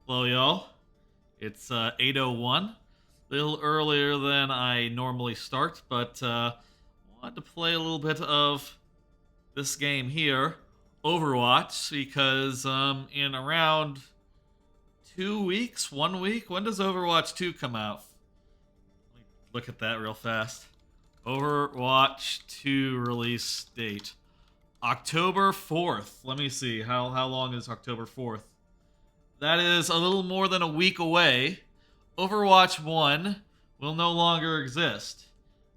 Hello, y'all. It's 8:01. A little earlier than I normally start, but wanted to play a little bit of this game here, Overwatch, because in around 2 weeks, 1 week, when does Overwatch 2 come out? Let me look at that real fast. Overwatch 2 release date. October 4th. Let me see. How long is October 4th? That is a little more than a week away. Overwatch 1 will no longer exist.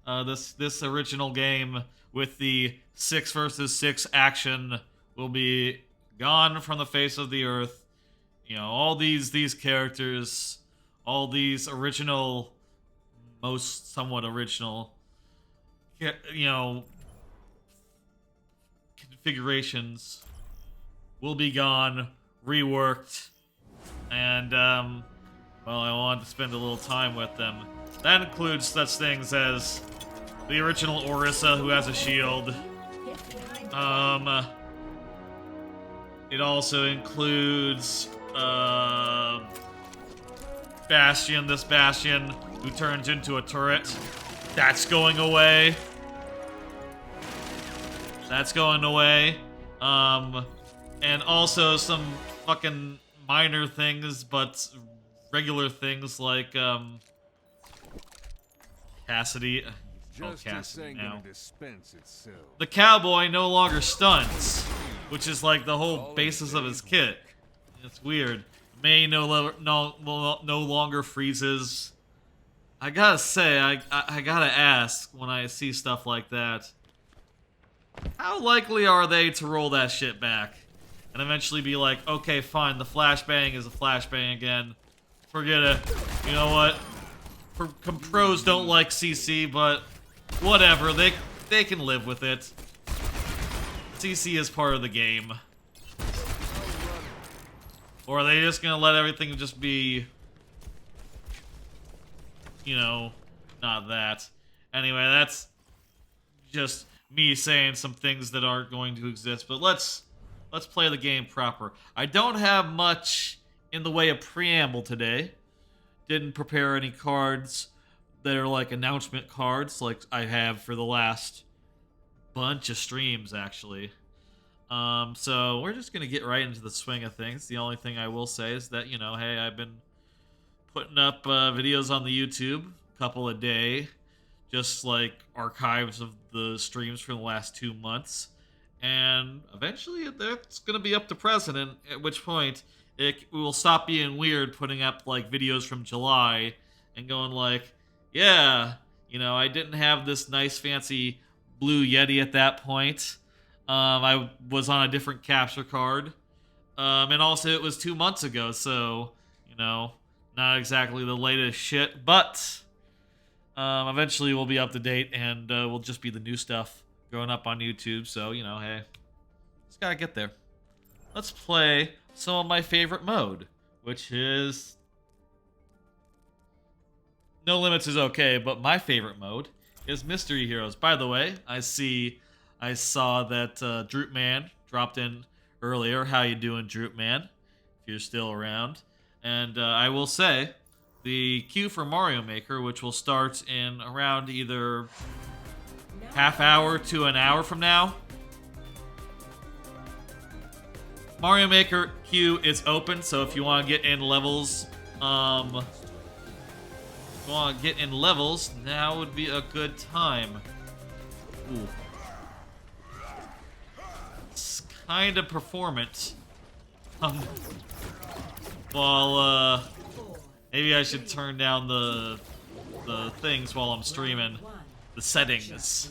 This original game with the 6 versus 6 action will be gone from the face of the earth. You know, all these characters, all these original, most somewhat original, configurations will be gone, reworked. And, well, I wanted to spend a little time with them. That includes such things as the original Orisa, who has a shield. It also includes, Bastion, this Bastion, who turns into a turret. That's going away. That's going away. And also some fucking minor things, but regular things like Cassidy. Cassidy now. The cowboy no longer stuns, which is like the whole basis of his kit. It's weird. May no longer freezes. I gotta say, I gotta ask when I see stuff like that. How likely are they to roll that shit back? And eventually be like, okay, fine, the flashbang is a flashbang again. Forget it. You know what? Pros don't like CC, but whatever. They can live with it. CC is part of the game. Or are they just gonna let everything just be, you know, not that. Anyway, that's just me saying some things that aren't going to exist. But let's play the game proper. I don't have much in the way of preamble today. Didn't prepare any cards that are like announcement cards like I have for the last bunch of streams, actually. So we're just going to get right into the swing of things. The only thing I will say is that, you know, hey, I've been putting up videos on the YouTube, a couple a day, just like archives of the streams for the last 2 months. And eventually that's going to be up to President, at which point it will stop being weird putting up like videos from July and going like, yeah, you know, I didn't have this nice fancy blue Yeti at that point. I was on a different capture card. And also it was 2 months ago, so, you know, not exactly the latest shit, but eventually we'll be up to date and we'll just be the new stuff growing up on YouTube, so, you know, hey, just gotta get there. Let's play some of my favorite mode, which is... No Limits is okay, but my favorite mode is Mystery Heroes. By the way, I saw that Droopman dropped in earlier. How you doing, Droopman? If you're still around. And I will say, the queue for Mario Maker, which will start in around either half hour to an hour from now. Mario Maker queue is open, so if you want to get in levels, now would be a good time. Ooh. It's kind of performant. Well, maybe I should turn down the things while I'm streaming. The settings.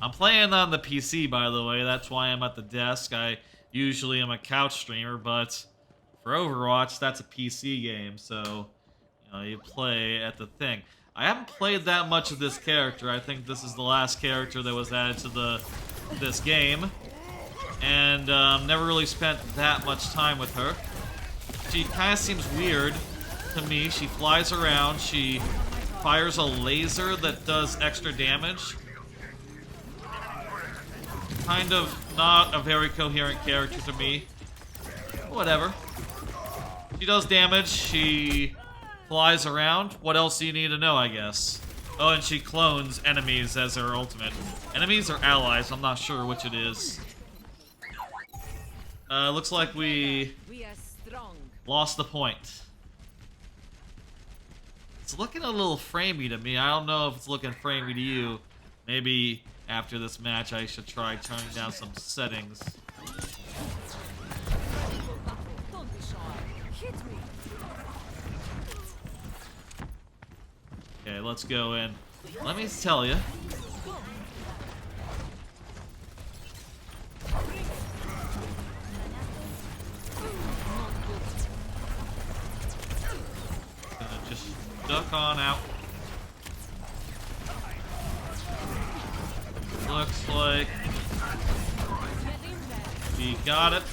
I'm playing on the PC, by the way. That's why I'm at the desk. I usually am a couch streamer, but for Overwatch, that's a PC game, so you know, you play at the thing. I haven't played that much of this character. I think this is the last character that was added to this game, and never really spent that much time with her. She kind of seems weird to me. She flies around. She fires a laser that does extra damage. Kind of not a very coherent character to me. Whatever. She does damage. She flies around. What else do you need to know, I guess? Oh, and she clones enemies as her ultimate. Enemies or allies? I'm not sure which it is. Looks like we lost the point. It's looking a little framey to me. I don't know if it's looking framey to you. Maybe after this match I should try turning down some settings. Okay, let's go in. Let me tell you. Gonna just duck on out. Looks like we got it.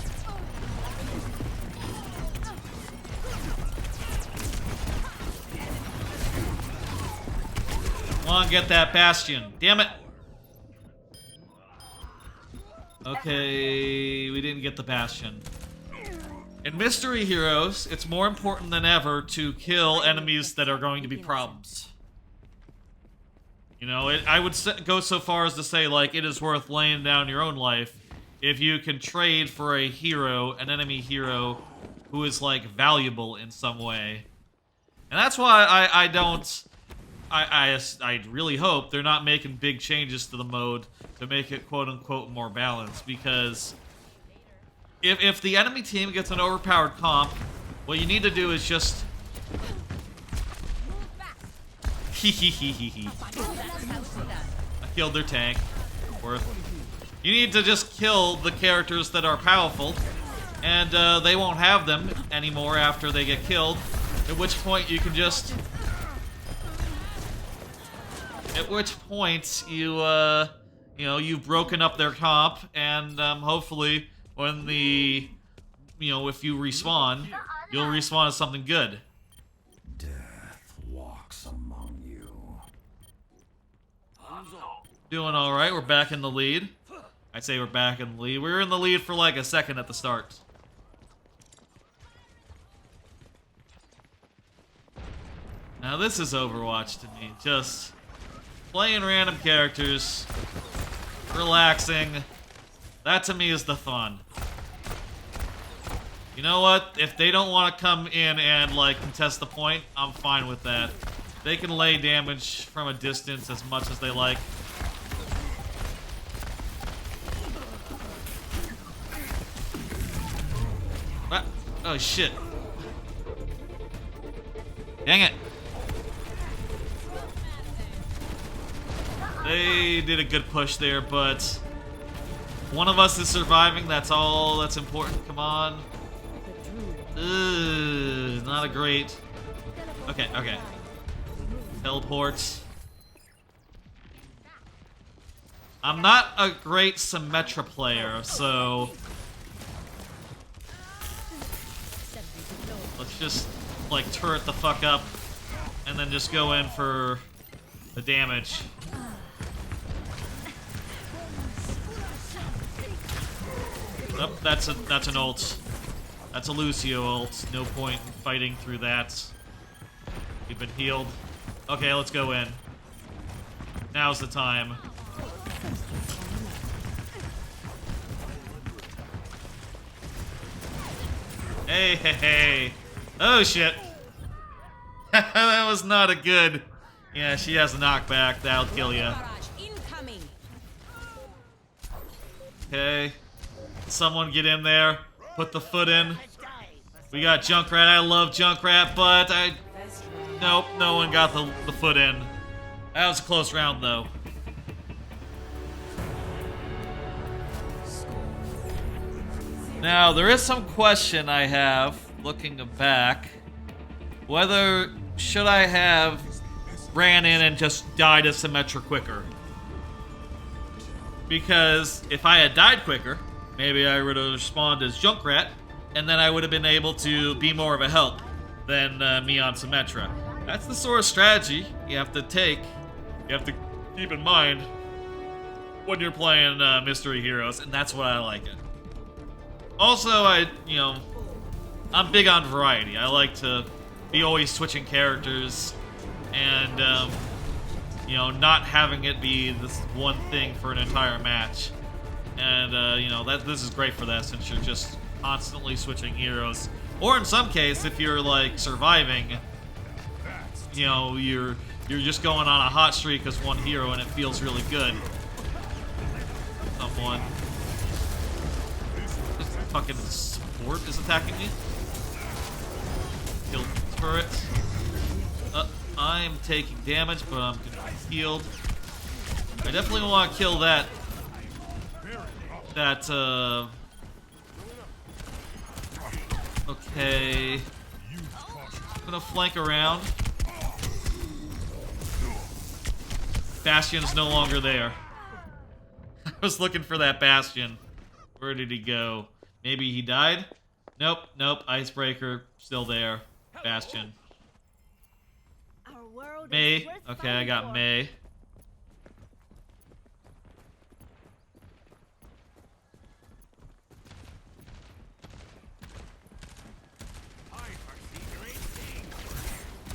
Come on, get that bastion. Damn it. Okay, we didn't get the bastion. In Mystery Heroes, it's more important than ever to kill enemies that are going to be problems. You know, I would go so far as to say, like, it is worth laying down your own life if you can trade for a hero, an enemy hero, who is, like, valuable in some way. And that's why I really hope they're not making big changes to the mode to make it quote-unquote more balanced, because if the enemy team gets an overpowered comp, what you need to do is just... I killed their tank. Worth. You need to just kill the characters that are powerful, and they won't have them anymore after they get killed, at which point you can just... At which point you, you know, you've broken up their comp, and hopefully when the, you know, if you respawn, you'll respawn as something good. Death walks among you. Doing all right. We're back in the lead. I'd say we're back in the lead. We were in the lead for like a second at the start. Now this is Overwatch to me. Just playing random characters, relaxing. That to me is the fun. You know what? If they don't want to come in and like contest the point, I'm fine with that. They can lay damage from a distance as much as they like. Ah, oh shit. Dang it. They did a good push there, but one of us is surviving. That's all that's important. Come on. Not a great... Okay, okay. Teleports. I'm not a great Symmetra player, so... Let's just, like, turret the fuck up, and then just go in for the damage. Oh, that's an ult. That's a Lucio ult. No point in fighting through that. We've been healed. Okay, let's go in. Now's the time. Hey, hey, hey. Oh, shit. That was not a good... Yeah, she has a knockback. That'll kill you. Okay. Someone get in there. Put the foot in. We got Junkrat. I love Junkrat, but nope, no one got the foot in. That was a close round, though. Now, there is some question I have, looking back, whether should I have ran in and just died as Symmetra quicker. Because if I had died quicker, maybe I would have responded as Junkrat, and then I would have been able to be more of a help than me on Symmetra. That's the sort of strategy you have to take. You have to keep in mind when you're playing Mystery Heroes, and that's why I like it. Also, I'm big on variety. I like to be always switching characters and, you know, not having it be this one thing for an entire match. And, you know, this is great for that since you're just constantly switching heroes. Or in some case, if you're, like, surviving, you know, you're just going on a hot streak as one hero and it feels really good. Someone... This fucking support is attacking me. Kill the turret. I'm taking damage, but I'm gonna be healed. I definitely want to kill that... Okay. I'm gonna flank around. Bastion's no longer there. I was looking for that Bastion. Where did he go? Maybe he died? Nope, nope. Icebreaker, still there. Bastion. May. Okay, I got May.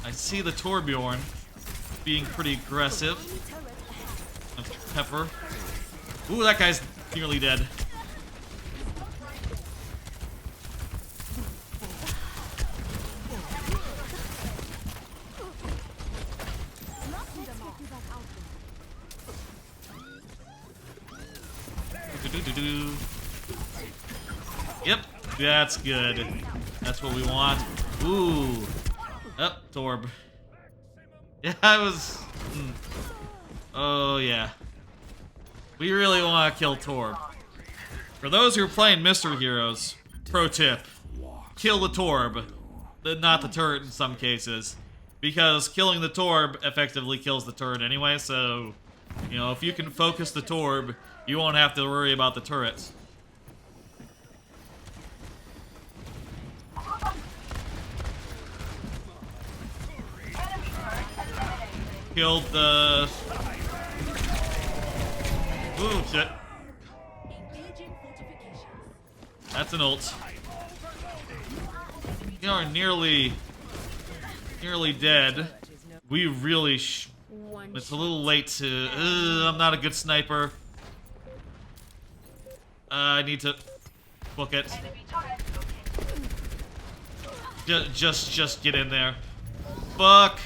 I see the Torbjorn being pretty aggressive. Pepper. Ooh, that guy's nearly dead. Yep, that's good. That's what we want. Ooh. Oh, Torb. Yeah, I was... Oh, yeah. We really want to kill Torb. For those who are playing Mystery Heroes, pro tip. Kill the Torb. Not the turret in some cases. Because killing the Torb effectively kills the turret anyway, so... You know, if you can focus the Torb, you won't have to worry about the turrets. Killed the... Ooh, shit. That's an ult. You are nearly dead. We really it's a little late to... I'm not a good sniper. I need to book it. Just get in there. Fuck.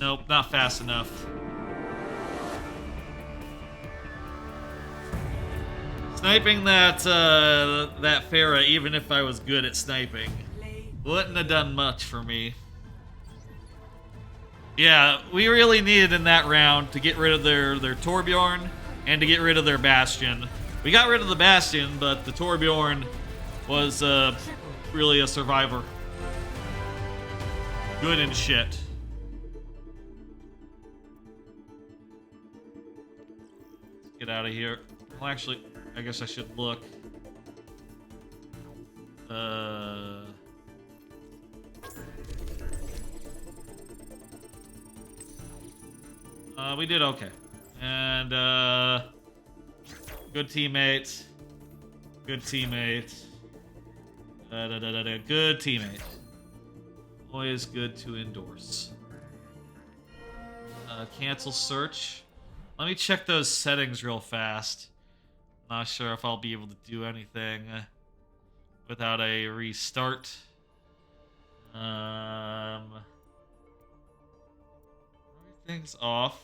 Nope, not fast enough. Sniping that Pharah, even if I was good at sniping, wouldn't have done much for me. Yeah, we really needed in that round to get rid of their Torbjorn and to get rid of their Bastion. We got rid of the Bastion, but the Torbjorn was really a survivor. Good and shit. Get out of here. Well, actually, I guess I should look. We did okay. And, good teammate. Good teammate. Good teammate. Always good to endorse. Cancel search. Let me check those settings real fast. Not sure if I'll be able to do anything without a restart. Everything's off.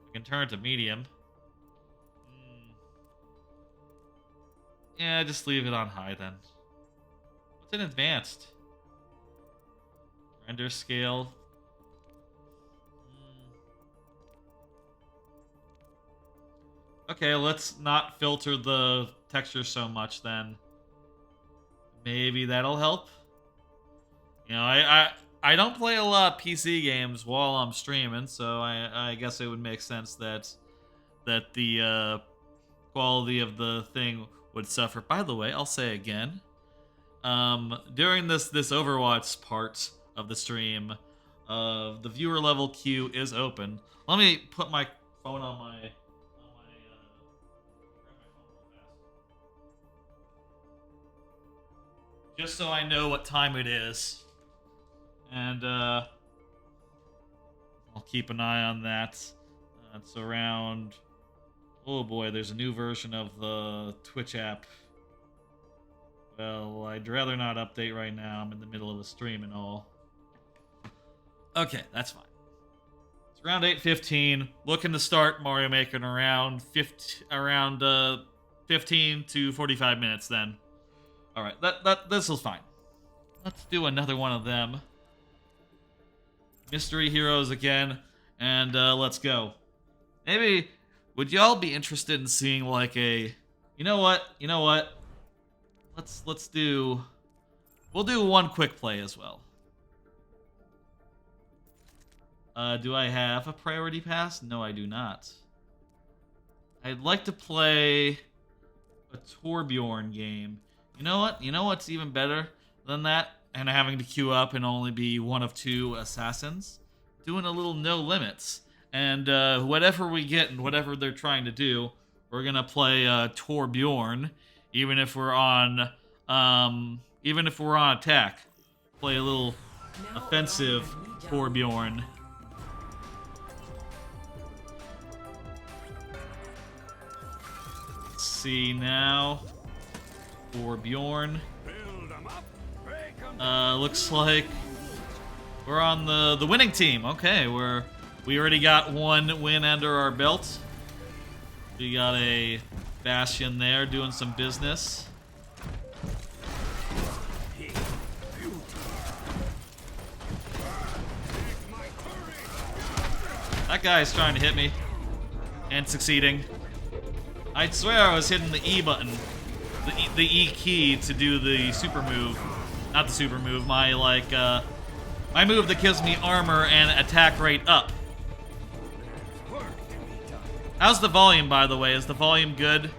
I can turn it to medium. Yeah, just leave it on high then. What's in advanced? Render scale. Okay, let's not filter the texture so much then. Maybe that'll help. You know, I don't play a lot of PC games while I'm streaming, so I guess it would make sense that the quality of the thing would suffer. By the way, I'll say again, during this Overwatch part of the stream, the viewer level queue is open. Let me put my phone on my just so I know what time it is. And I'll keep an eye on that. It's around... Oh boy, there's a new version of the Twitch app. Well, I'd rather not update right now. I'm in the middle of a stream and all. Okay, that's fine. It's around 8:15. Looking to start Mario Maker in around 15 to 45 minutes then. All right, this is fine. Let's do another one of them. Mystery Heroes again, and let's go. Maybe would y'all be interested in seeing like a? You know what? Let's do. We'll do one quick play as well. Do I have a priority pass? No, I do not. I'd like to play a Torbjorn game. You know what? You know what's even better than that? And having to queue up and only be one of 2 assassins? Doing a little no limits. And whatever we get and whatever they're trying to do, we're gonna play Torbjorn, even if we're on attack. Play a little offensive Torbjorn. Let's see now. Torbjorn. Looks like we're on the winning team. Okay, we already got 1 win under our belt. We got a Bastion there doing some business. That guy's trying to hit me and succeeding. I swear I was hitting the E button, the E key to do the super move. Not the super move, my move that gives me armor and attack rate up. How's the volume, by the way? Is the volume good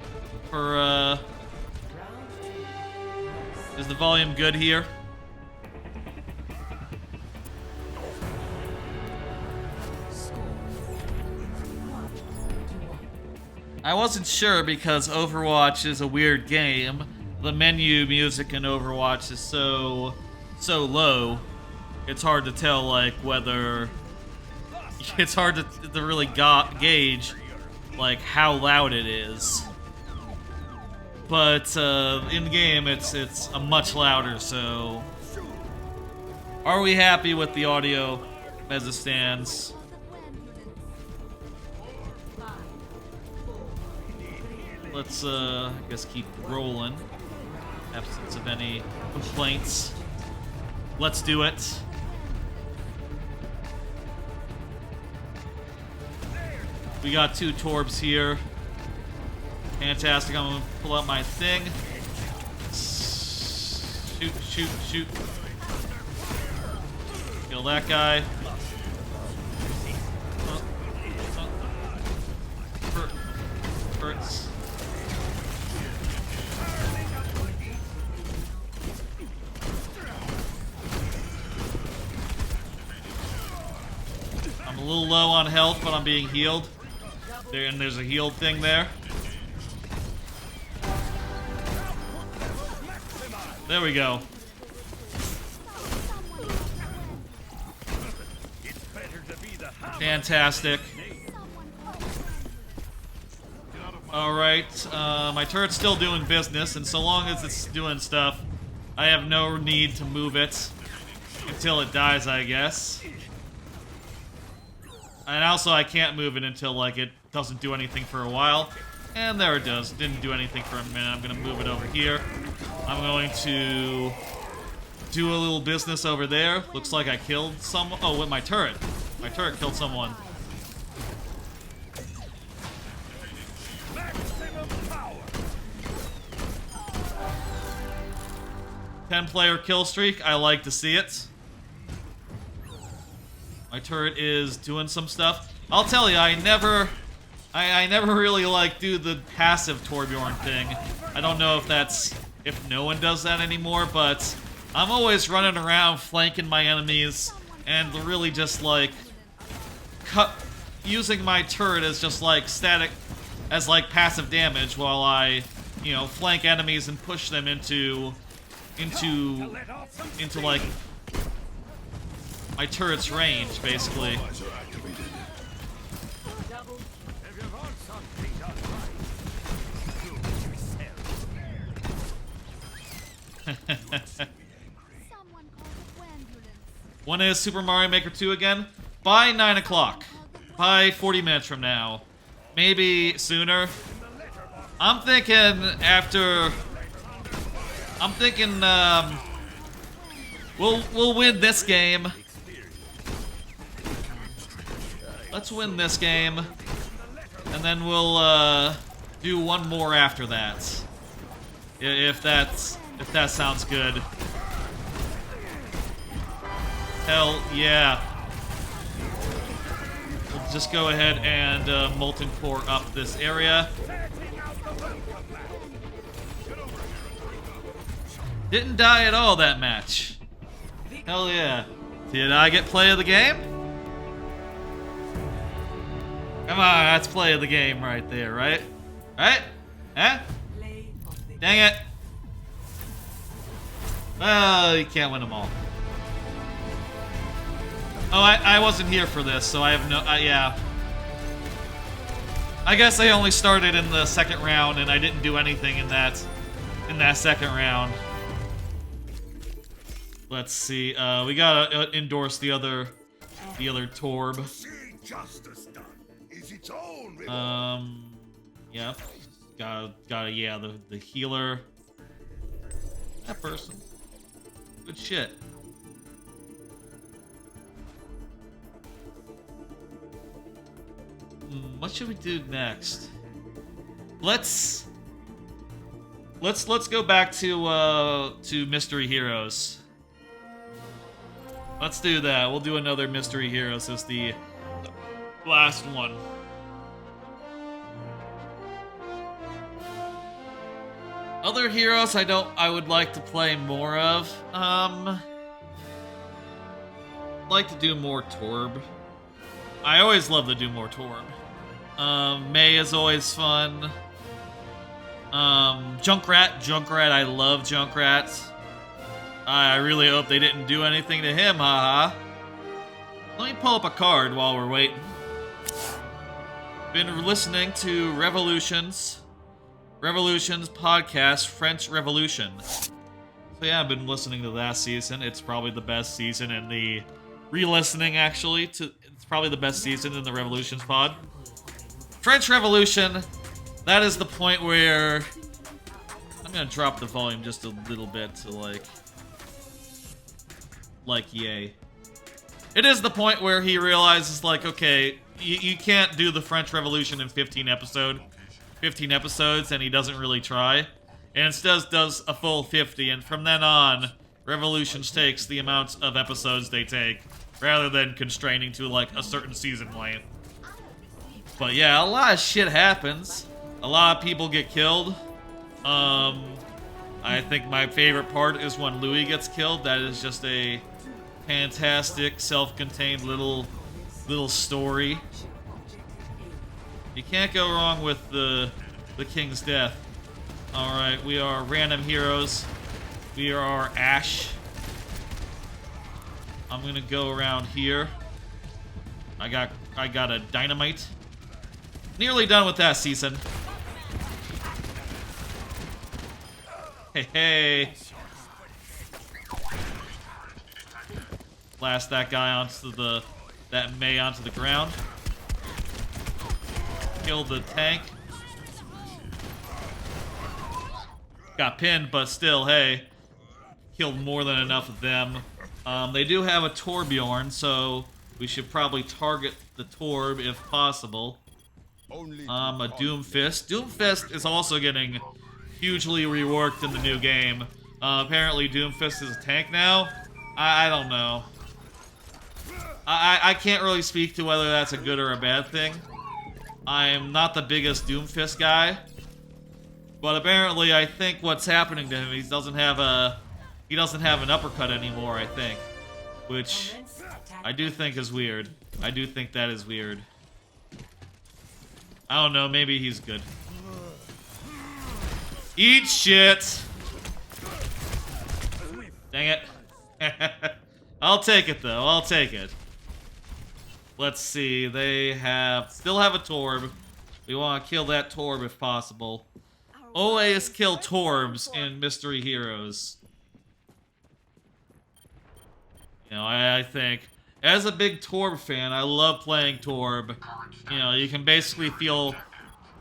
for, is the volume good here? I wasn't sure because Overwatch is a weird game. The menu music in Overwatch is so low. It's hard to tell, like, whether... It's hard to really gauge, like, how loud it is. But, in-game, it's a much louder, so... Are we happy with the audio as it stands? Let's, I guess keep rolling. Absence of any complaints. Let's do it. We got 2 Torbs here. Fantastic. I'm gonna pull out my thing. Shoot. Kill that guy. Hurts. I'm a little low on health, but I'm being healed. And there's a healed thing there. There we go. Fantastic. Alright, my turret's still doing business, and so long as it's doing stuff, I have no need to move it until it dies, I guess. And also, I can't move it until, like, it doesn't do anything for a while. And there it does. Didn't do anything for a minute. I'm going to move it over here. I'm going to do a little business over there. Looks like I killed someone. Oh, with my turret. My turret killed someone. Ten-player kill streak. I like to see it. My turret is doing some stuff. I'll tell you, I never really like do the passive Torbjorn thing. I don't know if no one does that anymore, but I'm always running around flanking my enemies and really just like using my turret as just like passive damage while I, flank enemies and push them into into like my turret's range, basically. When is Super Mario Maker 2 again? By 9 o'clock. By 40 minutes from now. Maybe sooner. I'm thinking after... I'm thinking, we'll win this game. Let's win this game. And then we'll, do one more after that. If that sounds good. Hell yeah. We'll just go ahead and molten core up this area. Didn't die at all that match. Hell yeah. Did I get play of the game? Come on, that's play of the game right there, right? Right? Huh? Dang it. Well, you can't win them all. Oh, I wasn't here for this, so I have no... yeah. I guess I only started in the second round, and I didn't do anything in that second round. Let's see. We gotta endorse the other Torb. Yeah. Gotta yeah, the healer. That person. Good shit. What should we do next? Let's go back to Mystery Heroes. Let's do that. We'll do another Mystery Heroes as the last one. Other heroes I would like to play more of. I'd like to do more Torb. I always love to do more Torb. May is always fun. Junkrat, I love Junkrat. I really hope they didn't do anything to him, haha. Let me pull up a card while we're waiting. Been listening to Revolutions podcast, French Revolution. So yeah, I've been listening to that season. It's probably the best season in the... Re-listening, actually. It's probably the best season in the Revolutions pod. French Revolution, that is the point where... I'm gonna drop the volume just a little bit to, like, yay. It is the point where he realizes, like, okay, you can't do the French Revolution in 15 episodes, and he doesn't really try. And instead does a full 50, and from then on, Revolutions takes the amount of episodes they take, rather than constraining to, like, a certain season length. But yeah, a lot of shit happens. A lot of people get killed. I think my favorite part is when Louis gets killed. That is just a fantastic, self-contained little story. You can't go wrong with the King's death. Alright, we are random heroes. We are Ash. I'm gonna go around here. I got a dynamite. Nearly done with that season. Hey, hey. Blast that guy onto that May onto the ground. Kill the tank. Got pinned, but still, hey. Killed more than enough of them. They do have a Torbjorn, so we should probably target the Torb if possible. A Doomfist. Doomfist is also getting hugely reworked in the new game. Apparently Doomfist is a tank now. I don't know. I can't really speak to whether that's a good or a bad thing. I'm not the biggest Doomfist guy. But apparently I think what's happening to him, he doesn't have an uppercut anymore, I think. Which I do think is weird. I do think that is weird. I don't know, maybe he's good. Eat shit! Dang it. I'll take it, though. I'll take it. Let's see. They still have a Torb. We want to kill that Torb if possible. Always kill Torbs in Mystery Heroes. You know, I think, as a big Torb fan, I love playing Torb. You know, you can basically feel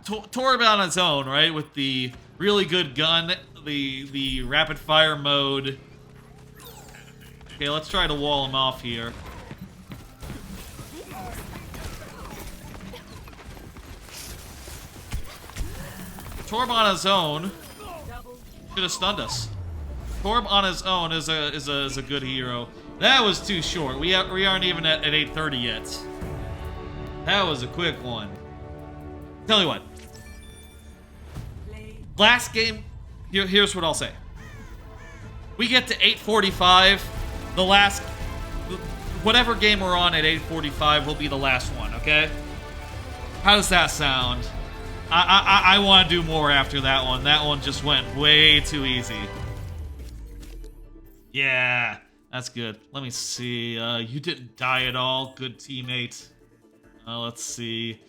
Torb on its own, right? With the really good gun, the rapid fire mode. Okay, let's try to wall him off here. Torb on his own should have stunned us. Torb on his own is a good hero. That was too short. We aren't even at 8:30 yet. That was a quick one. Tell you what. Last game, here's what I'll say. We get to 8:45. The last, whatever game we're on at 8:45 will be the last one. Okay? How does that sound? I want to do more after that one. That one just went way too easy. Yeah, that's good. Let me see. You didn't die at all. Good teammate. Let's see.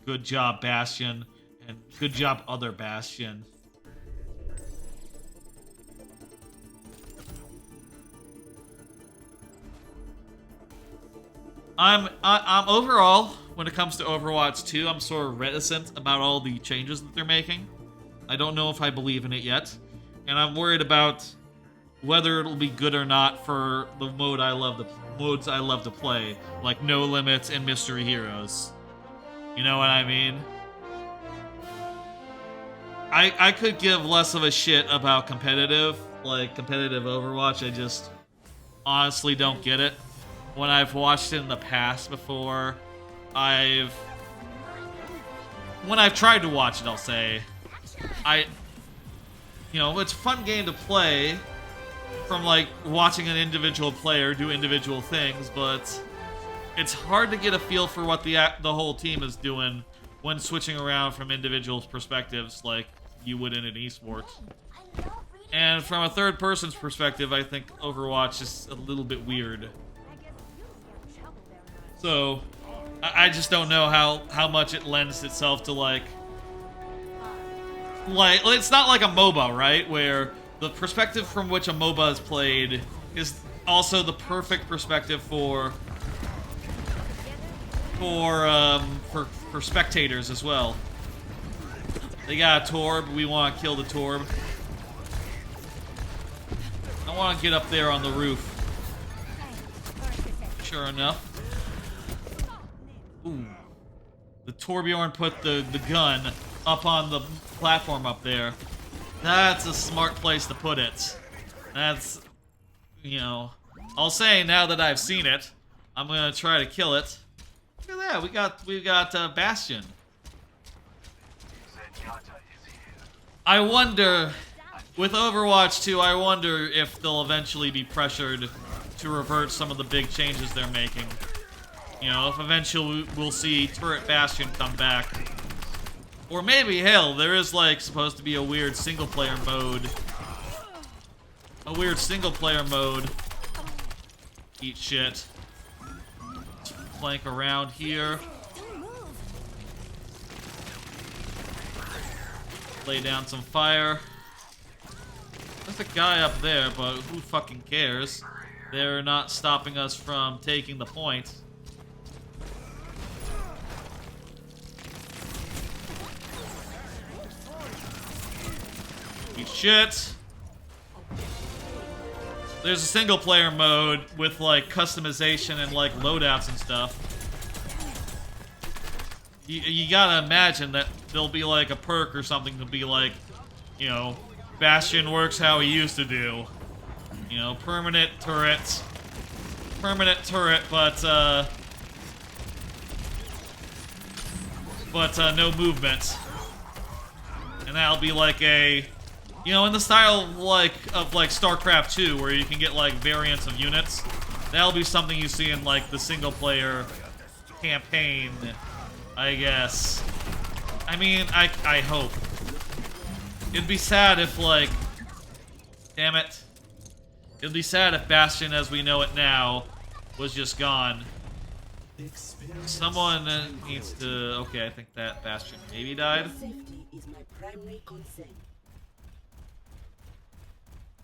Good job, Bastion. And good job, other Bastion. I'm overall, when it comes to Overwatch 2, I'm sort of reticent about all the changes that they're making. I don't know if I believe in it yet. And I'm worried about whether it'll be good or not for the modes I love to play, like No Limits and Mystery Heroes. You know what I mean? I could give less of a shit about competitive Overwatch. I just honestly don't get it. When I've watched it in the past before, when I've tried to watch it, I'll say, you know, it's a fun game to play from, like, watching an individual player do individual things, but it's hard to get a feel for what the whole team is doing when switching around from individual perspectives like you would in an esports. And from a third person's perspective, I think Overwatch is a little bit weird. So, I just don't know how much it lends itself to, like, it's not like a MOBA, right? Where the perspective from which a MOBA is played is also the perfect perspective for spectators as well. They got a Torb. We want to kill the Torb. I want to get up there on the roof. Sure enough. Ooh. The Torbjorn put the gun up on the platform up there. That's a smart place to put it. That's, you know, I'll say now that I've seen it, I'm gonna try to kill it. Look at that, we got Bastion. I wonder, with Overwatch 2, I wonder if they'll eventually be pressured to revert some of the big changes they're making. You know, if eventually we'll see Turret Bastion come back. Or maybe, hell, there is, like, supposed to be a weird single-player mode. A weird single-player mode. Eat shit. Flank around here. Lay down some fire. There's a guy up there, but who fucking cares? They're not stopping us from taking the point. Eat shit. There's a single player mode with, like, customization and, like, loadouts and stuff. You gotta imagine that there'll be, like, a perk or something to be like, you know, Bastion works how he used to do. You know, permanent turret, but no movement. And that'll be like a, you know, in the style of like StarCraft 2, where you can get like variants of units. That'll be something you see in like the single player campaign, I guess. I mean, I hope. It'd be sad if, like, damn it. It'd be sad if Bastion, as we know it now, was just gone. Someone needs to... Okay, I think that Bastion maybe died. Safety is my primary concern.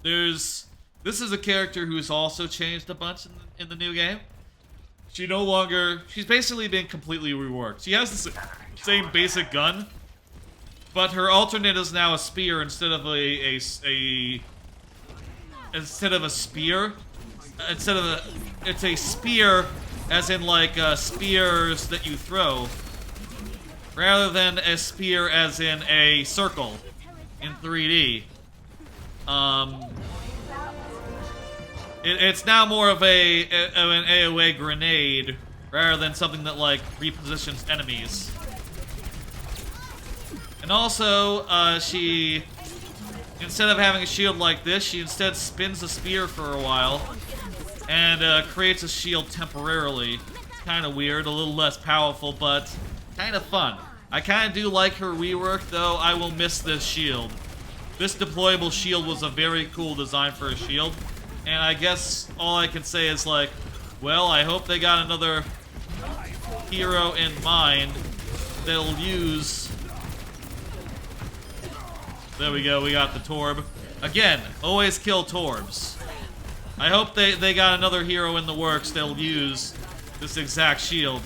This is a character who's also changed a bunch in the new game. She no longer... She's basically been completely reworked. She has the same basic gun, but her alternate is now a spear instead of a spear. It's a spear, as in like spears that you throw, rather than a spear as in a circle in 3D. It's now more of an AoE grenade rather than something that like repositions enemies. And also, she, instead of having a shield like this, she instead spins a spear for a while and creates a shield temporarily. It's kind of weird, a little less powerful, but kind of fun. I kind of do like her rework, though I will miss this shield. This deployable shield was a very cool design for a shield, and I guess all I can say is like, well, I hope they got another hero in mind that'll use... There we go, we got the Torb. Again, always kill Torbs. I hope they got another hero in the works that'll use this exact shield.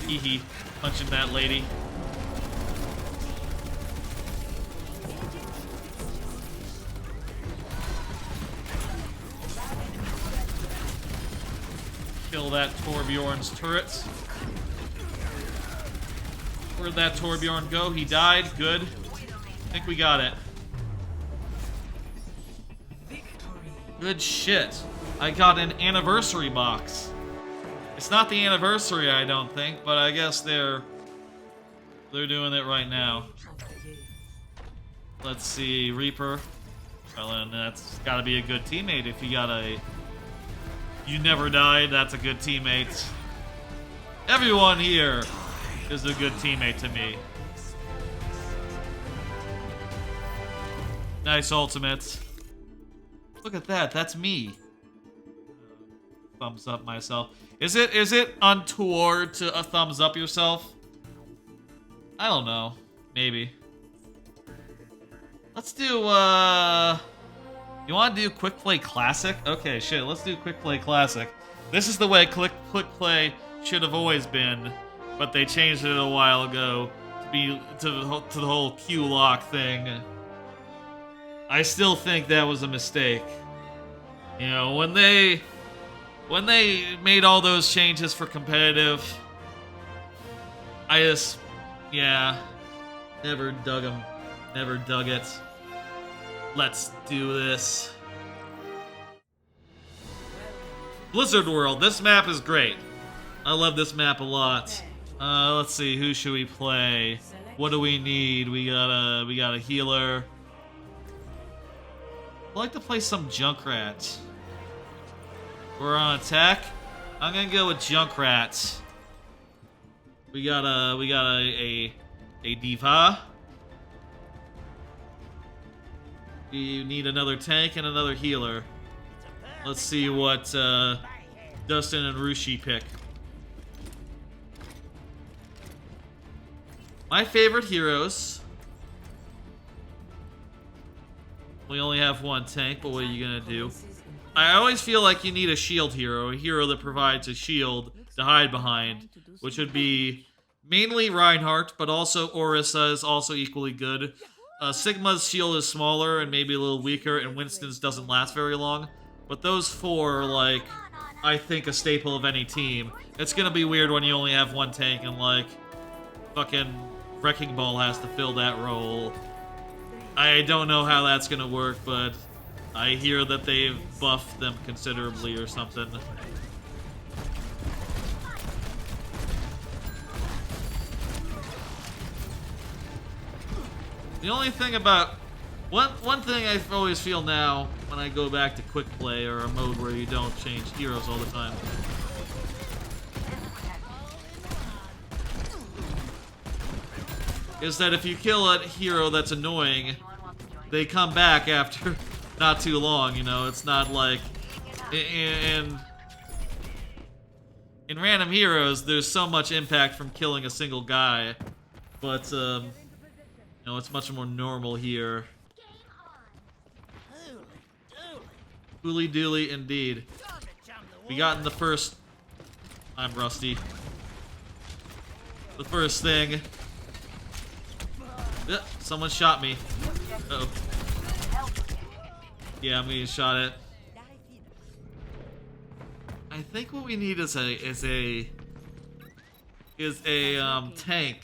Hee punching that lady. Kill that Torbjorn's turret. Where'd that Torbjorn go? He died. Good. I think we got it. Good shit. I got an anniversary box. It's not the anniversary, I don't think, but I guess they're doing it right now. Let's see, Reaper. Well, and that's gotta be a good teammate if you got a... You never died, that's a good teammate. Everyone here is a good teammate to me. Nice ultimate. Look at that, that's me. Thumbs up myself. Is it untoward to a thumbs up yourself? I don't know. Maybe. Let's do, you wanna do Quick Play Classic? Okay, shit, let's do Quick Play Classic. This is the way Quick Play should have always been, but they changed it a while ago to the whole Q lock thing. I still think that was a mistake. You know, when they made all those changes for competitive, I just, yeah, never dug them. Never dug it. Let's do this. Blizzard World. This map is great. I love this map a lot. Let's see. Who should we play? What do we need? We got a healer. I'd like to play some Junkrat. We're on attack. I'm gonna go with Junkrat. We got a diva. You need another tank and another healer. Let's see what Dustin and Rushi pick. My favorite heroes. We only have one tank, but what are you gonna do? I always feel like you need a shield hero, a hero that provides a shield to hide behind, which would be mainly Reinhardt, but also Orisa is also equally good. Sigma's shield is smaller and maybe a little weaker, and Winston's doesn't last very long. But those four are, like, I think a staple of any team. It's gonna be weird when you only have one tank and, like, fucking Wrecking Ball has to fill that role. I don't know how that's gonna work, but I hear that they've buffed them considerably or something. The only thing about... One thing I always feel now when I go back to quick play or a mode where you don't change heroes all the time. Is that if you kill a hero that's annoying, they come back after not too long, you know. It's not like in Random Heroes, there's so much impact from killing a single guy, but you know, it's much more normal here. Hooly dooly indeed. We got in the first. I'm rusty. The first thing. Someone shot me. Uh-oh. Yeah, I'm getting shot at. I think what we need is a tank.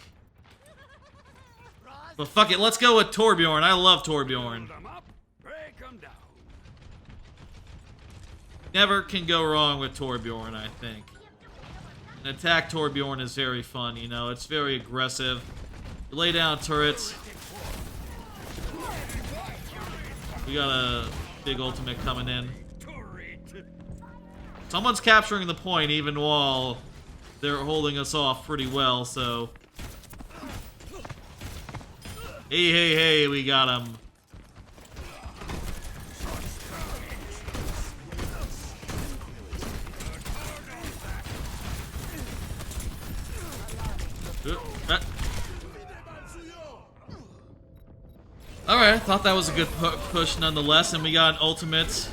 But fuck it, let's go with Torbjorn. I love Torbjorn. Never can go wrong with Torbjorn, I think. An attack Torbjorn is very fun, you know, it's very aggressive. You lay down turrets. We got a big ultimate coming in. Someone's capturing the point even while they're holding us off pretty well, so. Hey, hey, hey, we got him. Alright, I thought that was a good push nonetheless, and we got an ultimate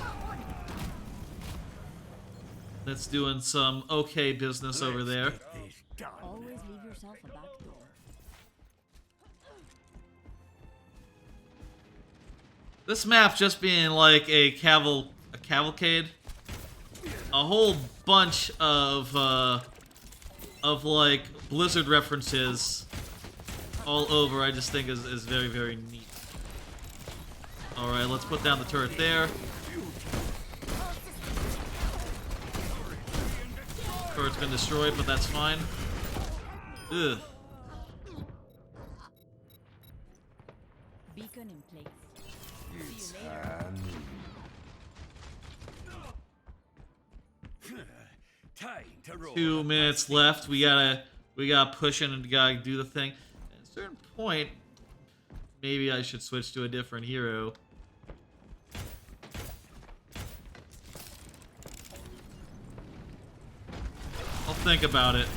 that's doing some okay business over there. Always leave yourself a back door. This map just being like a cavalcade, a whole bunch of like Blizzard references all over. I just think is very, very neat. All right, let's put down the turret there. Turret's been destroyed, but that's fine. Ugh. Beacon in place. It's 2 minutes left. We gotta push in and gotta do the thing. At a certain point, maybe I should switch to a different hero. I'll think about it.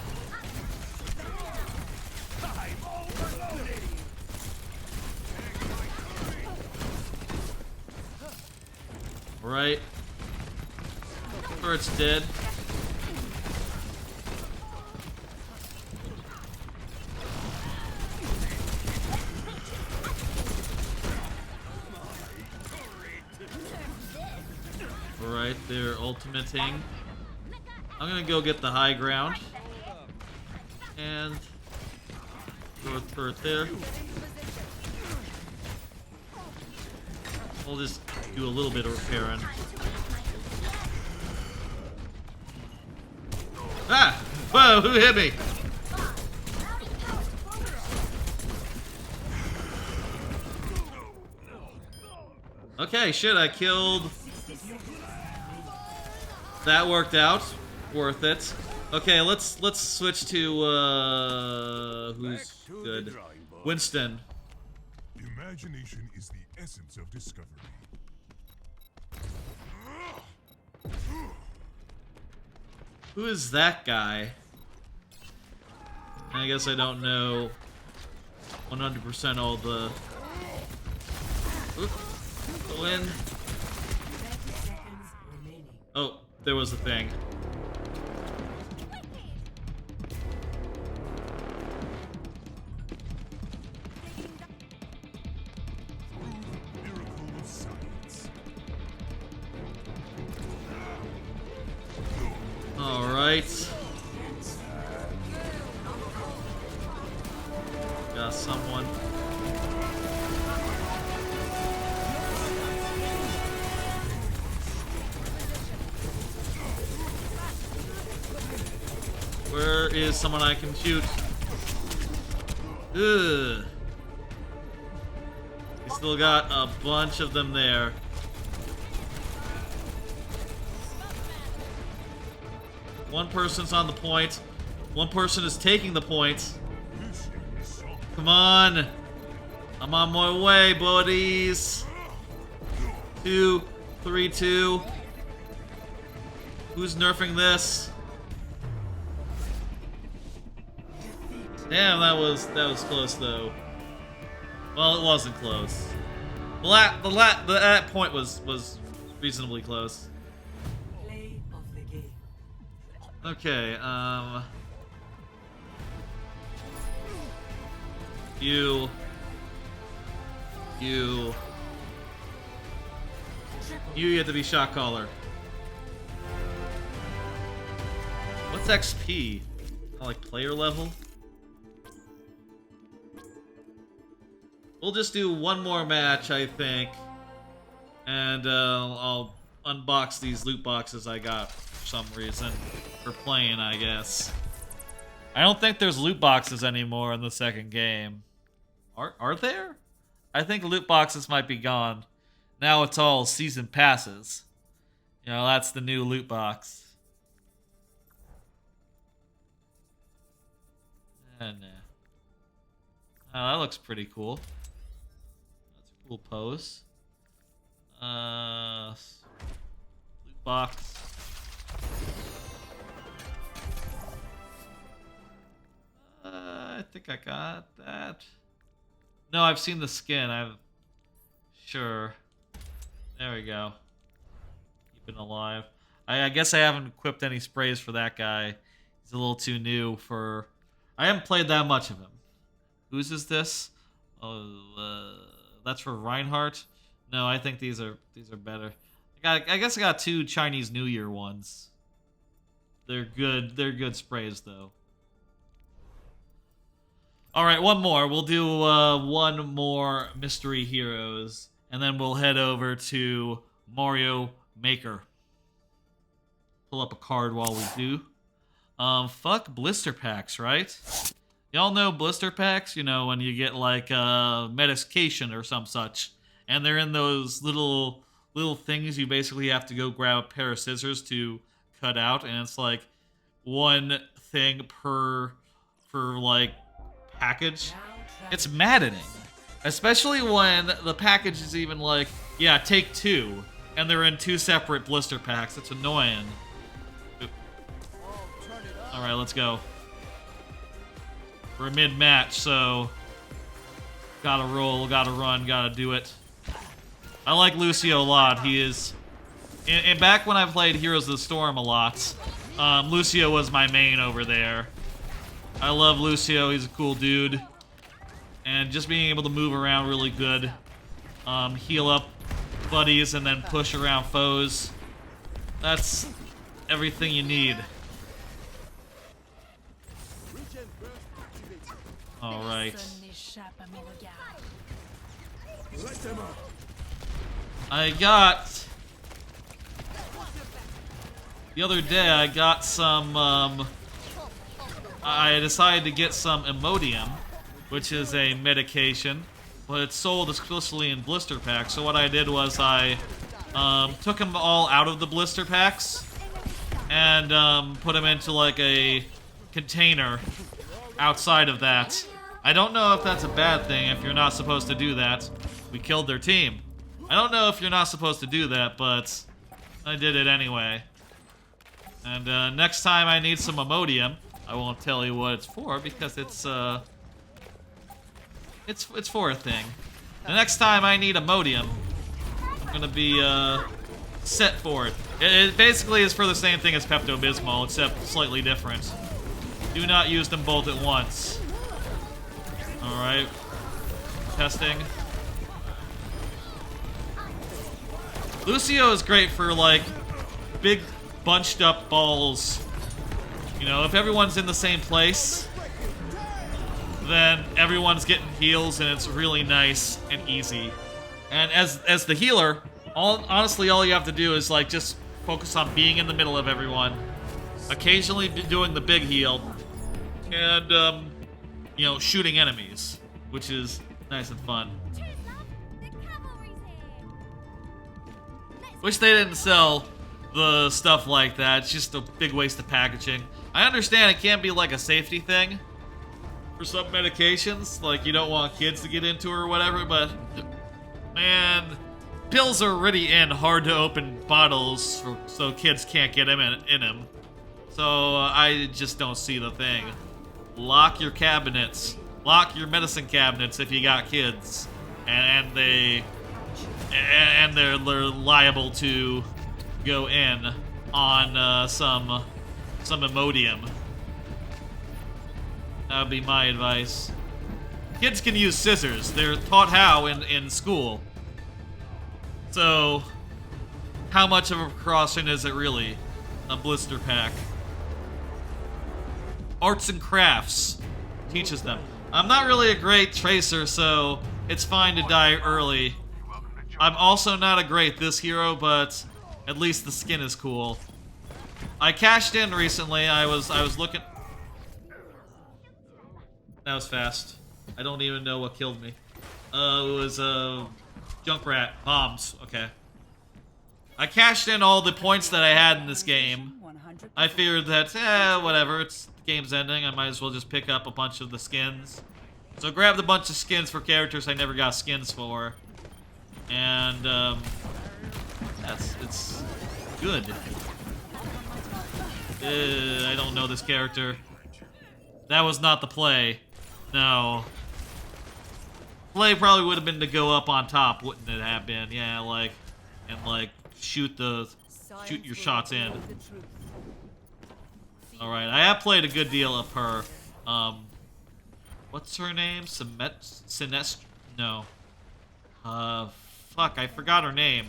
Right. Turret's dead. Alright, they're ultimating. I'm gonna go get the high ground. And throw a turret there. We'll just do a little bit of repairing. Ah! Whoa, who hit me? Okay, shit, I killed. That worked out. Worth it. Okay, let's switch to who's good? Winston. Imagination is the essence of discovery. Who is that guy? I guess I don't know 100% all the. Oop, go in. Oh, there was a thing. Alright. Got someone. Where is someone I can shoot? Ugh. We still got a bunch of them there. One person's on the point. One person is taking the point. Come on. I'm on my way, buddies. 2, 3, 2. Who's nerfing this? Damn, that was close though. Well, it wasn't close. That point was reasonably close. Play of the game. Okay, You get to be shot caller. What's XP? Like player level? We'll just do one more match, I think. And I'll unbox these loot boxes I got for some reason. For playing, I guess. I don't think there's loot boxes anymore in the second game. Are there? I think loot boxes might be gone. Now it's all season passes. You know, that's the new loot box. And oh, that looks pretty cool. That's a cool pose. Loot box. I think I got that. No, I've seen the skin. Sure. There we go. Keeping alive. I guess I haven't equipped any sprays for that guy. He's a little too new for... I haven't played that much of him. Whose is this? Oh, that's for Reinhardt? No, I think these are better. I guess I got 2 Chinese New Year ones. They're good. They're good sprays, though. Alright, one more. We'll do one more Mystery Heroes, and then we'll head over to Mario Maker. Pull up a card while we do. Fuck blister packs, right? Y'all know blister packs? You know, when you get like medication or some such, and they're in those little things you basically have to go grab a pair of scissors to cut out, and it's like one thing per like package. It's maddening, especially when the package is even like, yeah, take 2, and they're in 2 separate blister packs. It's annoying. All right, let's go. We're mid-match, so gotta roll, gotta run, gotta do it. I like Lucio a lot. He is, and back when I played Heroes of the Storm a lot, Lucio was my main over there. I love Lucio. He's a cool dude. And just being able to move around really good. Heal up buddies and then push around foes. That's everything you need. Alright. I got... The other day I got some... I decided to get some Imodium, which is a medication, but it's sold exclusively in blister packs. So what I did was I took them all out of the blister packs and put them into like a container outside of that. I don't know if that's a bad thing, if you're not supposed to do that. We killed their team. I don't know if you're not supposed to do that, but I did it anyway. And next time I need some Imodium, I won't tell you what it's for because it's for a thing. The next time I need Imodium, I'm gonna be set for it. It basically is for the same thing as Pepto-Bismol, except slightly different. Do not use them both at once. Alright. Testing. Lucio is great for, like, big bunched up balls. You know, if everyone's in the same place, then everyone's getting heals and it's really nice and easy. And as the healer, honestly all you have to do is like just focus on being in the middle of everyone, occasionally doing the big heal, and you know, shooting enemies, which is nice and fun. Wish they didn't sell the stuff like that. It's just a big waste of packaging. I understand it can't be like a safety thing for some medications, like you don't want kids to get into it or whatever, but man, pills are already in hard to open bottles so kids can't get them in them. So I just don't see the thing. Lock your cabinets. Lock your medicine cabinets if you got kids, and they're liable to go in on some Imodium. That would be my advice. Kids can use scissors. They're taught how in school. So, how much of a precaution is it really? A blister pack. Arts and crafts teaches them. I'm not really a great tracer, so it's fine to die early. I'm also not a great this hero, but at least the skin is cool. I cashed in recently. I was looking. That was fast. I don't even know what killed me. It was Junkrat bombs. Okay. I cashed in all the points that I had in this game. I figured that, whatever, it's the game's ending. I might as well just pick up a bunch of the skins. So I grabbed a bunch of skins for characters I never got skins for. And, it's good. I don't know this character. That was not the play. No. Play probably would have been to go up on top, wouldn't it have been? Yeah, like, and like, shoot your shots in. Alright, I have played a good deal of her. What's her name? Sinestro? No. Fuck, I forgot her name.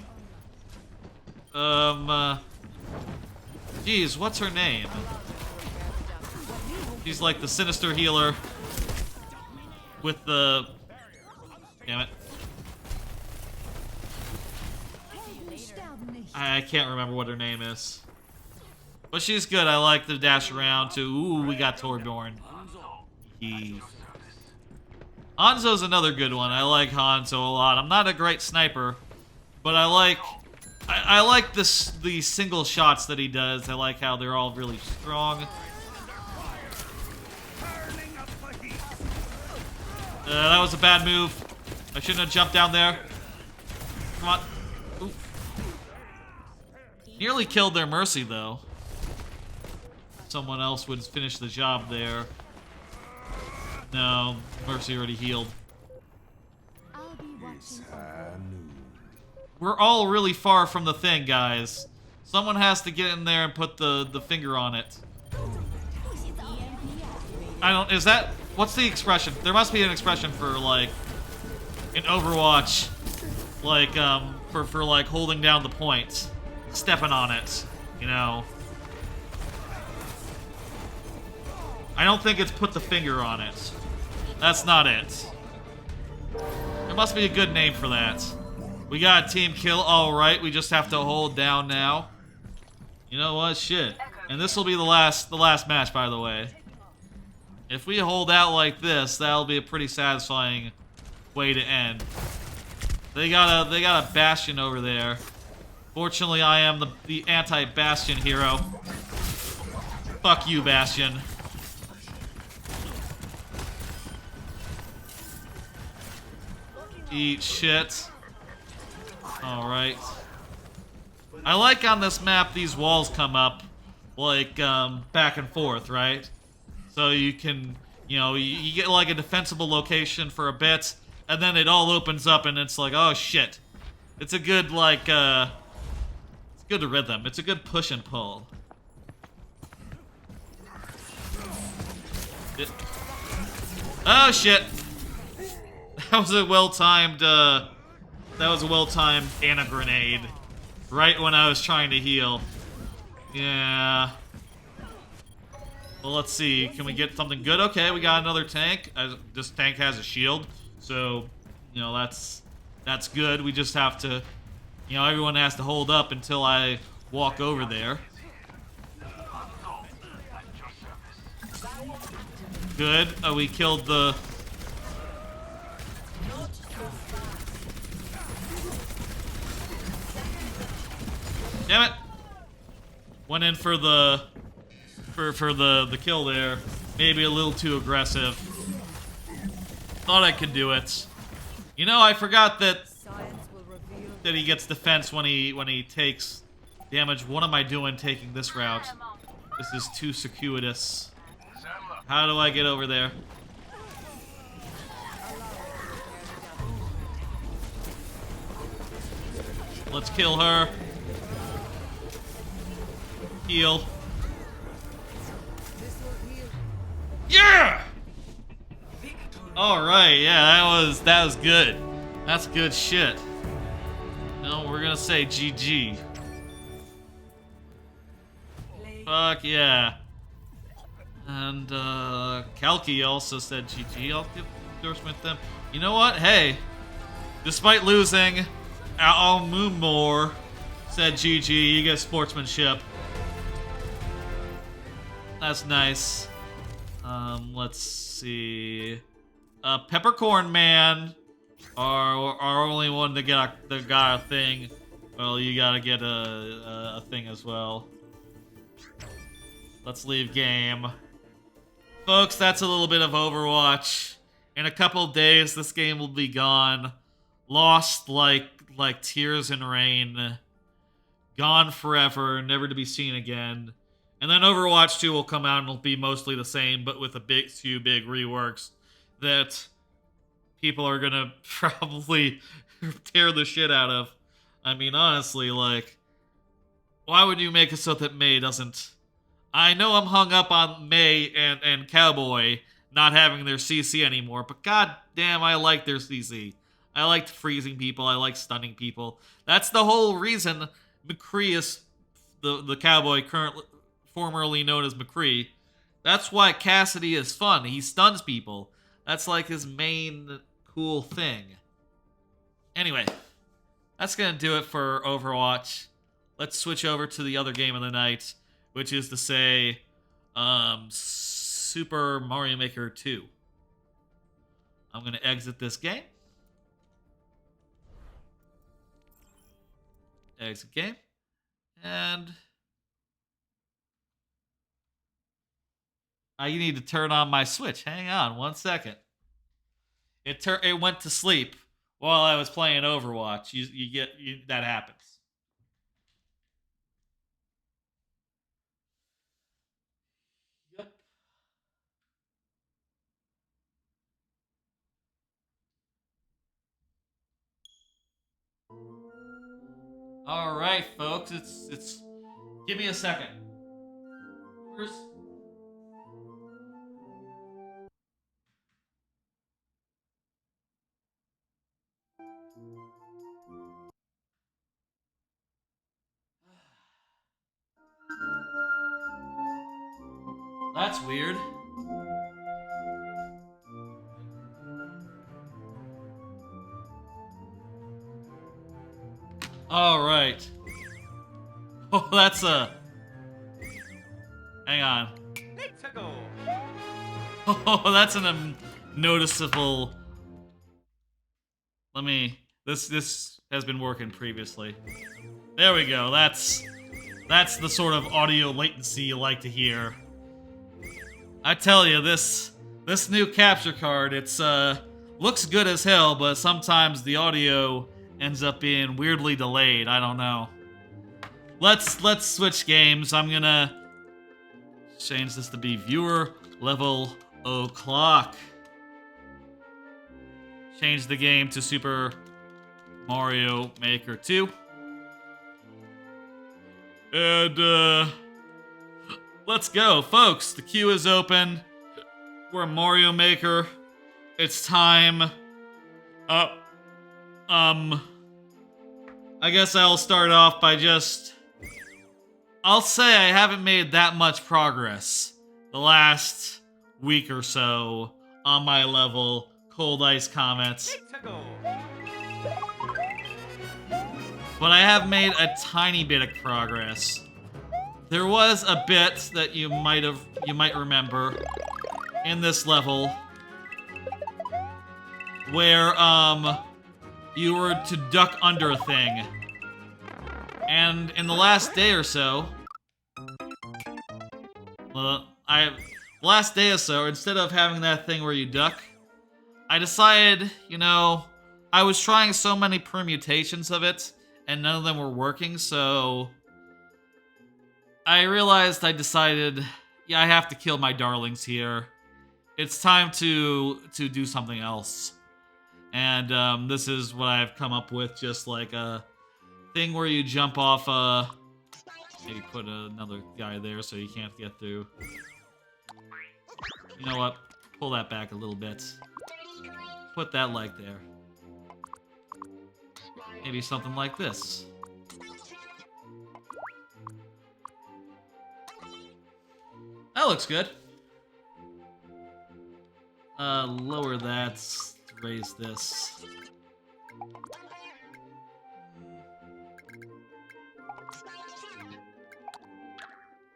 Geez, what's her name? She's like the sinister healer with the... Damn it. I can't remember what her name is. But she's good. I like the dash around too. Ooh, we got Torbjorn. Hanzo's another good one. I like Hanzo a lot. I'm not a great sniper, but I like the single shots that he does. I like how they're all really strong. That was a bad move. I shouldn't have jumped down there. Come on. Ooh. Nearly killed their Mercy, though. Someone else would finish the job there. No, Mercy already healed. We're all really far from the thing, guys. Someone has to get in there and put the finger on it. Is that... What's the expression? There must be an expression for, like, in Overwatch, like, for like, holding down the point. Stepping on it, you know. I don't think it's put the finger on it. That's not it. There must be a good name for that. We got a team kill, alright, we just have to hold down now. You know what? Shit. And this will be the last match, by the way. If we hold out like this, that'll be a pretty satisfying way to end. They got a Bastion over there. Fortunately, I am the anti-Bastion hero. Fuck you, Bastion. Eat shit. Alright. I like on this map these walls come up, like, back and forth, right? So you can, you get like a defensible location for a bit, and then it all opens up and it's like, oh shit. It's a good, like, it's good rhythm. It's a good push and pull. Oh shit. That was a well-timed, Anna grenade. Right when I was trying to heal. Yeah. Well, let's see. Can we get something good? Okay, we got another tank. This tank has a shield, so that's good. We just have to, everyone has to hold up until I walk over there. Good. Oh, we killed the. Damn it! Went in for the kill there. Maybe a little too aggressive. Thought I could do it. I forgot that that he gets defense when he takes damage. What am I doing taking this route? This is too circuitous. How do I get over there? Let's kill her. Heal. Yeah! Alright, yeah, that was good. That's good shit. No, we're gonna say GG. Fuck yeah. And Kalki also said GG. I'll give endorsement to them. You know what? Hey, despite losing, Almumor said GG. You get sportsmanship. That's nice. Let's see. Peppercorn Man, our only one to get got a thing. Well, you gotta get a thing as well. Let's leave game. Folks, that's a little bit of Overwatch. In a couple days, this game will be gone. Lost like tears in rain. Gone forever, never to be seen again. And then Overwatch 2 will come out and it'll be mostly the same, but with a few big reworks that people are gonna probably tear the shit out of. I mean, honestly, like, why would you make it so that May doesn't... I know I'm hung up on May and Cowboy not having their CC anymore, but god damn, I like their CC. I liked freezing people, I like stunning people. That's the whole reason McCree is the Cowboy, formerly known as McCree. That's why Cassidy is fun. He stuns people. That's like his main cool thing. Anyway, that's gonna do it for Overwatch. Let's switch over to the other game of the night, which is to say, Super Mario Maker 2. I'm gonna exit this game. Exit game. And I need to turn on my Switch. Hang on 1 second. It went to sleep while I was playing Overwatch. That happens. Yep. All right, folks. It's. Give me a second. Where's... That's weird. All right. Oh, that's a... Hang on. Oh, that's an noticeable... Let me... This has been working previously. There we go. That's the sort of audio latency you like to hear. I tell you, this new capture card, it's looks good as hell, but sometimes the audio ends up being weirdly delayed. I don't know. Let's switch games. I'm gonna change this to be viewer level o'clock. Change the game to Super Mario Maker 2. And let's go, folks. The queue is open. We're Mario Maker. It's time. I guess I'll start off by just... I'll say I haven't made that much progress the last week or so on my level. Cold Ice Comets. But I have made a tiny bit of progress. There was a bit that you might remember in this level where you were to duck under a thing. And in the last day or so, instead of having that thing where you duck, I decided, you know, I was trying so many permutations of it, and none of them were working, so I realized I decided, yeah, I have to kill my darlings here. It's time to do something else. And this is what I've come up with, just like a thing where you jump off maybe put another guy there so you can't get through. You know what? Pull that back a little bit. Put that like there. Maybe something like this. That looks good. Lower that. Raise this.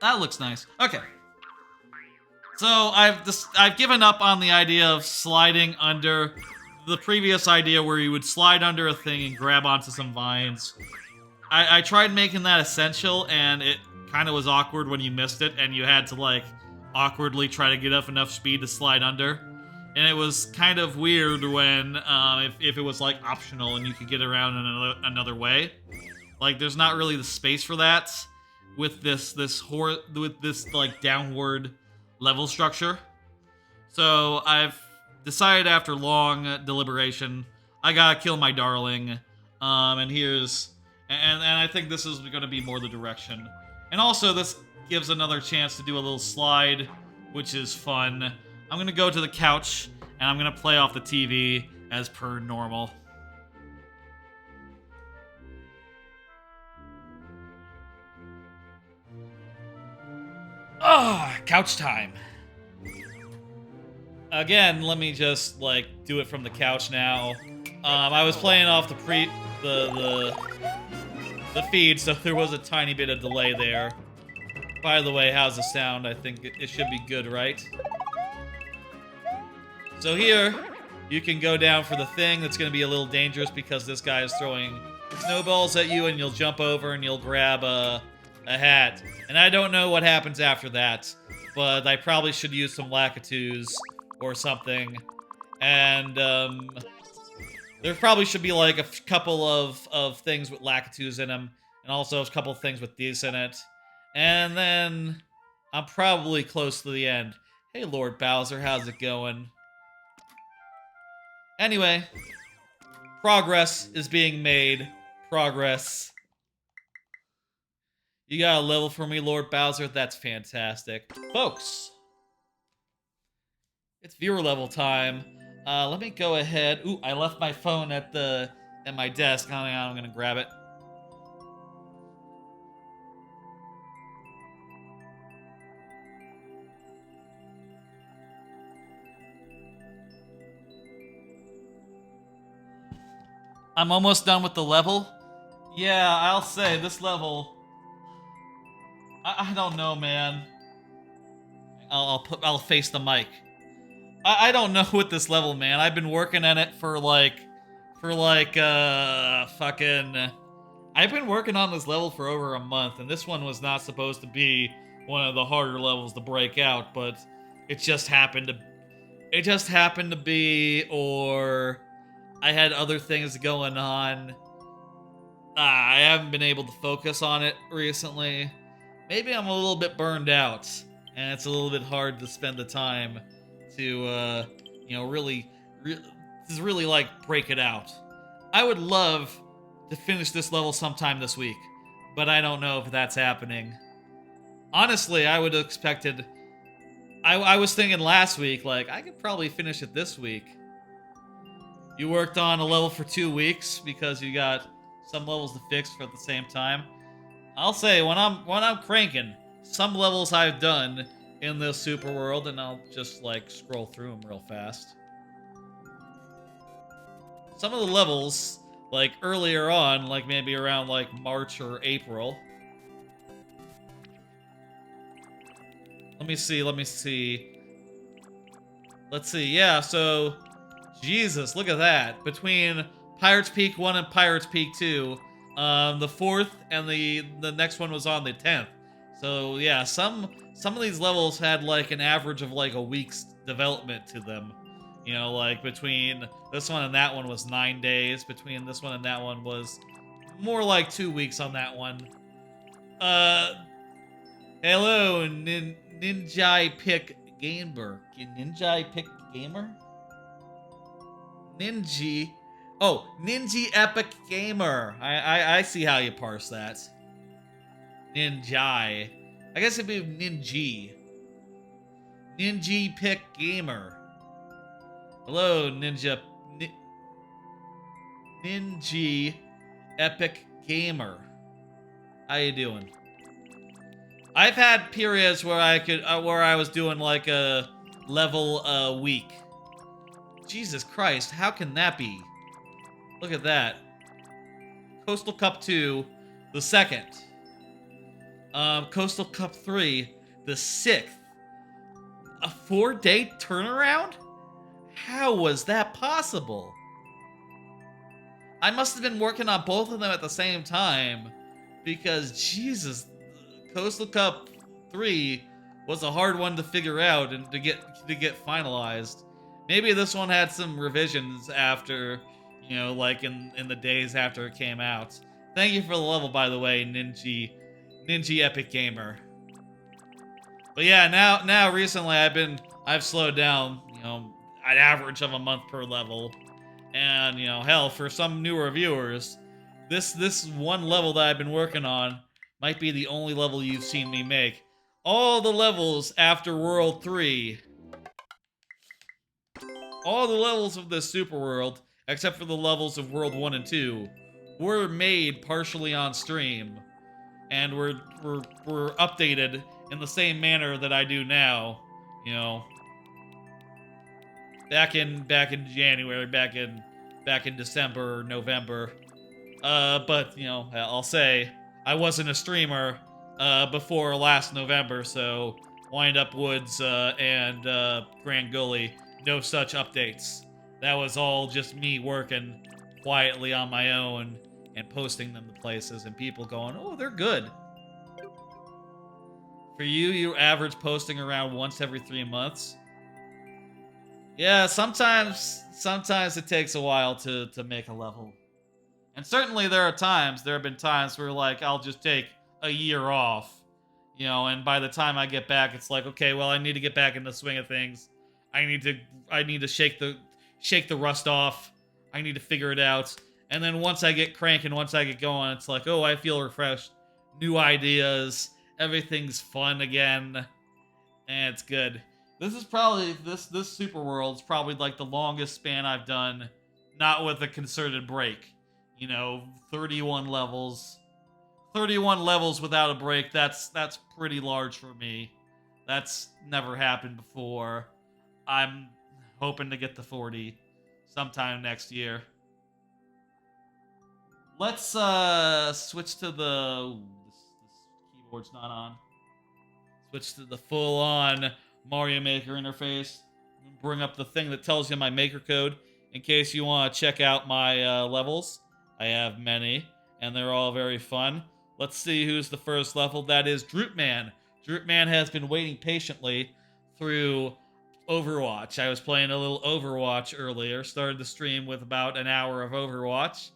That looks nice. Okay. So I've given up on the idea of sliding under. The previous idea where you would slide under a thing and grab onto some vines. I tried making that essential, and it kind of was awkward when you missed it, and you had to, like, awkwardly try to get up enough speed to slide under. And it was kind of weird when, if it was, like, optional and you could get around in another way. Like, there's not really the space for that with this like, downward level structure. So I've decided after long deliberation, I gotta kill my darling. And I think this is gonna be more the direction. And also, this gives another chance to do a little slide, which is fun. I'm gonna go to the couch, and I'm gonna play off the TV as per normal. Ah, couch time. Again, let me just, like, do it from the couch now. I was playing off the feed, so there was a tiny bit of delay there. By the way, how's the sound? I think it should be good, right? So here, you can go down for the thing that's going to be a little dangerous because this guy is throwing snowballs at you, and you'll jump over and you'll grab a hat. And I don't know what happens after that, but I probably should use some Lakitus or something. And there probably should be like a couple of things with Lakitus in them, and also a couple of things with these in it. And then I'm probably close to the end. Hey, Lord Bowser, how's it going? Anyway, progress is being made. Progress. You got a level for me, Lord Bowser? That's fantastic. Folks, it's viewer level time. Let me go ahead. Ooh, I left my phone at my desk. Hang on, I'm gonna grab it. I'm almost done with the level. Yeah, I'll say this level. I don't know, man. I'll face the mic. I don't know with this level, man. I've been working on it for fucking. I've been working on this level for over a month, and this one was not supposed to be one of the harder levels to break out, but it just happened to. It just happened to be, or I had other things going on. I haven't been able to focus on it recently. Maybe I'm a little bit burned out, and it's a little bit hard to spend the time to, really like break it out. I would love to finish this level sometime this week, but I don't know if that's happening. Honestly, I would have expected. I was thinking last week, like, I could probably finish it this week. You worked on a level for 2 weeks because you got some levels to fix for at the same time. I'll say when I'm cranking, some levels I've done in this super world, and I'll just like scroll through them real fast. Some of the levels, like earlier on, like maybe around like March or April. Let me see. Let's see. Yeah, so Jesus, look at that. Between Pirates Peak 1 and Pirates Peak 2, the 4th and the next one was on the 10th. So yeah, some of these levels had like an average of like a week's development to them, You know, like between this one and that one was 9 days. Between this one and that one was more like 2 weeks on that one. Hello, Ninja Pick Gamer. Ninja Pick Gamer? Ninja. Oh, Ninja Epic Gamer. I see how you parse that. Ninja. I guess it'd be Ninja. Ninja Pick Gamer. Hello, Ninja Epic Gamer. How you doing? I've had periods where I was doing like a level a week. Jesus Christ, how can that be? Look at that. Coastal Cup 2, the 2nd. Coastal Cup 3, the 6th. A 4-day turnaround? How was that possible? I must have been working on both of them at the same time, because Jesus, Coastal Cup 3 was a hard one to figure out and to get finalized. Maybe this one had some revisions after, you know, like in the days after it came out. Thank you for the level, by the way, Ninja Epic Gamer. But yeah, now recently I've slowed down, you know, an average of a month per level. And, you know, hell, for some newer viewers, this one level that I've been working on might be the only level you've seen me make. All the levels after World 3, all the levels of this super world, except for the levels of World 1 and 2, were made partially on stream. And were updated in the same manner that I do now, you know. Back in January, back in December or November. But you know, I'll say I wasn't a streamer before last November, so Wind Up Woods and Grand Gully, no such updates. That was all just me working quietly on my own and posting them to places and people going, "Oh, they're good." For you average posting around once every 3 months. Yeah, sometimes it takes a while to make a level. And certainly there have been times where like I'll just take a year off, you know, and by the time I get back it's like, okay, well I need to get back in the swing of things. I need to shake the rust off. I need to figure it out. And then once I get cranking, once I get going, it's like, oh, I feel refreshed. New ideas, everything's fun again. And it's good. This is probably this super world's probably like the longest span I've done, not with a concerted break. You know, 31 levels. 31 levels without a break, that's pretty large for me. That's never happened before. I'm hoping to get to 40 sometime next year. Let's switch to the this keyboard's not on. Switch to the full-on Mario Maker interface. Bring up the thing that tells you my maker code in case you want to check out my levels. I have many, and they're all very fun. Let's see who's the first level. That is Droopman. Droopman has been waiting patiently through Overwatch. I was playing a little Overwatch earlier. Started the stream with about an hour of Overwatch.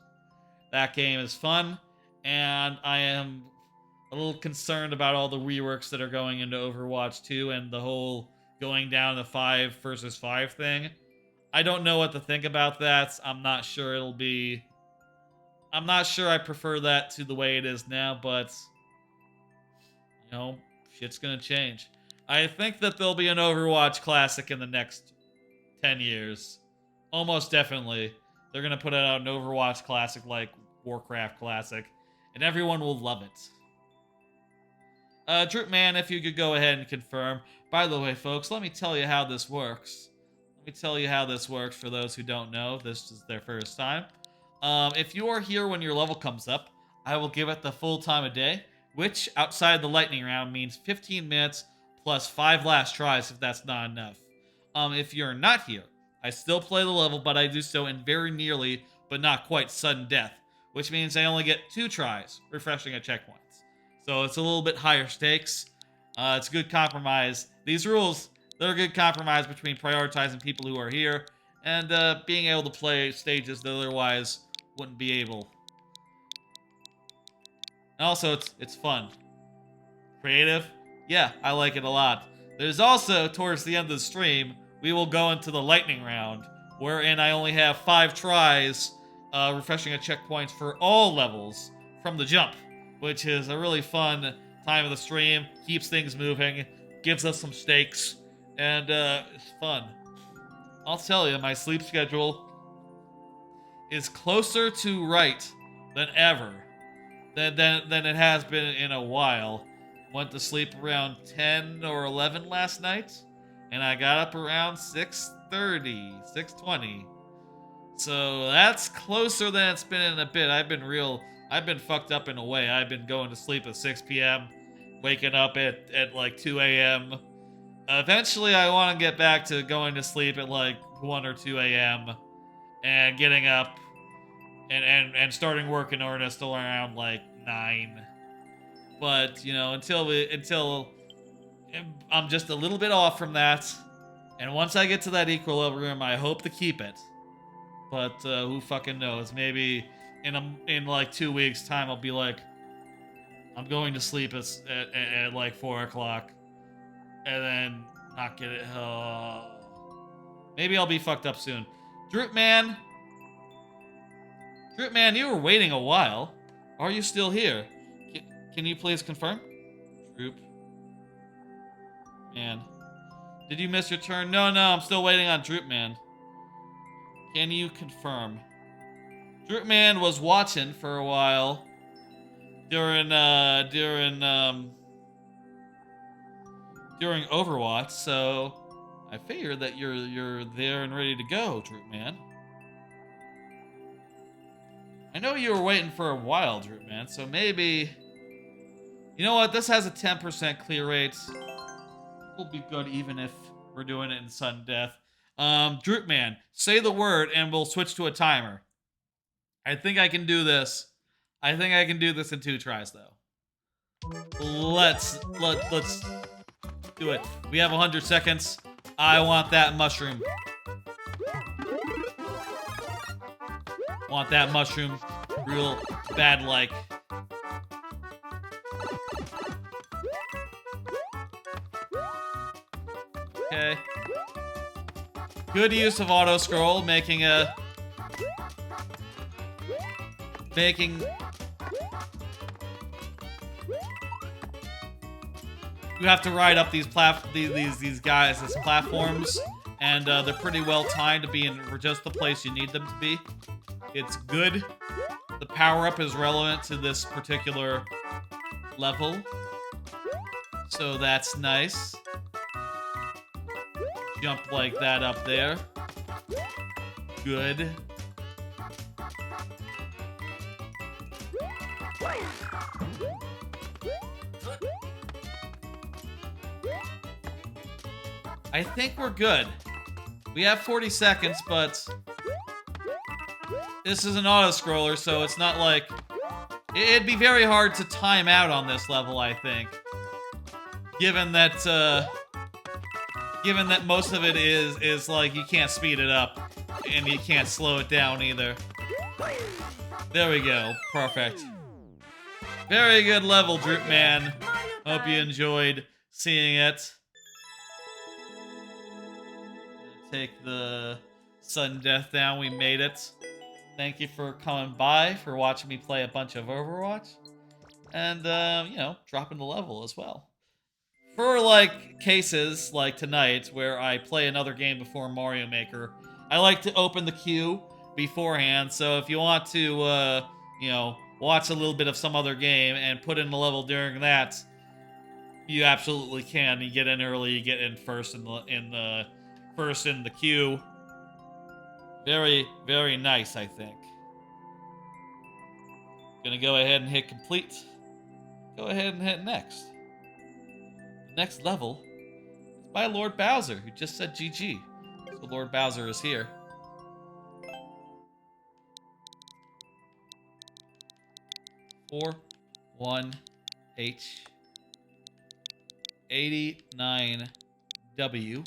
That game is fun, and I am a little concerned about all the reworks that are going into Overwatch 2 and the whole going down to 5 versus 5 thing. I don't know what to think about that. I'm not sure I prefer that to the way it is now, but you know, shit's gonna change. I think that there'll be an Overwatch Classic in the next 10 years. Almost definitely. They're gonna put out an Overwatch Classic like Warcraft Classic, and everyone will love it. Droopman, if you could go ahead and confirm. By the way, folks, let me tell you how this works. Let me tell you how this works for those who don't know. This is their first time. If you are here when your level comes up, I will give it the full time of day, which, outside the lightning round, means 15 minutes plus 5 last tries if that's not enough. If you're not here, I still play the level, but I do so in very nearly, but not quite, sudden death, which means I only get 2 tries, refreshing at checkpoints. So it's a little bit higher stakes. It's a good compromise. These rules, they're a good compromise between prioritizing people who are here and being able to play stages that otherwise wouldn't be able. And also, it's fun. Creative? Yeah, I like it a lot. There's also, towards the end of the stream, we will go into the lightning round, wherein I only have 5 tries refreshing a checkpoint for all levels from the jump, which is a really fun time of the stream, keeps things moving, gives us some stakes, and it's fun. I'll tell you, my sleep schedule is closer to right than ever, than it has been in a while. Went to sleep around 10 or 11 last night, and I got up around 6:30, 6:20. So that's closer than it's been in a bit. I've been fucked up in a way. I've been going to sleep at 6 p.m., waking up at like 2 a.m. Eventually, I want to get back to going to sleep at like 1 or 2 a.m. and getting up and starting work in earnest around like 9. But, you know, until I'm just a little bit off from that. And once I get to that equilibrium, I hope to keep it. But who fucking knows? Maybe in like 2 weeks' time, I'll be like, I'm going to sleep at like 4 o'clock, and then not get it. Maybe I'll be fucked up soon. Droop man, you were waiting a while. Are you still here? Can you please confirm? Droop man, did you miss your turn? No, I'm still waiting on Droop man. Can you confirm? Droop man was watching for a while during Overwatch, so I figured that you're there and ready to go, Droop man. I know you were waiting for a while, Droop man, so maybe, you know what? This has a 10% clear rate. Will be good even if we're doing it in sudden death. Droop man, say the word and we'll switch to a timer. I think I can do this. I think I can do this in 2 tries though. Let's do it. We have 100 seconds. I want that mushroom. Want that mushroom real bad like. Okay. Good use of auto scroll, making you have to ride up these guys as platforms, and they're pretty well timed to be in just the place you need them to be. It's good. The power-up is relevant to this particular level, so that's nice. Jump like that up there. Good. I think we're good. We have 40 seconds, but this is an auto-scroller, so it's not like... It'd be very hard to time out on this level, I think. Given that most of it is like you can't speed it up and you can't slow it down either. There we go. Perfect. Very good level, Droop man. Hope you enjoyed seeing it. Take the sudden death down. We made it. Thank you for coming by, for watching me play a bunch of Overwatch, and you know, dropping the level as well. For like cases like tonight where I play another game before Mario Maker, I like to open the queue beforehand. So if you want to, you know, watch a little bit of some other game and put in the level during that, you absolutely can. You get in early, you get in first in the queue. Very, very nice, I think. Gonna go ahead and hit complete. Go ahead and hit next. The next level is by Lord Bowser, who just said GG. So Lord Bowser is here. Four, 1, H, 89, W,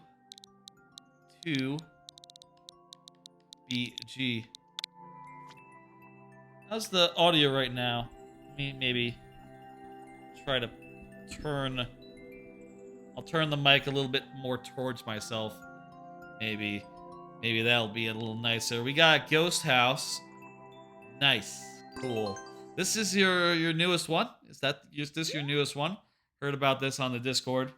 2, BG. How's the audio right now? Maybe try to turn... I'll turn the mic a little bit more towards myself. Maybe that'll be a little nicer. We got Ghost House. Nice. Cool. This is your newest one? Is this your newest one? Heard about this on the Discord.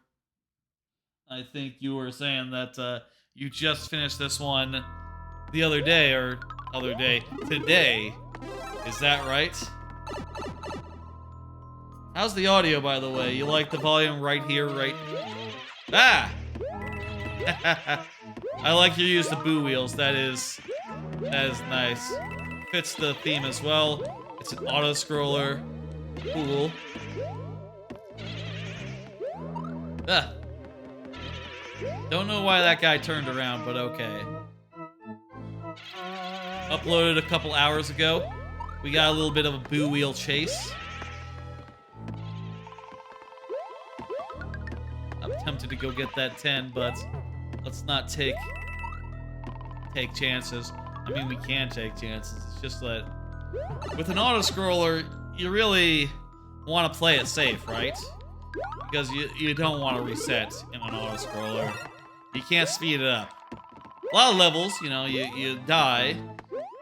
I think you were saying that you just finished this one the other day, or other day, today. Is that right? How's the audio, by the way? You like the volume right here, right? Ah! I like your use of boo wheels. That is nice. Fits the theme as well. It's an auto-scroller. Cool. Ah. Don't know why that guy turned around, but okay. Uploaded a couple hours ago. We got a little bit of a boo wheel chase. I'm tempted to go get that 10, but let's not take chances. I mean, we can take chances. It's just that with an auto-scroller, you really want to play it safe, right? Because you don't want to reset in an auto-scroller. You can't speed it up. A lot of levels, you know, you die.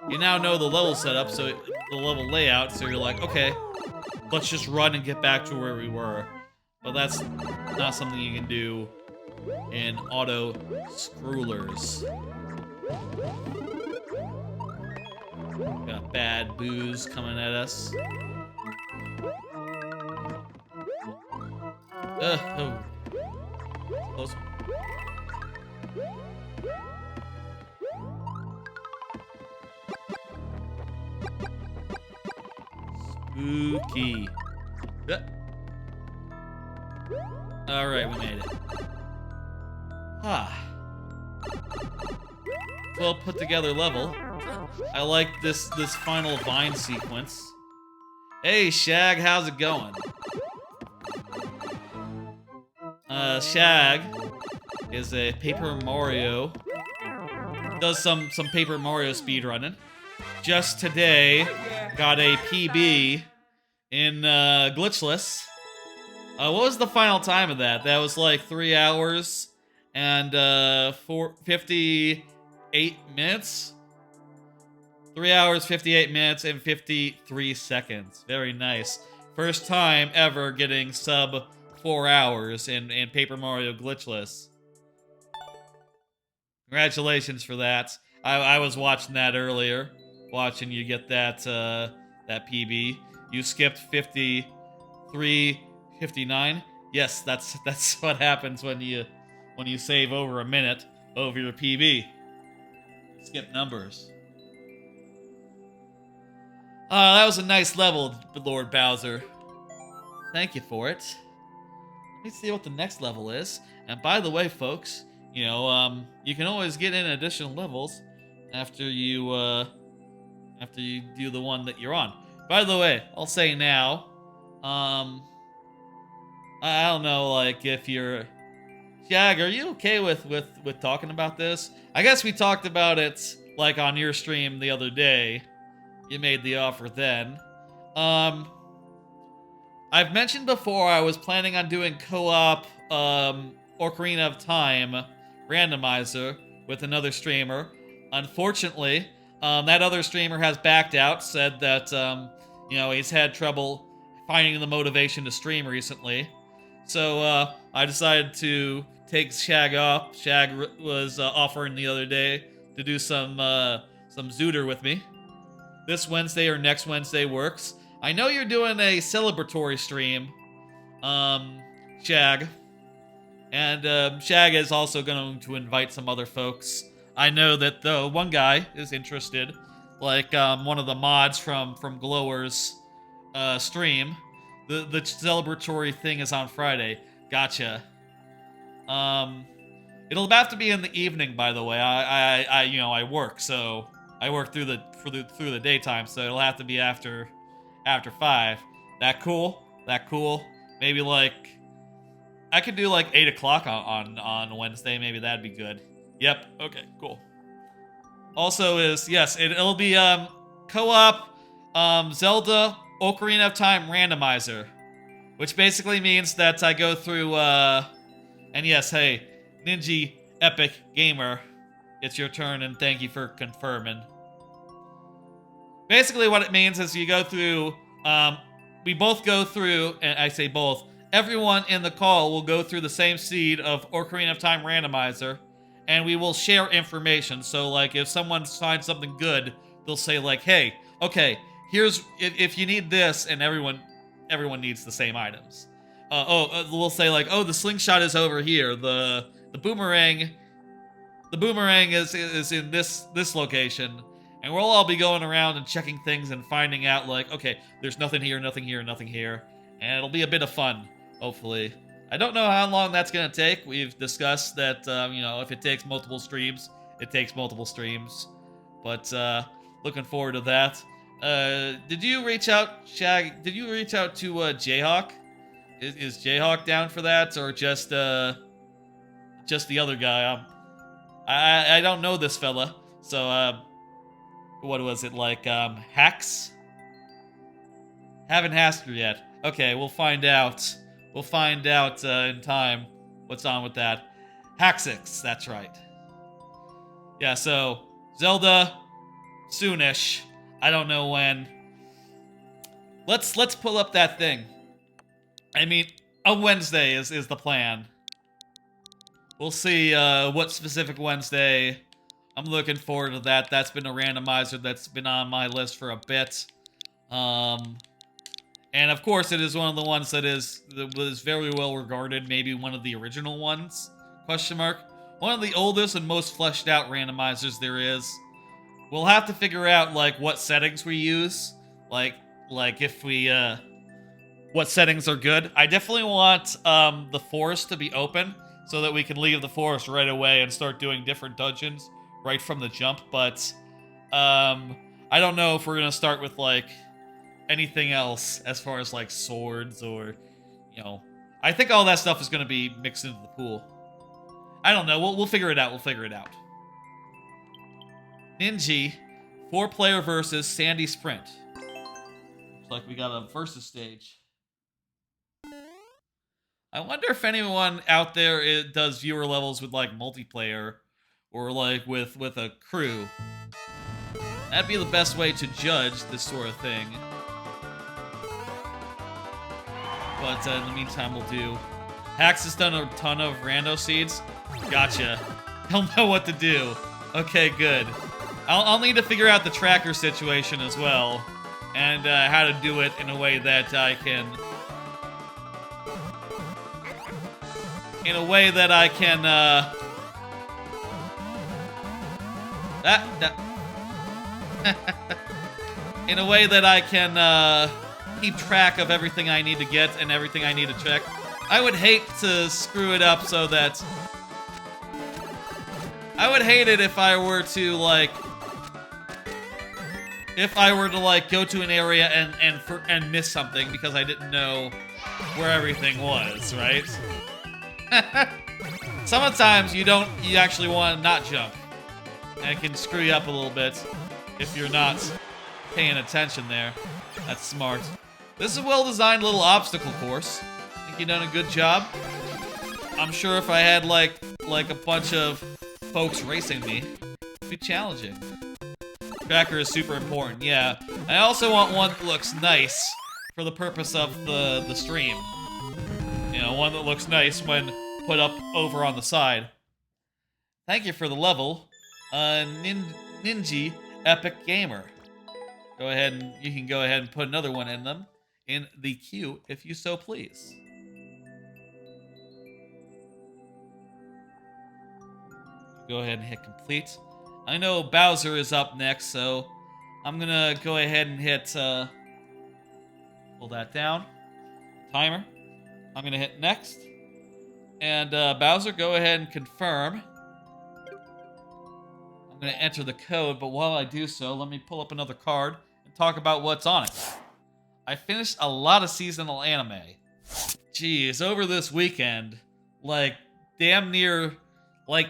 You now know the level setup, so the level layout, so you're like, okay, let's just run and get back to where we were. But that's not something you can do in auto-scrollers. Got bad boos coming at us. Oh. Close. Spooky. Alright, we made it. Well put together level. I like this final vine sequence. Hey Shag, how's it going? Shag is a Paper Mario. Does some Paper Mario speedrunning. Just today got a PB in glitchless. What was the final time of that? That was like 3 hours and 58 minutes. 3 hours, 58 minutes, and 53 seconds. Very nice. First time ever getting sub 4 hours in Paper Mario glitchless. Congratulations for that. I was watching that earlier. Watching you get that PB. You skipped 53, 59. Yes, that's what happens when you save over a minute over your PB. Skip numbers. That was a nice level, Lord Bowser. Thank you for it. Let me see what the next level is. And by the way, folks, you know, you can always get in additional levels after you do the one that you're on. By the way, I'll say now, I don't know, like, if you're... Jag, are you okay with talking about this? I guess we talked about it, like, on your stream the other day. You made the offer then. I've mentioned before I was planning on doing co-op Ocarina of Time randomizer with another streamer. Unfortunately, that other streamer has backed out, said that, you know, he's had trouble finding the motivation to stream recently. So, I decided to take Shag off. Shag was offering the other day to do some Zooter with me. This Wednesday or next Wednesday works. I know you're doing a celebratory stream, Shag. And Shag is also going to invite some other folks. I know that the one guy is interested, like one of the mods from Glower's stream. The celebratory thing is on Friday. Gotcha. It'll have to be in the evening, by the way. I work, so I work through the daytime, so it'll have to be after 5. That cool? That cool? Maybe like I could do like 8 o'clock on Wednesday. Maybe that'd be good. Yep. Okay. Cool. also is, yes, it'll be co-op Zelda Ocarina of Time randomizer, which basically means that I go through and yes, hey, Ninja Epic Gamer, it's your turn and thank you for confirming. Basically what it means is you go through, we both go through, and I say both, everyone in the call will go through the same seed of Ocarina of Time randomizer, and we will share information. So, like, if someone finds something good, they'll say, like, hey, okay, here's, if you need this, and everyone needs the same items. We'll say, like, oh, the slingshot is over here, the boomerang is in this location. And we'll all be going around and checking things and finding out, like, okay, there's nothing here, nothing here, nothing here. And it'll be a bit of fun, hopefully. I don't know how long that's going to take. We've discussed that, you know, if it takes multiple streams, it takes multiple streams. But, looking forward to that. Did you reach out, Shag? Did you reach out to, Jayhawk? Is Jayhawk down for that? Or just the other guy? I don't know this fella. So, what was it, like, hacks? Haven't asked her yet. Okay, we'll find out. We'll find out in time what's on with that. Haxix, that's right. Yeah, so, Zelda, soonish. I don't know when. Let's pull up that thing. I mean, a Wednesday is the plan. We'll see what specific Wednesday. I'm looking forward to that. That's been a randomizer that's been on my list for a bit. And of course, it is one of the ones that was very well regarded. Maybe one of the original ones? Question mark. One of the oldest and most fleshed out randomizers there is. We'll have to figure out like what settings we use. Like if we what settings are good. I definitely want the forest to be open so that we can leave the forest right away and start doing different dungeons right from the jump, but I don't know if we're gonna start with like anything else as far as like swords or, you know, I think all that stuff is gonna be mixed into the pool. I don't know. We'll figure it out. We'll figure it out. Ninja, 4-player versus Sandy Sprint. Looks like we got a versus stage. I wonder if anyone out there does viewer levels with like multiplayer. Or like with a crew. That'd be the best way to judge this sort of thing. But in the meantime, we'll do... Hax has done a ton of rando seeds. Gotcha. He'll know what to do. Okay, good. I'll need to figure out the tracker situation as well. And how to do it in a way that I can... In a way that I can, in a way that I can keep track of everything I need to get and everything I need to check. I would hate to screw it up so that... I would hate it if I were to, like... If I were to, like, go to an area and miss something because I didn't know where everything was, right? Sometimes you actually want to not jump. And it can screw you up a little bit if you're not paying attention there. That's smart. This is a well-designed little obstacle course. I think you've done a good job. I'm sure if I had like a bunch of folks racing me, it'd be challenging. Tracker is super important, yeah. I also want one that looks nice for the purpose of the stream. You know, one that looks nice when put up over on the side. Thank you for the level. Ninja Epic Gamer. You can go ahead and put another one in them in the queue if you so please. Go ahead and hit complete. I know Bowser is up next, so I'm gonna go ahead and hit pull that down. Timer. I'm gonna hit next. And Bowser, go ahead and confirm. I'm going to enter the code, but while I do so, let me pull up another card and talk about what's on it. I finished a lot of seasonal anime. Jeez, over this weekend, like, damn near, like,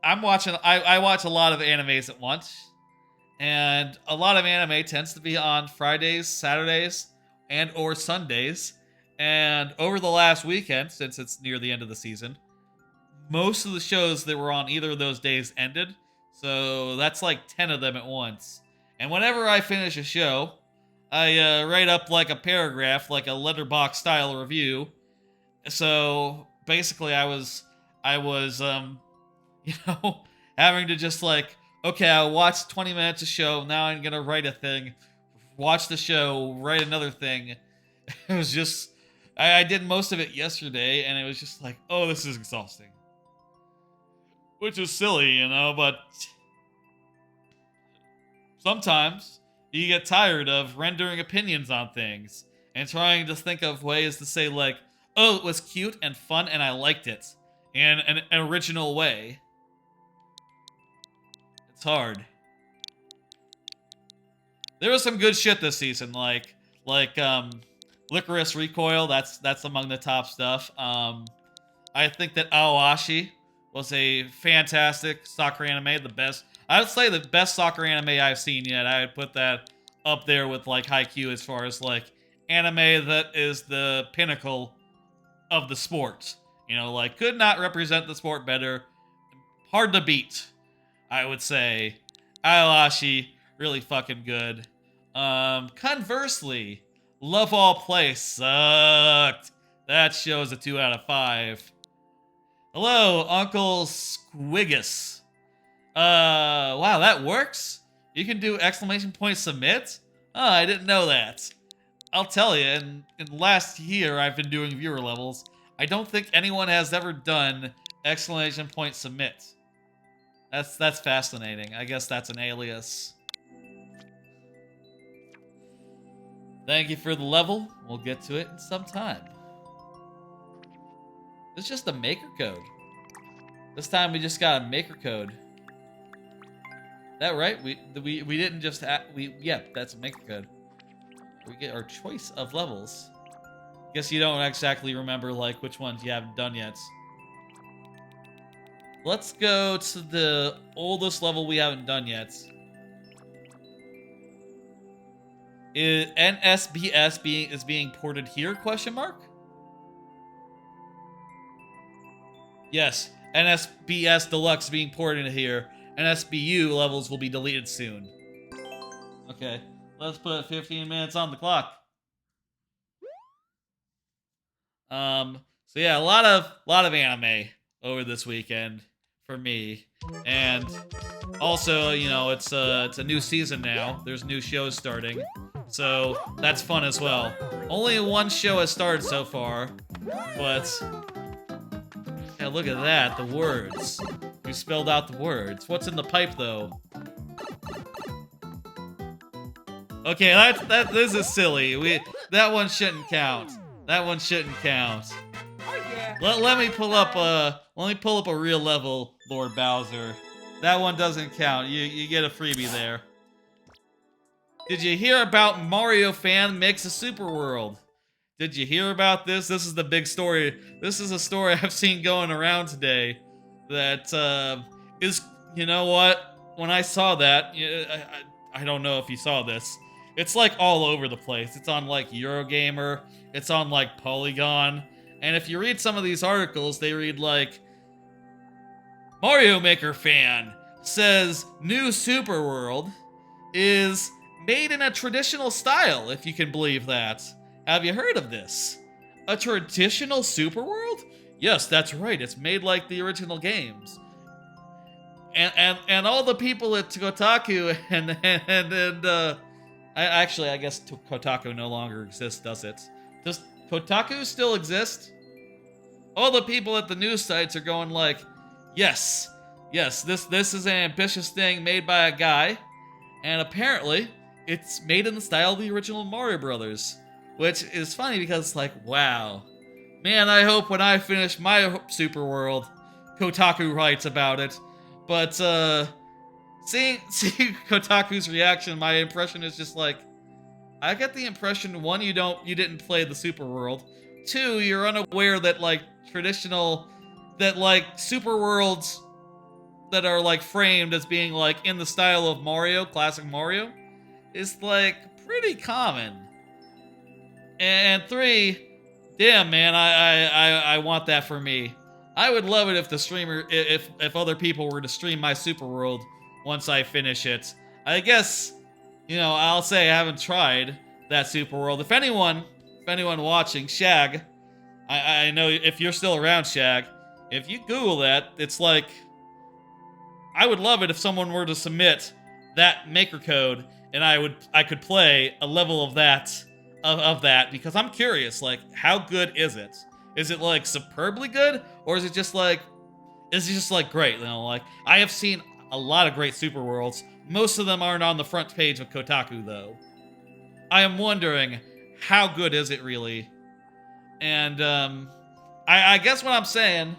I'm watching. I watch a lot of animes at once, and a lot of anime tends to be on Fridays, Saturdays, and or Sundays. And over the last weekend, since it's near the end of the season, most of the shows that were on either of those days ended. So that's like 10 of them at once. And whenever I finish a show, I write up like a paragraph, like a letterbox style review. So basically, I was, you know, having to just like, okay, I watched 20 minutes of show. Now I'm gonna write a thing, watch the show, write another thing. It was just, I did most of it yesterday, and it was just like, oh, this is exhausting. Which is silly, you know, but sometimes you get tired of rendering opinions on things and trying to think of ways to say, like, oh, it was cute and fun and I liked it in an original way. It's hard. There was some good shit this season, like Licorice Recoil. That's among the top stuff. I think that Aoashi was a fantastic soccer anime, the best. I would say the best soccer anime I've seen yet. I would put that up there with like Haikyuu as far as like anime that is the pinnacle of the sport. You know, like could not represent the sport better. Hard to beat, I would say. Aoashi, really fucking good. Conversely, Love All Play sucked. That show's a 2 out of 5. Hello, Uncle Squiggus. Wow, that works? You can do exclamation point submit? Oh, I didn't know that. I'll tell you, in the last year I've been doing viewer levels, I don't think anyone has ever done exclamation point submit. That's fascinating. I guess that's an alias. Thank you for the level. We'll get to it in some time. It's just a maker code. This time we just got a maker code. That right? We didn't just yeah, that's a maker code. We get our choice of levels. Guess you don't exactly remember like which ones you haven't done yet. Let's go to the oldest level we haven't done yet. Is NSBS being ported here? Question mark. Yes, NSBS Deluxe being ported here. NSBU levels will be deleted soon. Okay, let's put 15 minutes on the clock. So yeah, a lot of anime over this weekend for me, and also you know it's a new season now. There's new shows starting, so that's fun as well. Only one show has started so far, but. Yeah, look at that, the words. You spelled out the words. What's in the pipe, though? Okay, this is silly. That one shouldn't count. That one shouldn't count. Oh yeah. Let me pull up a real level, Lord Bowser. That one doesn't count. You get a freebie there. Did you hear about Mario fan makes a super world? Did you hear about this? This is the big story. This is a story I've seen going around today that is, you know what? When I saw that, I don't know if you saw this. It's like all over the place. It's on like Eurogamer. It's on like Polygon. And if you read some of these articles, they read like, Mario Maker fan says new Super World is made in a traditional style, if you can believe that. Have you heard of this? A traditional super world? Yes, that's right. It's made like the original games. And all the people at Kotaku I guess Kotaku no longer exists, does it? Does Kotaku still exist? All the people at the news sites are going like, yes, this is an ambitious thing made by a guy, and apparently it's made in the style of the original Mario Brothers. Which is funny because, like, wow. Man, I hope when I finish my super world, Kotaku writes about it. But, seeing Kotaku's reaction, my impression is just like, I get the impression, one, you didn't play the super world. Two, you're unaware that, like, super worlds that are like framed as being like in the style of Mario, classic Mario, is like pretty common. And 3, damn man, I want that for me. I would love it if the streamer, if other people were to stream my Super World once I finish it. I guess, you know, I'll say I haven't tried that Super World. If anyone watching, Shag, I know if you're still around, Shag, if you Google that, it's like, I would love it if someone were to submit that maker code and I could play a level of that because I'm curious, like, how good is it? Is it like superbly good, or is it just like great? You know, like, I have seen a lot of great Super Worlds. Most of them aren't on the front page of Kotaku though. I am wondering, how good is it really? And I guess what I'm saying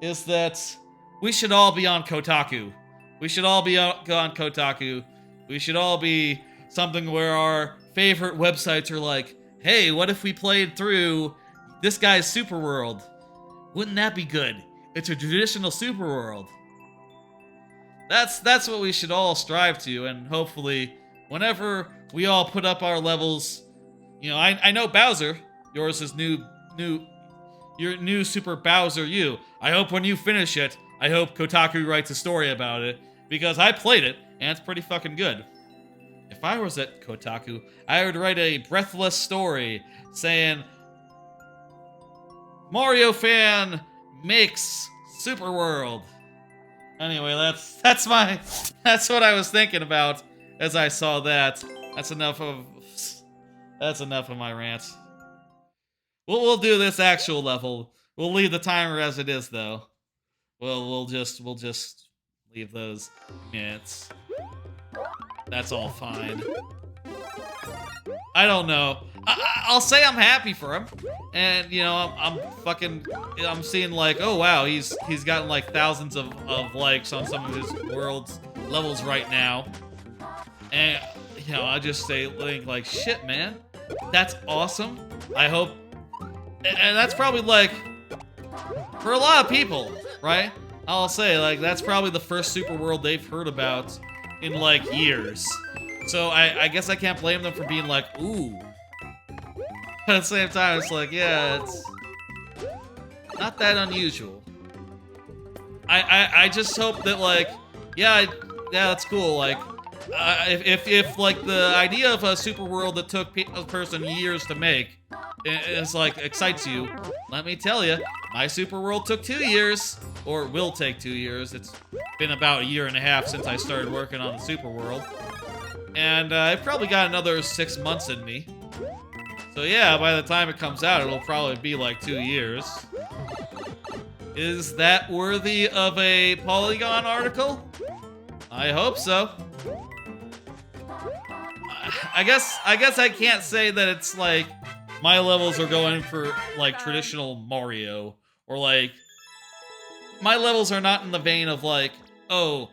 is that we should all be on Kotaku. We should all be on Kotaku. We should all be something where our favorite websites are like, hey, what if we played through this guy's Super World? Wouldn't that be good? It's a traditional Super World. That's what we should all strive to, and hopefully, whenever we all put up our levels, you know, I know Bowser, yours is your new Super Bowser U. I hope when you finish it, I hope Kotaku writes a story about it, because I played it, and it's pretty fucking good. If I was at Kotaku, I would write a breathless story saying, Mario fan makes Super World. Anyway, that's what I was thinking about as I saw that. That's enough of my rant. We'll do this actual level. We'll leave the timer as it is though. We'll just leave those minutes. That's all fine. I don't know. I'll say I'm happy for him, and you know I'm seeing like, oh wow, he's gotten like thousands of likes on some of his world's levels right now, and you know I just think like, shit man, that's awesome. I hope, and that's probably like for a lot of people, right? I'll say like that's probably the first Super World they've heard about in like years. So I guess I can't blame them for being like, ooh. But at the same time, it's like, yeah, it's not that unusual. I just hope that like, yeah, that's cool. Like, if like the idea of a Super World that took a person years to make is like excites you, let me tell you, my Super World took 2 years, or will take 2 years. It's been about 1.5 years since I started working on the Super World. And I've probably got another 6 months in me. So yeah, by the time it comes out, it'll probably be like 2 years. Is that worthy of a Polygon article? I hope so. I guess I can't say that it's like my levels are going for like traditional Mario, or like my levels are not in the vein of like, oh,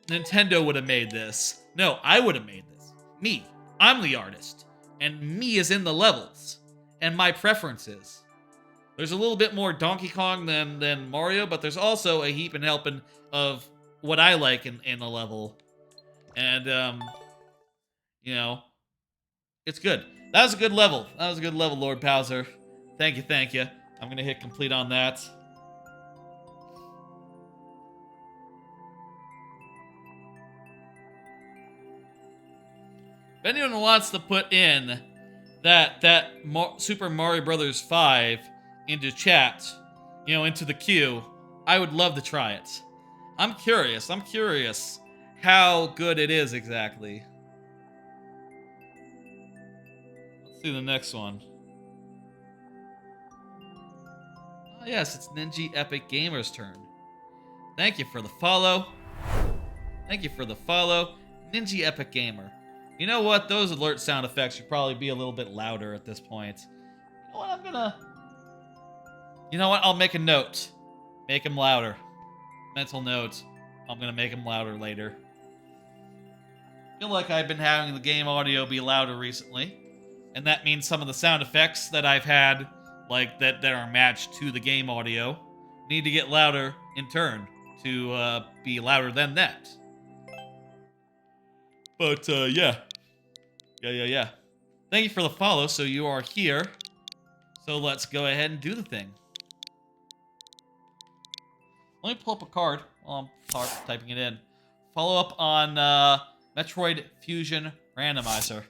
Nintendo would have made this. No, I would have made this. Me. I'm the artist. And me is in the levels. And my preferences. There's a little bit more Donkey Kong than Mario, but there's also a heap and helping of what I like in a level. And, you know, it's good. That was a good level. That was a good level, Lord Bowser. Thank you, thank you. I'm gonna hit complete on that. If anyone wants to put in that Super Mario Brothers 5 into chat, you know, into the queue, I would love to try it. I'm curious how good it is exactly. Let's see the next one. Oh yes, it's Ninja Epic Gamer's turn. Thank you for the follow. Thank you for the follow, Ninja Epic Gamer. You know what? Those alert sound effects should probably be a little bit louder at this point. You know what? I'll make a note. Make them louder. Mental note. I'm gonna make them louder later. I feel like I've been having the game audio be louder recently. And that means some of the sound effects that I've had, like that are matched to the game audio, need to get louder in turn. to be louder than that. But yeah. Yeah. Thank you for the follow. So you are here. So let's go ahead and do the thing. Let me pull up a card while I'm typing it in. Follow up on Metroid Fusion Randomizer.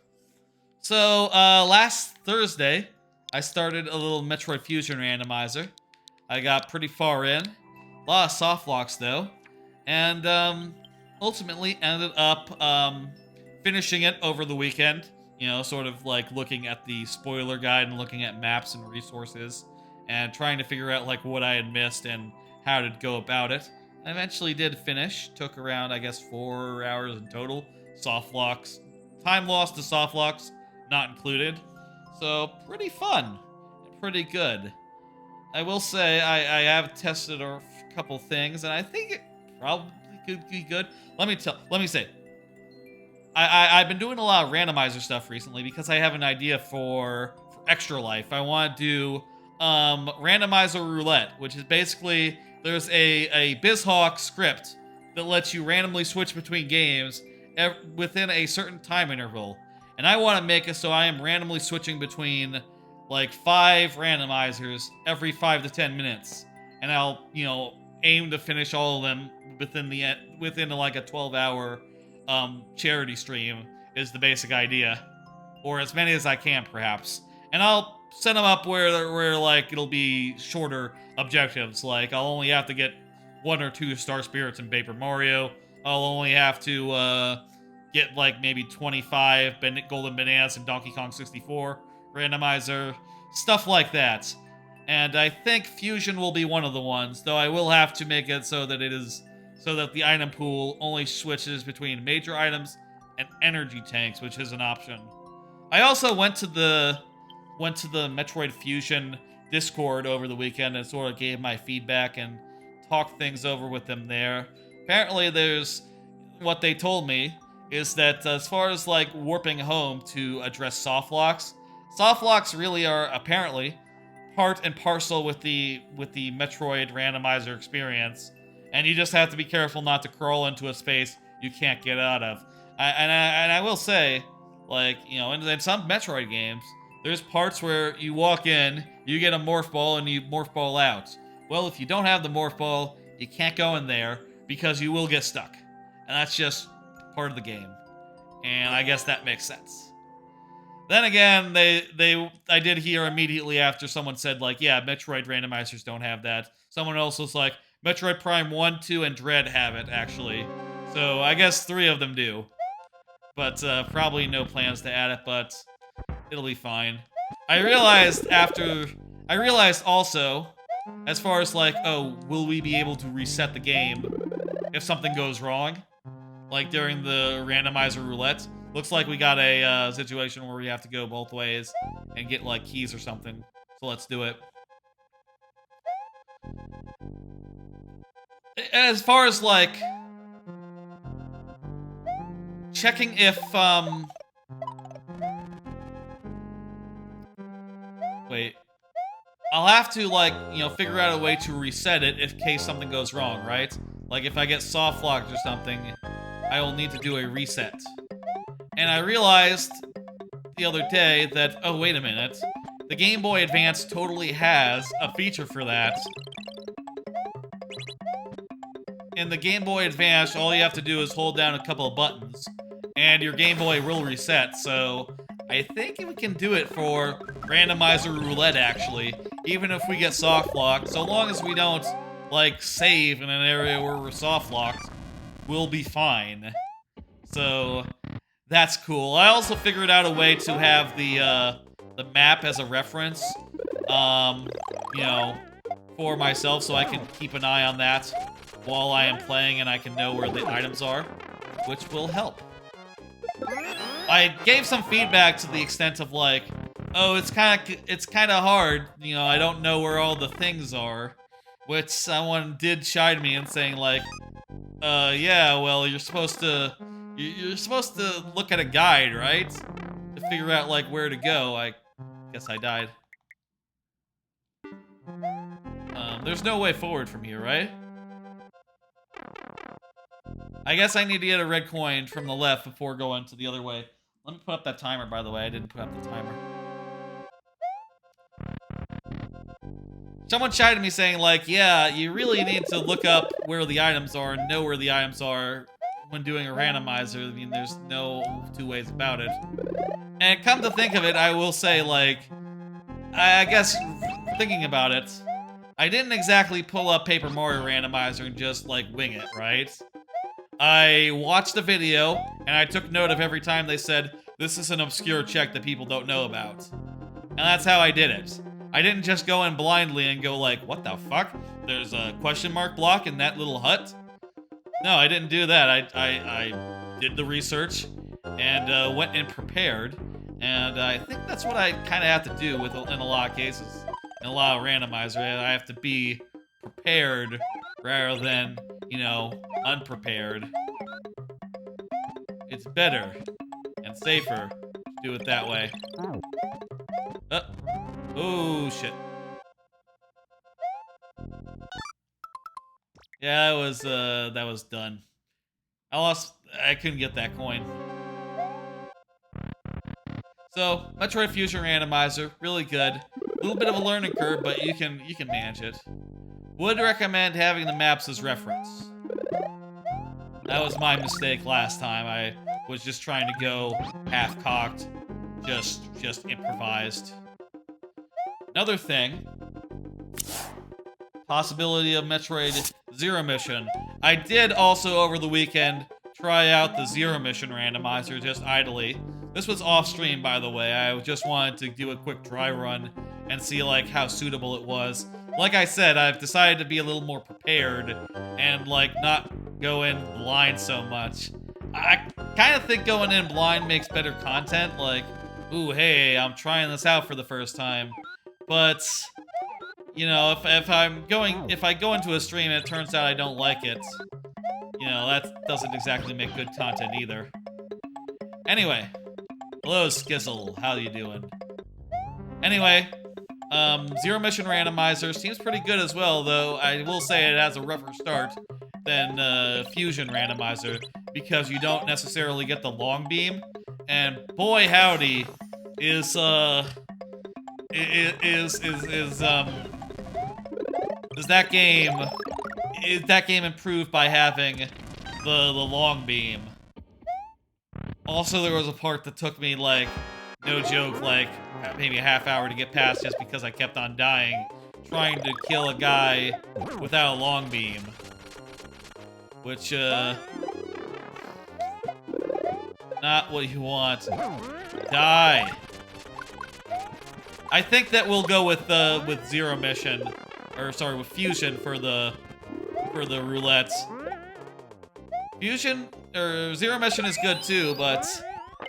So last Thursday, I started a little Metroid Fusion Randomizer. I got pretty far in. A lot of soft locks though. And ultimately ended up finishing it over the weekend. You know, sort of like looking at the spoiler guide and looking at maps and resources and trying to figure out like what I had missed and how to go about it. I eventually did finish. Took around, I guess, 4 hours in total. Soft locks. Time lost to soft locks not included. So, pretty fun. Pretty good. I will say, I have tested a couple things, and I think it probably could be good. Let me say, I've been doing a lot of randomizer stuff recently because I have an idea for Extra Life. I want to do randomizer roulette, which is basically there's a BizHawk script that lets you randomly switch between games within a certain time interval. And I want to make it so I am randomly switching between like 5 randomizers every 5 to 10 minutes. And I'll, aim to finish all of them within like a 12-hour charity stream is the basic idea, or as many as I can perhaps. And I'll set them up where like it'll be shorter objectives. Like I'll only have to get 1 or 2 star spirits in Paper Mario. I'll only have to get like maybe 25 golden bananas in Donkey Kong 64 randomizer, stuff like that. And I think Fusion will be one of the ones, though I will have to make it so that the item pool only switches between major items and energy tanks, which is an option. I also went to the Metroid Fusion Discord over the weekend and sort of gave my feedback and talked things over with them there. Apparently there's what they told me is that as far as like warping home to address soft locks really are apparently part and parcel with the Metroid randomizer experience, and you just have to be careful not to crawl into a space you can't get out of. I will say, like, in some Metroid games, there's parts where you walk in, you get a morph ball, and you morph ball out. Well, if you don't have the morph ball, you can't go in there because you will get stuck, and that's just part of the game. And I guess that makes sense. Then again, I did hear immediately after someone said, like, yeah, Metroid randomizers don't have that. Someone else was like, Metroid Prime 1, 2, and Dread have it, actually. So I guess 3 of them do. But probably no plans to add it, but it'll be fine. I realized also, as far as like, oh, will we be able to reset the game if something goes wrong? Like during the randomizer roulette? Looks like we got a situation where we have to go both ways and get, like, keys or something. So let's do it. As far as, like, checking if, wait. I'll have to, like, figure out a way to reset it in case something goes wrong, right? Like, if I get soft locked or something, I will need to do a reset. And I realized the other day that, oh, wait a minute. The Game Boy Advance totally has a feature for that. In the Game Boy Advance, all you have to do is hold down a couple of buttons, and your Game Boy will reset. So I think we can do it for randomizer roulette, actually. Even if we get soft locked, so long as we don't, like, save in an area where we're soft locked, we'll be fine. So that's cool. I also figured out a way to have the map as a reference, for myself, so I can keep an eye on that while I am playing, and I can know where the items are, which will help. I gave some feedback to the extent of like, oh, it's kind of hard, I don't know where all the things are, which someone did chide me in saying like, yeah, well, you're supposed to look at a guide, right? To figure out, like, where to go. I guess I died. There's no way forward from here, right? I guess I need to get a red coin from the left before going to the other way. Let me put up that timer, by the way. I didn't put up the timer. Someone chided me saying, like, yeah, you really need to look up where the items are and know where the items are when doing a randomizer. I mean, there's no two ways about it. And come to think of it, I will say, like, I guess thinking about it, I didn't exactly pull up Paper Mario Randomizer and just, like, wing it, right? I watched the video, and I took note of every time they said, this is an obscure check that people don't know about. And that's how I did it. I didn't just go in blindly and go like, what the fuck? There's a question mark block in that little hut? No, I didn't do that. I did the research and went in prepared. And I think that's what I kind of have to do in a lot of cases. In a lot of randomizer, I have to be prepared rather than, you know, unprepared. It's better and safer to do it that way. Oh, shit. Yeah, that was done. I couldn't get that coin. So, Metroid Fusion Randomizer, really good. A little bit of a learning curve, but you can manage it. Would recommend having the maps as reference. That was my mistake last time. I was just trying to go half-cocked, just improvised. Another thing, possibility of Metroid Zero Mission. I did also over the weekend try out the Zero Mission randomizer just idly. This was off stream, by the way. I just wanted to do a quick dry run and see like how suitable it was. Like I said, I've decided to be a little more prepared and like not go in blind so much. I kind of think going in blind makes better content. Like, ooh, hey, I'm trying this out for the first time. But, you know, if I go into a stream and it turns out I don't like it, you know, that doesn't exactly make good content either. Anyway, hello Skizzle, how you doing? Anyway, Zero Mission Randomizer seems pretty good as well, though I will say it has a rougher start than Fusion Randomizer because you don't necessarily get the long beam, and boy howdy, is that game improved by having the long beam. Also, there was a part that took me like, no joke, like maybe a half hour to get past just because I kept on dying trying to kill a guy without a long beam. Which, not what you want. Die. I think that we'll go with Zero Mission, or sorry, with Fusion for the roulettes. Fusion or Zero Mission is good too, but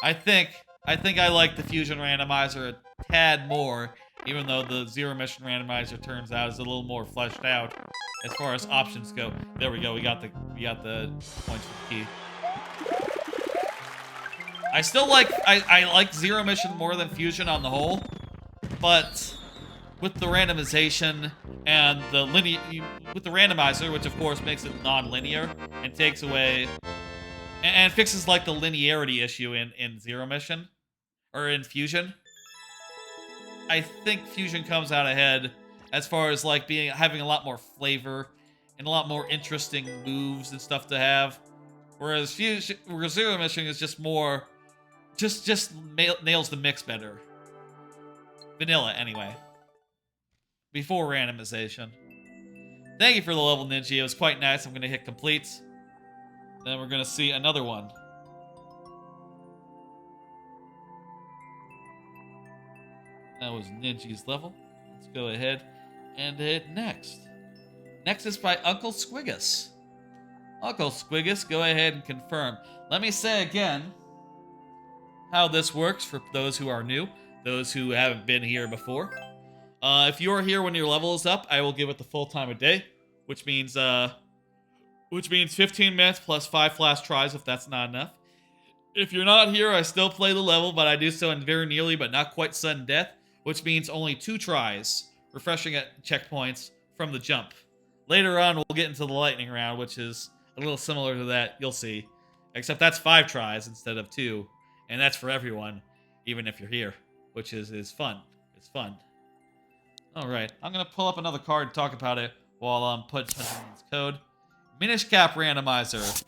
I think I like the Fusion Randomizer a tad more, even though the Zero Mission Randomizer turns out is a little more fleshed out as far as options go. There we go. We got the points for the key. I still like I like Zero Mission more than Fusion on the whole. But with the randomization and with the randomizer, which of course makes it non-linear and takes away and fixes like the linearity issue in Zero Mission or in Fusion, I think Fusion comes out ahead as far as like having a lot more flavor and a lot more interesting moves and stuff to have, whereas Zero Mission is just more just nails the mix better. Vanilla, anyway. Before randomization. Thank you for the level, Ninja. It was quite nice. I'm going to hit complete. Then we're going to see another one. That was Ninja's level. Let's go ahead and hit next. Next is by Uncle Squiggus. Uncle Squiggus, go ahead and confirm. Let me say again how this works for those who are new. Those who haven't been here before. If you're here when your level is up, I will give it the full time of day, which means 15 minutes plus 5 flash tries if that's not enough. If you're not here, I still play the level, but I do so in very nearly but not quite sudden death, which means only 2 tries, refreshing at checkpoints from the jump. Later on, we'll get into the lightning round, which is a little similar to that. You'll see. Except that's 5 tries instead of 2. And that's for everyone, even if you're here, which is fun. It's fun. All right, I'm going to pull up another card and talk about it while I'm punching in this code. Minish Cap Randomizer.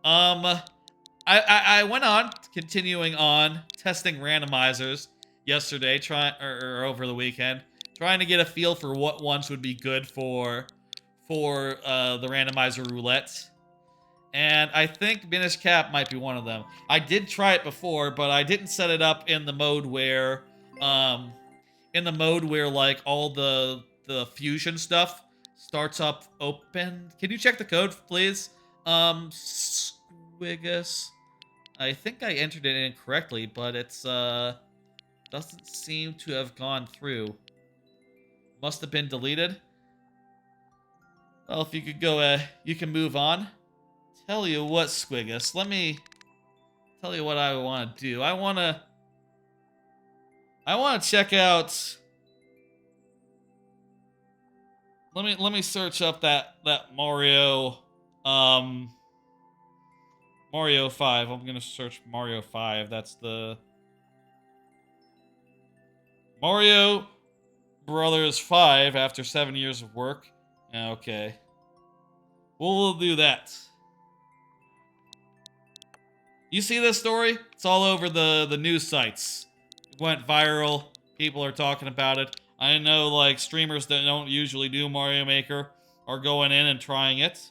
I went on, continuing on, testing randomizers yesterday, or over the weekend, trying to get a feel for what ones would be good for the randomizer roulette. And I think Minish Cap might be one of them. I did try it before, but I didn't set it up in the mode where, like all the fusion stuff starts up open. Can you check the code, please? Squigus. I think I entered it incorrectly, but it's doesn't seem to have gone through. Must have been deleted. Well, if you could go, you can move on. Tell you what, Squigus, let me tell you what I want to do. I want to check out. Let me search up that Mario Mario 5. I'm gonna search Mario 5. That's the Mario Brothers 5 after 7 years of work. Okay. We'll do that. You see this story? It's all over the news sites. It went viral. People are talking about it. I know, like, streamers that don't usually do Mario Maker are going in and trying it.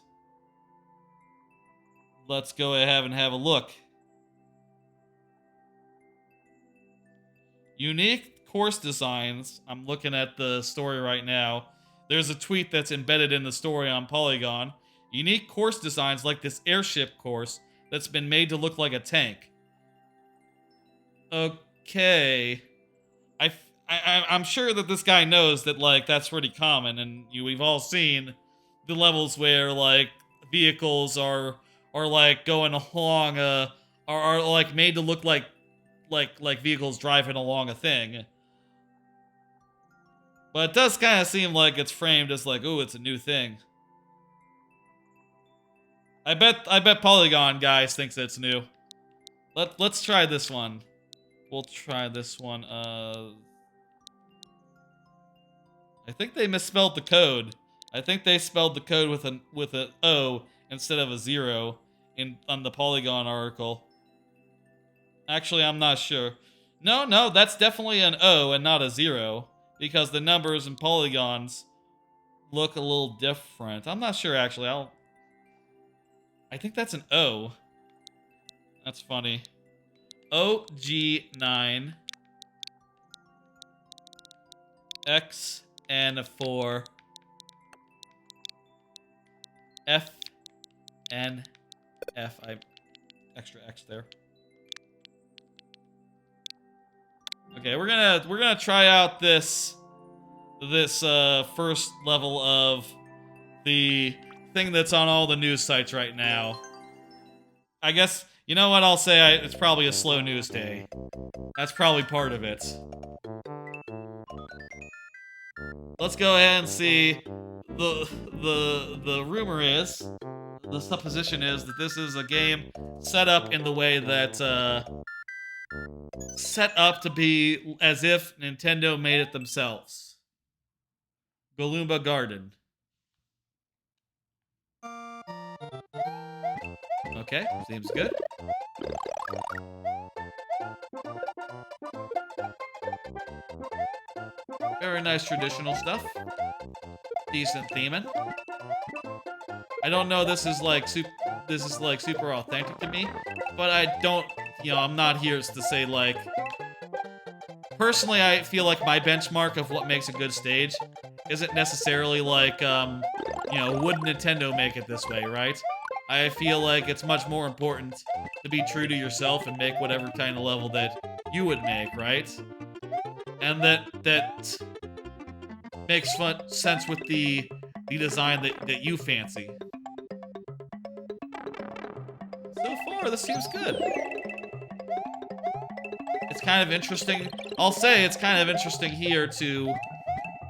Let's go ahead and have a look. Unique course designs. I'm looking at the story right now. There's a tweet that's embedded in the story on Polygon. Unique course designs like this airship course that's been made to look like a tank. Okay. I'm sure that this guy knows that, like, that's pretty common, and we've all seen the levels where, like, vehicles are like going along are like made to look like vehicles driving along a thing. But it does kind of seem like it's framed as like, ooh, it's a new thing. I bet Polygon guys thinks it's new. Let's try this one. We'll try this one. I think they misspelled the code. I think they spelled the code with an O instead of a 0 on the Polygon article. Actually, I'm not sure. No, that's definitely an O and not a 0 because the numbers and polygons look a little different. I'm not sure actually. I think that's an O. That's funny. OG9 XN4 FNF. I extra X there. Okay, we're gonna try out this first level of the thing that's on all the news sites right now. I guess, you know what I'll say, it's probably a slow news day. That's probably part of it. Let's go ahead and see. The rumor is, the supposition is that this is a game set up in the way that set up to be as if Nintendo made it themselves. Galumba Garden. Okay, seems good. Very nice traditional stuff. Decent theming. I don't know, this is like super authentic to me, but I don't, I'm not here to say like, personally I feel like my benchmark of what makes a good stage isn't necessarily like, would Nintendo make it this way, right? I feel like it's much more important to be true to yourself and make whatever kind of level that you would make, right? And that makes sense with the design that you fancy. So far, this seems good. It's kind of interesting. I'll say it's kind of interesting here to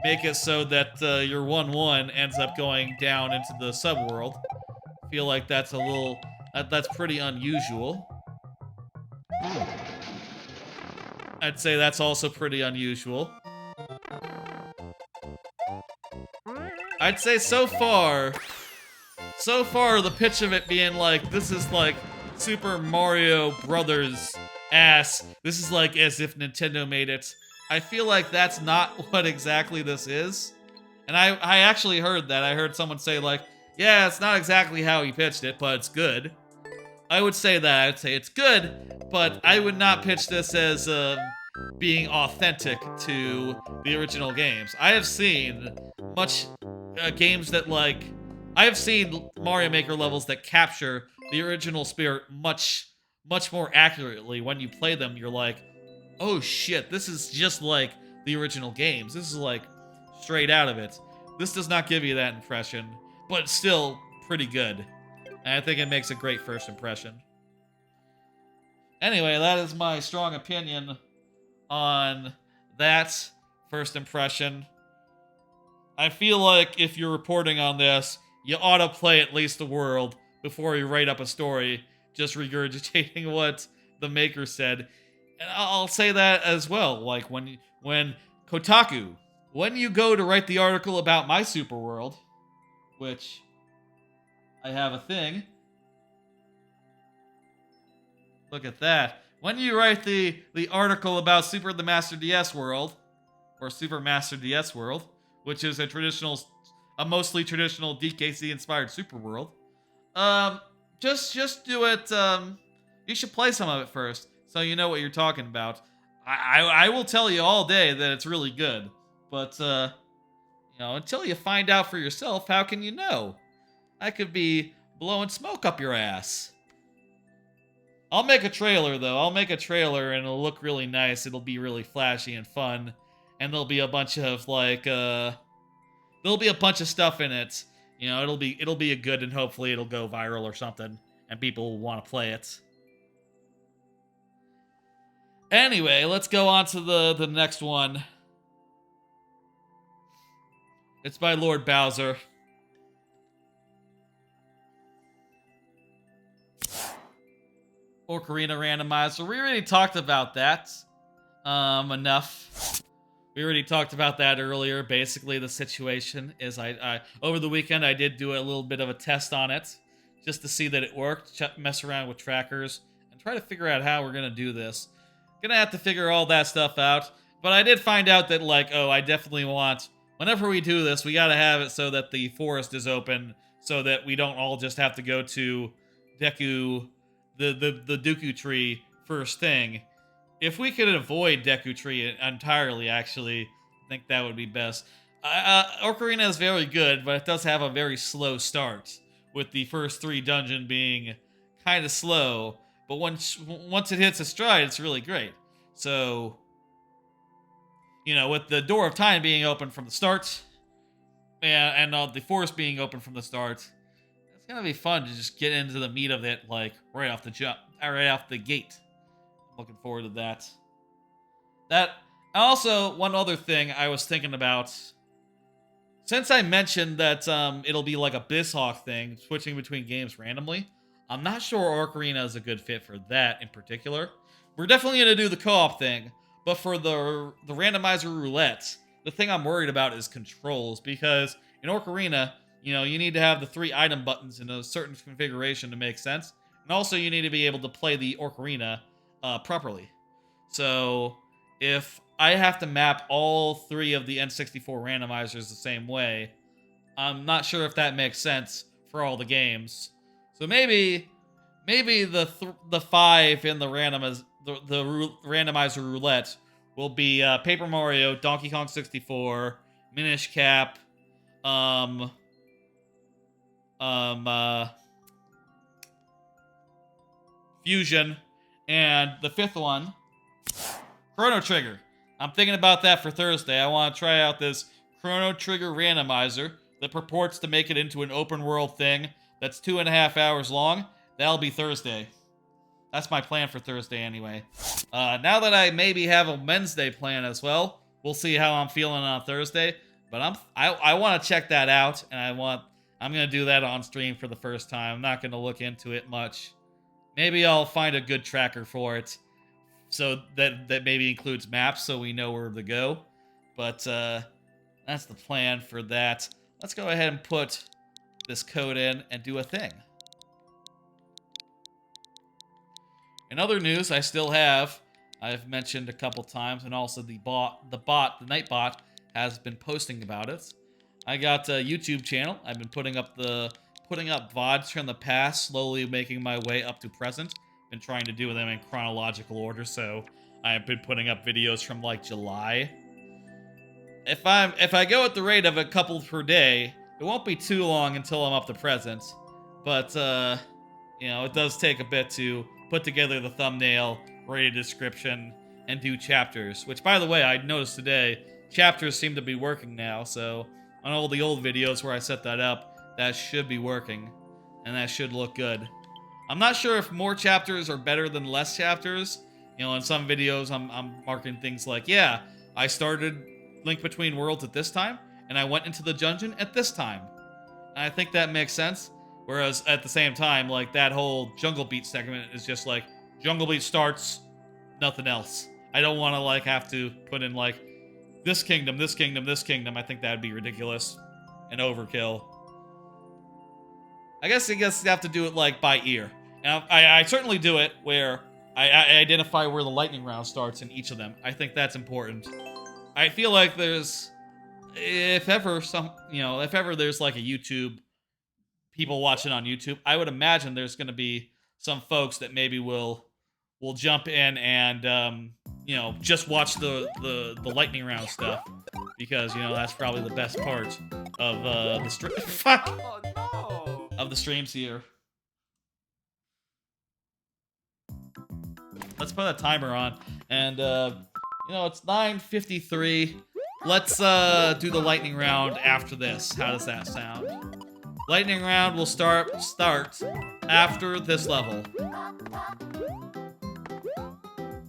make it so that your 1-1 ends up going down into the subworld. feel like that's a little... that's pretty unusual. I'd say that's also pretty unusual. I'd say so far, the pitch of it being like, this is like Super Mario Brothers ass. This is like as if Nintendo made it. I feel like that's not what exactly this is. And I actually heard that. I heard someone say like, yeah, it's not exactly how he pitched it, but it's good. I would say that. I'd say it's good, but I would not pitch this as being authentic to the original games. I have seen games that like... I have seen Mario Maker levels that capture the original spirit much more accurately. When you play them, you're like, oh shit, this is just like the original games. This is like straight out of it. This does not give you that impression, but it's still pretty good. And I think it makes a great first impression. Anyway, that is my strong opinion on that first impression. I feel like if you're reporting on this, you ought to play at least the world before you write up a story just regurgitating what the maker said. And I'll say that as well. Like when Kotaku, when you go to write the article about my super world, which I have a thing. Look at that. When you write the article about Super the Master DS World, or Super Master DS World, which is a mostly traditional DKC-inspired super world, just do it. You should play some of it first, so you know what you're talking about. I will tell you all day that it's really good, but until you find out for yourself, how can you know? I could be blowing smoke up your ass. I'll make a trailer, though. I'll make a trailer, and it'll look really nice. It'll be really flashy and fun. And there'll be a bunch of, like, there'll be a bunch of stuff in it. You know, it'll be a good, and hopefully it'll go viral or something, and people will want to play it. Anyway, let's go on to the next one. It's by Lord Bowser. Ocarina Randomizer. We already talked about that enough. We already talked about that earlier. Basically, the situation is I over the weekend I did do a little bit of a test on it just to see that it worked, mess around with trackers, and try to figure out how we're going to do this. Gonna have to figure all that stuff out, but I did find out that, like, I definitely want, whenever we do this, we gotta have it so that the forest is open, so that we don't all just have to go to Deku, the Dooku tree first thing. If we could avoid Deku Tree entirely, actually, I think that would be best. Ocarina is very good, but it does have a very slow start, with the first 3 dungeon being kind of slow, but once it hits a stride, it's really great. So, with the Door of Time being open from the start, and the forest being open from the start, it's gonna be fun to just get into the meat of it, like, right off the gate. Looking forward to that. Also, one other thing I was thinking about. Since I mentioned that it'll be like a BizHawk thing, switching between games randomly, I'm not sure Ocarina is a good fit for that in particular. We're definitely going to do the co-op thing, but for the randomizer roulette, the thing I'm worried about is controls, because in Ocarina, you need to have the 3 item buttons in a certain configuration to make sense, and also you need to be able to play the Ocarina properly. So if I have to map all 3 of the N64 randomizers the same way, I'm not sure if that makes sense for all the games. So maybe the 5 in the randomizer roulette will be Paper Mario, Donkey Kong 64, Minish Cap, Fusion, and the 5th one, Chrono Trigger. I'm thinking about that for Thursday. I want to try out this Chrono Trigger randomizer that purports to make it into an open world thing that's 2.5 hours long. That'll be Thursday. That's my plan for Thursday anyway. Now that I maybe have a Wednesday plan as well, we'll see how I'm feeling on Thursday. But I want to check that out, and I'm going to do that on stream for the first time. I'm not going to look into it much. Maybe I'll find a good tracker for it, so that maybe includes maps so we know where to go. But that's the plan for that. Let's go ahead and put this code in and do a thing. In other news, I've mentioned a couple times, and also the night bot has been posting about it. I got a YouTube channel. I've been putting up VODs from the past, slowly making my way up to present. Been trying to do them in chronological order, so I've been putting up videos from like July. If I go at the rate of a couple per day, it won't be too long until I'm up to present. But you know, it does take a bit to put together the thumbnail, write a description, and do chapters. Which, by the way, I noticed today, chapters seem to be working now. So on all the old videos where I set that up, that should be working, and that should look good. I'm not sure if more chapters are better than less chapters. You know, in some videos, I'm marking things like, yeah, I started Link Between Worlds at this time, and I went into the dungeon at this time. And I think that makes sense. Whereas at the same time, like, that whole Jungle Beat segment is just like, Jungle Beat starts, nothing else. I don't want to, like, have to put in, like, this kingdom, this kingdom, this kingdom. I think that'd be ridiculous and overkill. I guess you have to do it, like, by ear. And I certainly do it where I identify where the lightning round starts in each of them. I think that's important. I feel like there's, if ever there's like a YouTube, people watching on YouTube, I would imagine there's going to be some folks that maybe will jump in and you know, just watch the lightning round stuff, because you know that's probably the best part of the stream. Fuck. Oh no! Of the streams here. Let's put a timer on, and you know, it's 9:53. Let's do the lightning round after this. How does that sound? Lightning round will start after this level.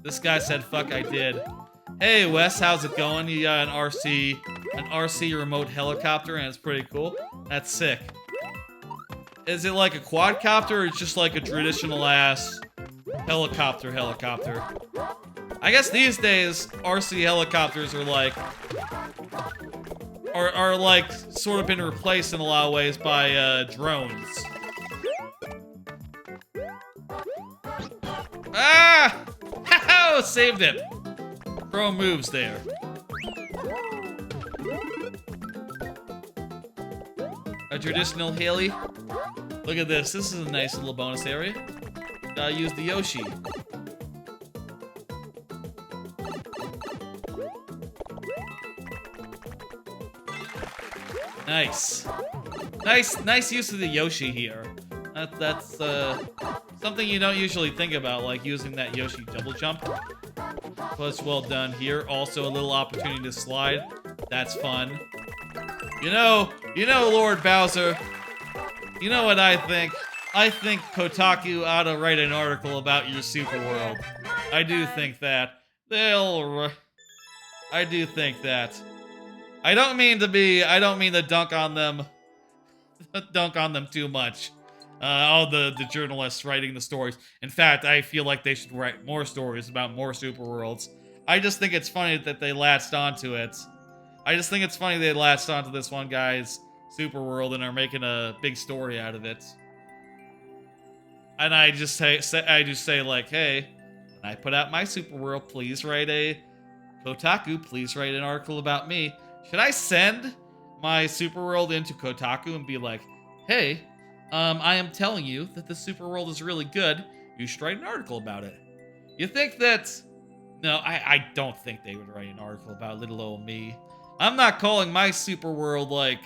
This guy said, "Fuck, I did." Hey Wes, how's it going? You got an RC remote helicopter, and it's pretty cool. That's sick. Is it like a quadcopter, or it's just like a traditional ass helicopter? I guess these days RC helicopters are like sort of been replaced in a lot of ways by drones. Ah! Ha! Saved it. Pro moves there. A traditional heli. Look at this. This is a nice little bonus area. Gotta use the Yoshi. Nice. Nice use of the Yoshi here. That's something you don't usually think about, like using that Yoshi double jump. Plus, well done here. Also, a little opportunity to slide. That's fun. You know, Lord Bowser. You know what I think? I think Kotaku ought to write an article about your super world. I do think that. I do think that. I don't mean to dunk on them too much. All the journalists writing the stories. In fact, I feel like they should write more stories about more super worlds. I just think it's funny that they latched onto it. I just think it's funny they latched onto this one guy's super world and are making a big story out of it. And I just say like, hey, when I put out my super world, please write Kotaku, please write an article about me. Should I send my super world into Kotaku and be like, hey, I am telling you that the super world is really good. You should write an article about it. You think that... No, I don't think they would write an article about little old me. I'm not calling my super world, like...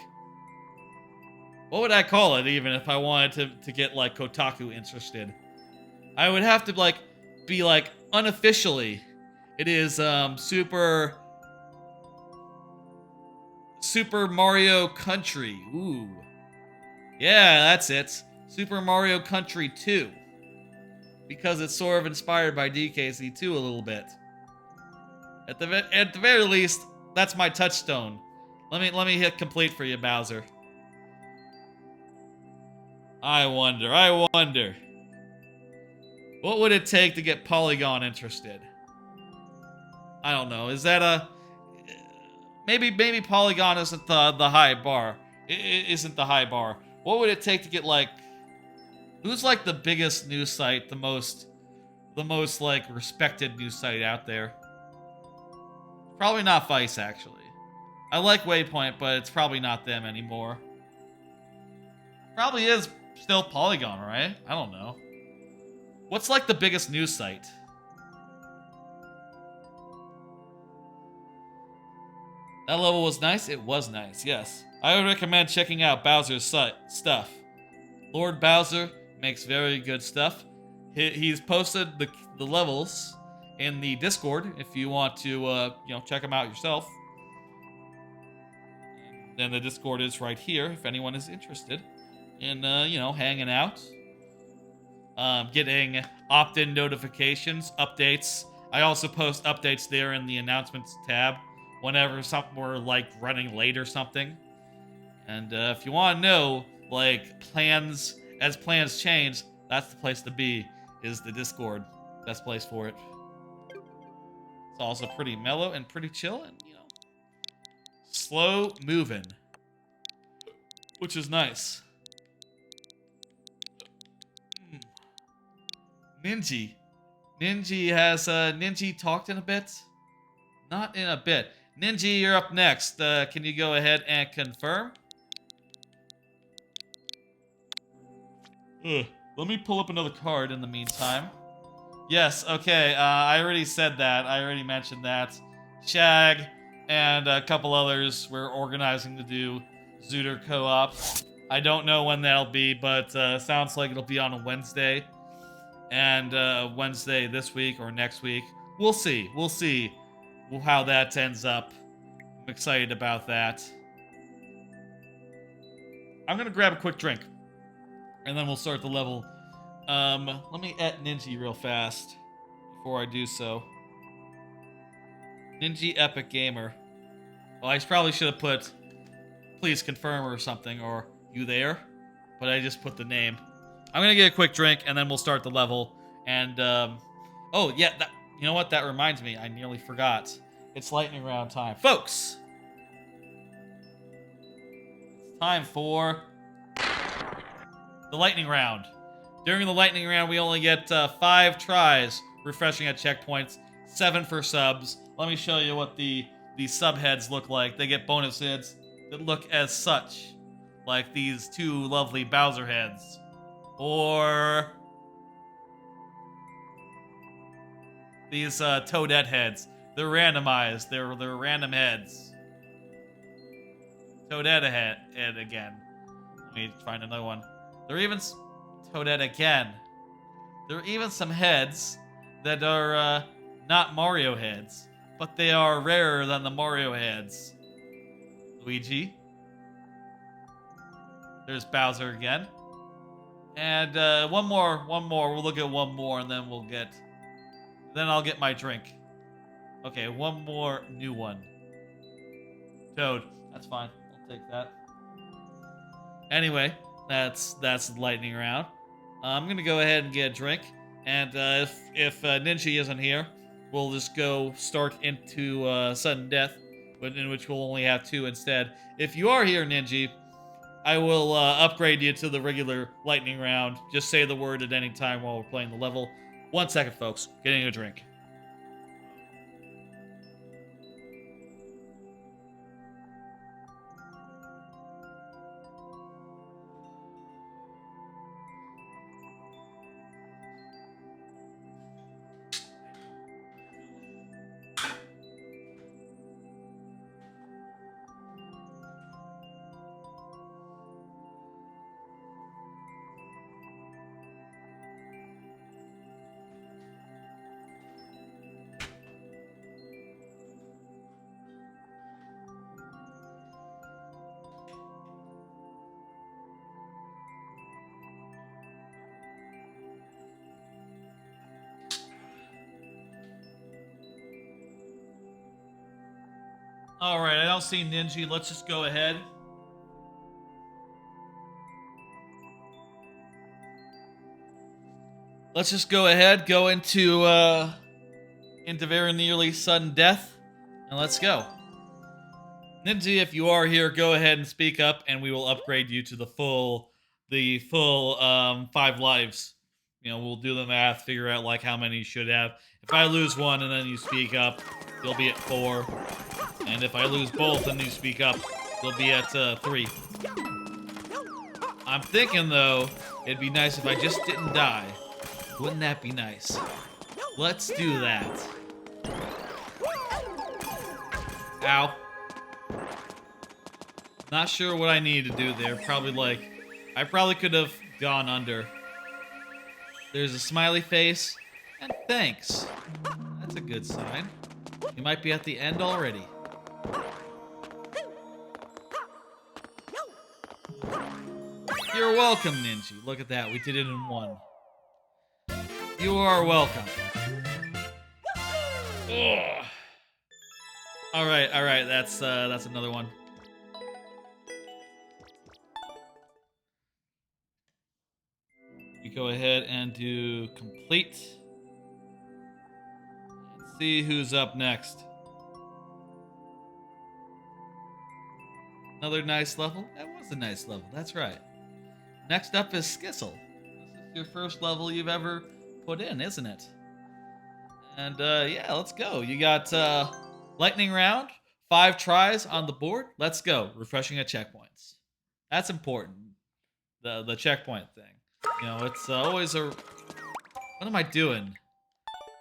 What would I call it, even, if I wanted to get, like, Kotaku interested? I would have to, like, be, like, unofficially. It is, Super Mario Country. Ooh. Yeah, that's it. Super Mario Country 2. Because it's sort of inspired by DKC2 a little bit. At the very least, that's my touchstone. Let me hit complete for you, Bowser. I wonder. What would it take to get Polygon interested? I don't know. Is that a... Maybe Polygon isn't the high bar. It isn't the high bar. What would it take to get, like... Who's, like, the biggest news site, the most, like, respected news site out there? Probably not Vice, actually. I like Waypoint, but it's probably not them anymore. Probably is still Polygon, right? I don't know. What's, like, the biggest news site? That level was nice? It was nice, yes. I would recommend checking out Bowser's stuff. Lord Bowser makes very good stuff. He's posted the levels in the Discord if you want to, check them out yourself. Then the Discord is right here if anyone is interested in, hanging out. Getting opt-in notifications, updates. I also post updates there in the announcements tab whenever we're, like, running late or something. And if you want to know, like, as plans change, that's the place to be, is the Discord. Best place for it. It's also pretty mellow and pretty chill and, slow moving. Which is nice. Ninji. Ninji talked in a bit? Not in a bit. Ninji, you're up next. Can you go ahead and confirm? Let me pull up another card in the meantime. Yes, okay, I already said that. I already mentioned that. Shag and a couple others were organizing to do Zooter co-op. I don't know when that'll be, but sounds like it'll be on a Wednesday. And Wednesday this week or next week. We'll see. We'll see how that ends up. I'm excited about that. I'm going to grab a quick drink. And then we'll start the level. Let me at Ninji real fast before I do so. Ninji Epic Gamer. Well, I probably should have put please confirm or something, or you there? But I just put the name. I'm gonna get a quick drink and then we'll start the level. And oh yeah, you know what? That reminds me. I nearly forgot. It's lightning round time, folks. It's time for the lightning round. During the lightning round, we only get 5 tries refreshing at checkpoints, 7 for subs. Let me show you what the subheads look like. They get bonus heads that look as such, like these 2 lovely Bowser heads. Or these Toadette heads. They're randomized. They're random heads. Toadette head again. Let me find another one. There are even Toadette again. There are even some heads that are not Mario heads, but they are rarer than the Mario heads. Luigi. There's Bowser again. And one more. We'll look at one more, and then then I'll get my drink. Okay, one more new one. Toad. That's fine. I'll take that. Anyway, that's the lightning round. I'm gonna go ahead and get a drink, and if Ninja isn't here, we'll just go start into sudden death, but in which we'll only have 2 instead. If you are here, Ninja, I will upgrade you to the regular lightning round. Just say the word at any time while we're playing the level. 1 second, folks. Getting a drink. Alright, I don't see Ninja. Let's just go ahead. let's just go ahead, go into very nearly sudden death, and let's go. Ninja, if you are here, go ahead and speak up, and we will upgrade you to the full 5 lives. You know, we'll do the math, figure out like how many you should have. If I lose one and then you speak up, you'll be at 4. And if I lose both and you speak up, you'll be at 3. I'm thinking though, it'd be nice if I just didn't die. Wouldn't that be nice? Let's do that. Ow. Not sure what I need to do there. I probably could have gone under. There's a smiley face, and thanks. That's a good sign. You might be at the end already. You're welcome, Ninja. Look at that, we did it in 1. You are welcome. Ugh. All right, that's another one. You go ahead and do complete. Let's see who's up next. Another nice level? That was a nice level, that's right. Next up is Skissel. This is your first level you've ever put in, isn't it? And yeah, let's go. You got lightning round, 5 tries on the board. Let's go. Refreshing at checkpoints. That's important. The checkpoint thing. You know, it's always a... What am I doing?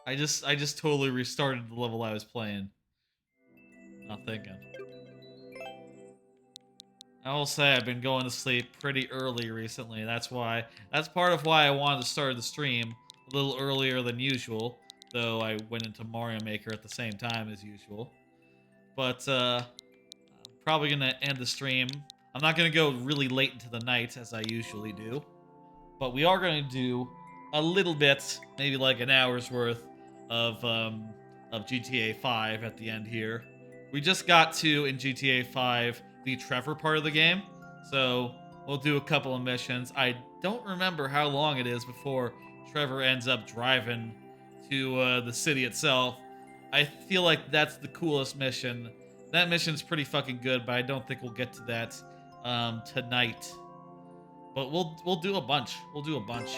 I just totally restarted the level I was playing. Not thinking. I will say I've been going to sleep pretty early recently. That's part of why I wanted to start the stream a little earlier than usual. Though I went into Mario Maker at the same time as usual. But I'm probably gonna end the stream. I'm not gonna go really late into the night as I usually do. But we are gonna do a little bit, maybe like an hour's worth of GTA 5 at the end here. We just got to, in GTA 5, the Trevor part of the game. So we'll do a couple of missions. I don't remember how long it is before Trevor ends up driving to the city itself. I feel like that's the coolest mission. That mission's pretty fucking good, but I don't think we'll get to that tonight. But we'll do a bunch. We'll do a bunch.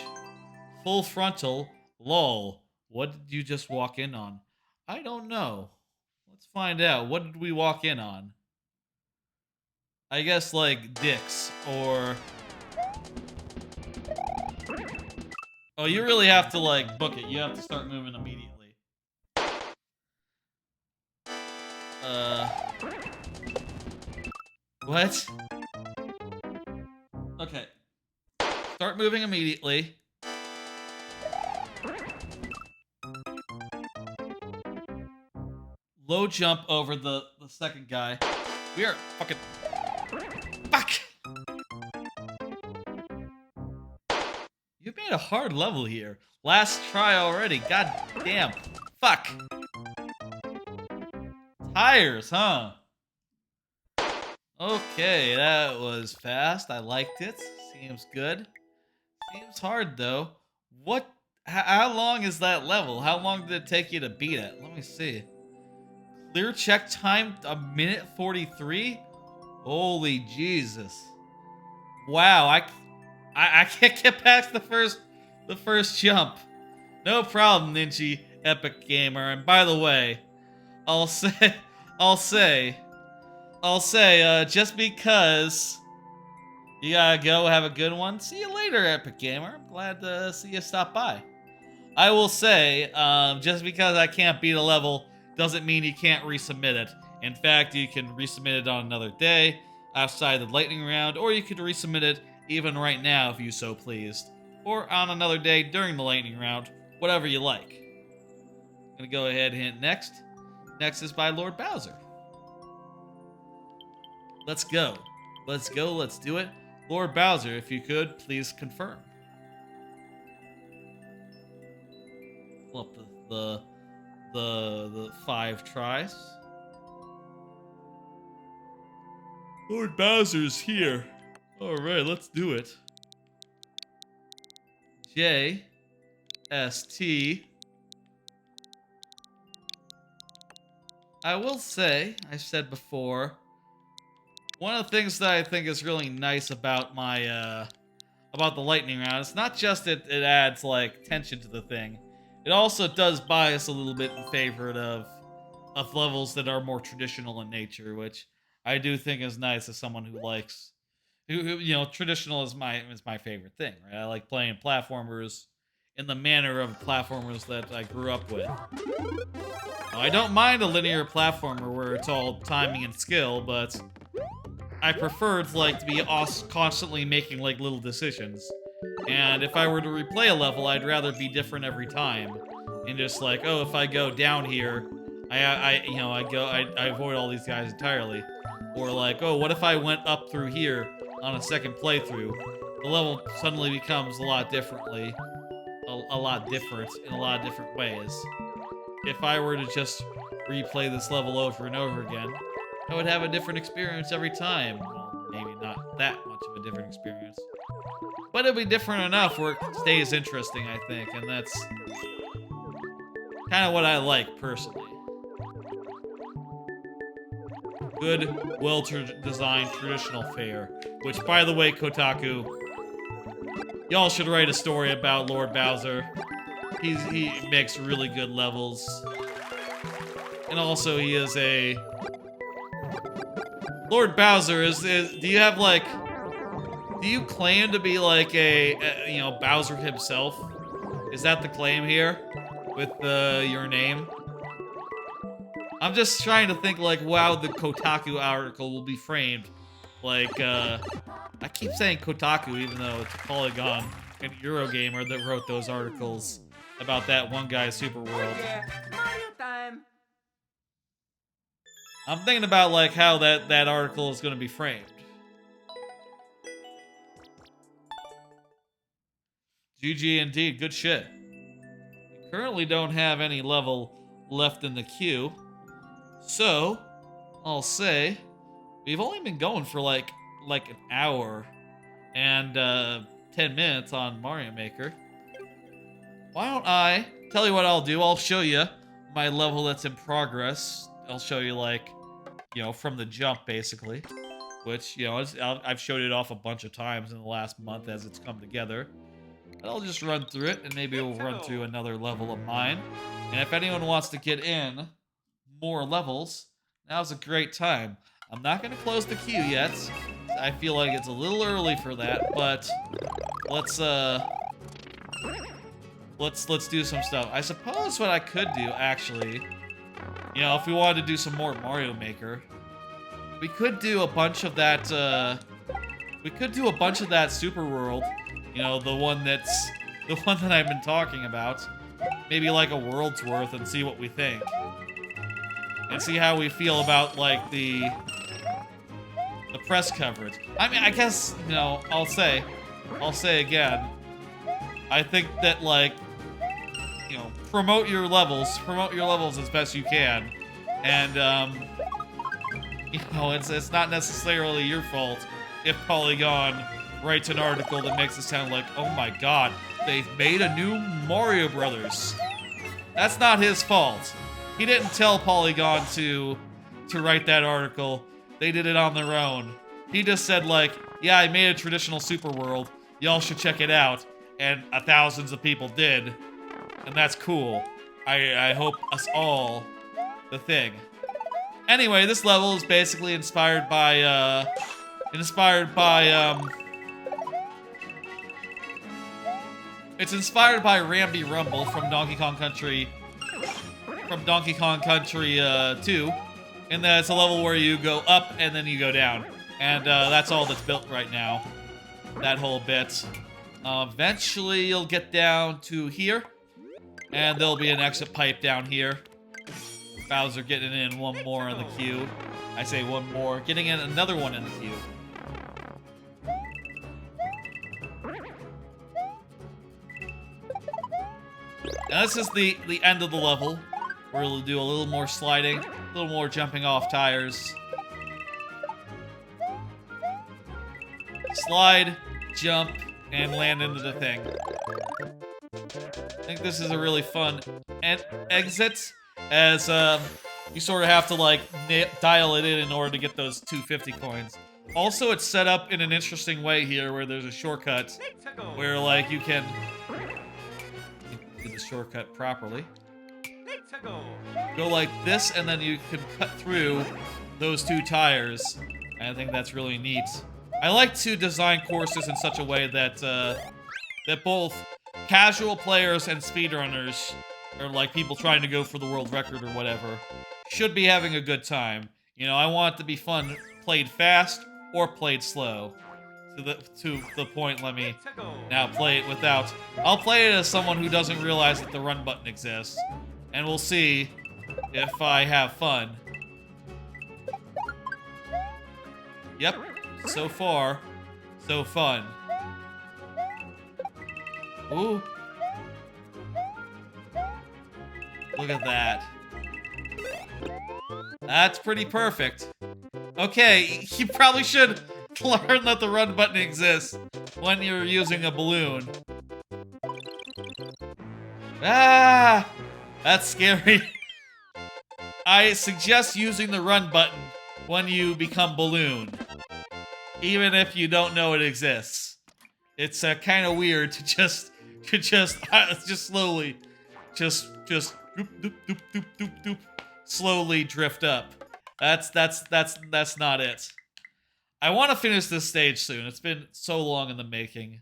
Full frontal. Lol. What did you just walk in on? I don't know. Let's find out. What did we walk in on? I guess like dicks or... Oh, you really have to like book it. You have to start moving immediately. What? Okay. Start moving immediately. Low jump over the second guy. We are fucking... Fuck! You made a hard level here. Last try already. God damn. Fuck. Tires, huh? Okay, that was fast. I liked it. Seems good. Seems hard, though. What? How long is that level? How long did it take you to beat it? Let me see. Clear check time, 1:43? Holy Jesus. Wow, I can't get past the first jump. No problem, Ninja Epic Gamer. And by the way, I'll say, just because you gotta go have a good one, see you later, Epic Gamer. I'm glad to see you stop by. I will say, just because I can't beat a level doesn't mean you can't resubmit it. In fact, you can resubmit it on another day outside the lightning round, or you could resubmit it even right now if you so pleased, or on another day during the lightning round, whatever you like. I'm gonna go ahead and hit next. Next is by Lord Bowser. Let's go. Let's go. Let's do it. Lord Bowser, if you could, please confirm. Pull up the 5 tries. Lord Bowser's here. All right, let's do it. J ST. I will say, I said before, one of the things that I think is really nice about my about the lightning round, it's not just it adds like tension to the thing. It also does bias a little bit in favor of levels that are more traditional in nature, which I do think is nice as someone who likes who you know, traditional is my favorite thing, right? I like playing platformers in the manner of platformers that I grew up with. Now, I don't mind a linear platformer where it's all timing and skill, but I prefer to like to be constantly making like little decisions. And if I were to replay a level, I'd rather be different every time. And just like, oh, if I go down here, I avoid all these guys entirely. Or like, oh, what if I went up through here on a second playthrough? The level suddenly becomes a lot differently, a lot different in a lot of different ways. If I were to just replay this level over and over again, I would have a different experience every time. Well, maybe not that much of a different experience. But it'll be different enough where it stays interesting, I think, and that's kind of what I like, personally. Good, well-designed traditional fare. Which, by the way, Kotaku, y'all should write a story about Lord Bowser. He makes really good levels. And also, he is a... Lord Bowser is do you have, like... Do you claim to be, like, you know, Bowser himself? Is that the claim here? With your name? I'm just trying to think, like, wow, the Kotaku article will be framed. Like, I keep saying Kotaku, even though it's Polygon and Eurogamer that wrote those articles about that one guy's super world. Mario time. I'm thinking about, like, how that article is going to be framed. GG indeed, good shit. We currently don't have any level left in the queue. So, I'll say, we've only been going for like an hour and 10 minutes on Mario Maker. Why don't I tell you what I'll do? I'll show you my level that's in progress. I'll show you, like, you know, from the jump, basically. Which, you know, I've showed it off a bunch of times in the last month as it's come together. But I'll just run through it, and maybe we'll run through another level of mine. And if anyone wants to get in more levels, now's a great time. I'm not going to close the queue yet. I feel like it's a little early for that, but let's do some stuff. I suppose what I could do, actually, you know, if we wanted to do some more Mario Maker, we could do a bunch of that, Super World, you know, the one that I've been talking about. Maybe like a world's worth and see what we think. And see how we feel about, like, the press coverage. I mean, I guess, you know, I'll say again, I think that, like, you know, promote your levels as best you can. And, you know, it's not necessarily your fault if Polygon writes an article that makes it sound like, oh my god, they've made a new Mario Brothers. That's not his fault. He didn't tell Polygon to write that article. They did it on their own. He just said, like, yeah, I made a traditional super world. Y'all should check it out. And thousands of people did. And that's cool. I hope us all the thing. Anyway, this level is basically inspired by it's inspired by Ramby Rumble from Donkey Kong Country 2, and that it's a level where you go up and then you go down, and that's all that's built right now, that whole bit. Eventually you'll get down to here, and there'll be an exit pipe down here. Bowser getting in one more in the queue. I say one more, getting in another one in the queue. Now this is the end of the level, where we'll do a little more sliding, a little more jumping off tires. Slide, jump, and land into the thing. I think this is a really fun exit, as you sort of have to like dial it in order to get those 250 coins. Also, it's set up in an interesting way here, where there's a shortcut where like you can do the shortcut properly. Go like this, and then you can cut through those 2 tires. And I think that's really neat. I like to design courses in such a way that that both casual players and speedrunners, or like people trying to go for the world record or whatever, should be having a good time. You know, I want it to be fun, played fast or played slow. To the point, let me now play it without. I'll play it as someone who doesn't realize that the run button exists, and we'll see if I have fun. Yep, so far, so fun. Ooh. Look at that. That's pretty perfect. Okay, you probably should learn that the run button exists when you're using a balloon. Ah! That's scary. I suggest using the run button when you become balloon, even if you don't know it exists. It's kind of weird to just slowly, just doop, doop, doop, doop, doop, doop, slowly drift up. That's not it. I want to finish this stage soon. It's been so long in the making.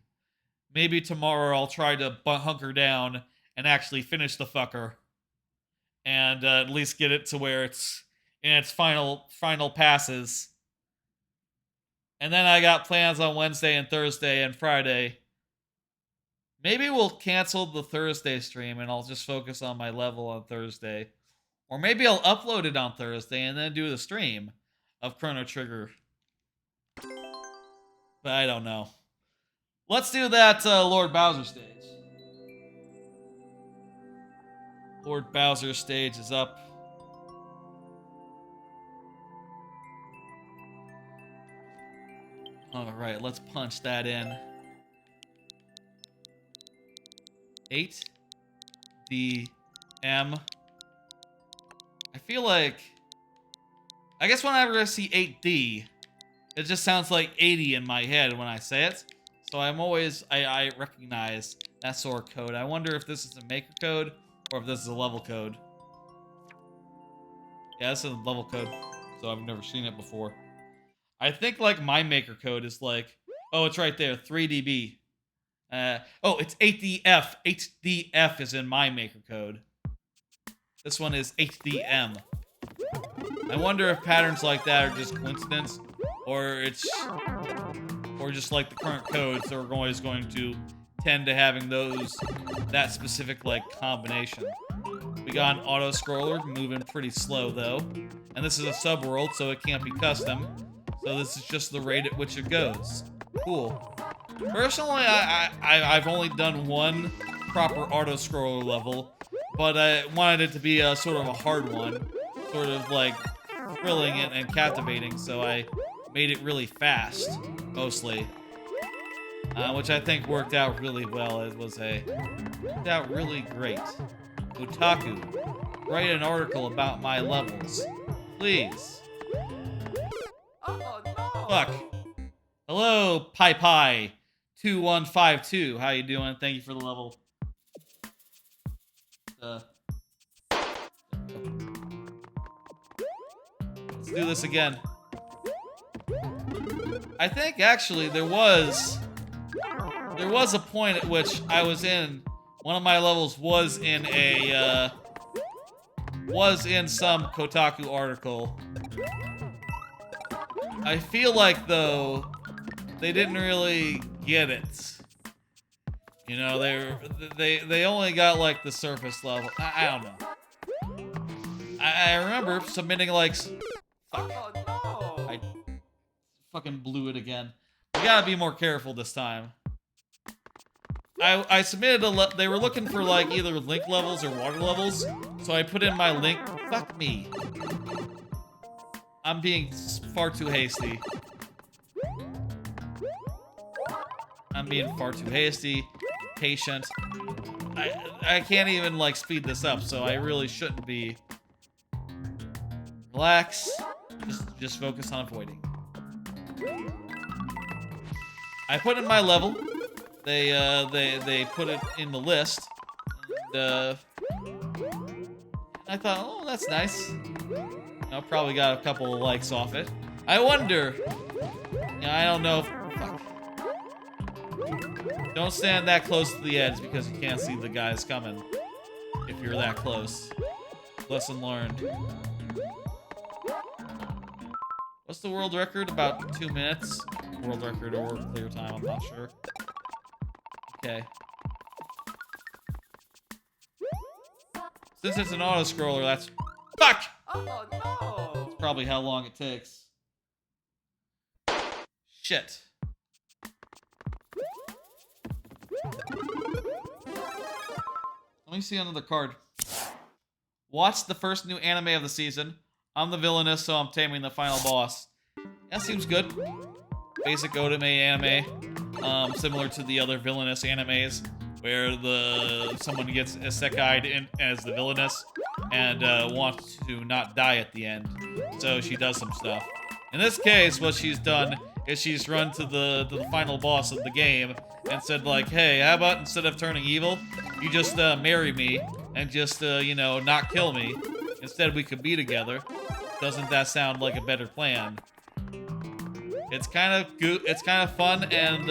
Maybe tomorrow I'll try to hunker down and actually finish the fucker, and at least get it to where it's in its final passes. And then I got plans on Wednesday and Thursday and Friday. Maybe we'll cancel the Thursday stream and I'll just focus on my level on Thursday. Or maybe I'll upload it on Thursday and then do the stream of Chrono Trigger. But I don't know. Let's do that Lord Bowser stage. Lord Bowser stage is up. Alright, let's punch that in. 8DM. I feel like... I guess whenever I see 8D, it just sounds like 80 in my head when I say it. So I'm always... I recognize that sort of code. I wonder if this is a maker code or if this is a level code. Yeah, this is a level code. So I've never seen it before. I think like my maker code is like... Oh, it's right there. 3dB. Oh, it's 8DF. 8DF is in my maker code. This one is 8DM. I wonder if patterns like that are just coincidence, or just like the current codes that are always going to tend to having that specific like combination. We got an auto scroller moving pretty slow though, and this is a subworld, so it can't be custom. So this is just the rate at which it goes. Cool. Personally, I've only done one proper auto scroller level, but I wanted it to be a sort of a hard one, sort of like thrilling and captivating, so I made it really fast, mostly, which I think worked out really well. Worked out really great. Otaku, write an article about my levels, please. Oh no! Fuck. Hello, Pi 2152. How you doing? Thank you for the level. Let's do this again. I think actually there was a point at which I was in one of my levels was in some Kotaku article. I feel like though they didn't really get it. You know, they only got like the surface level. I don't know. I remember submitting like Oh no! I fucking blew it again. We gotta be more careful this time. I submitted they were looking for like either link levels or water levels, so I put in my link. Fuck me. I'm being far too hasty. I'm being far too hasty. Patient. I can't even like speed this up, so I really shouldn't be. Relax. Just focus on avoiding. I put in my level. They put it in the list. And, I thought, oh, that's nice. I probably got a couple of likes off it. I wonder. I don't know. Fuck. Don't stand that close to the edge because you can't see the guys coming. If you're that close. Lesson learned. What's the world record? About 2 minutes. World record or clear time, I'm not sure. Okay. Since it's an auto-scroller, that's... Fuck! Oh no! That's probably how long it takes. Shit. Let me see another card. Watch the first new anime of the season. I'm the villainess, so I'm taming the final boss. That seems good. Basic otome anime. Similar to the other villainous animes, where someone gets isekai'd in as the villainess and wants to not die at the end. So she does some stuff. In this case, what she's done is she's run to the final boss of the game and said like, hey, how about instead of turning evil, you just marry me and just, you know, not kill me. Instead, we could be together. Doesn't that sound like a better plan? It's kind of fun and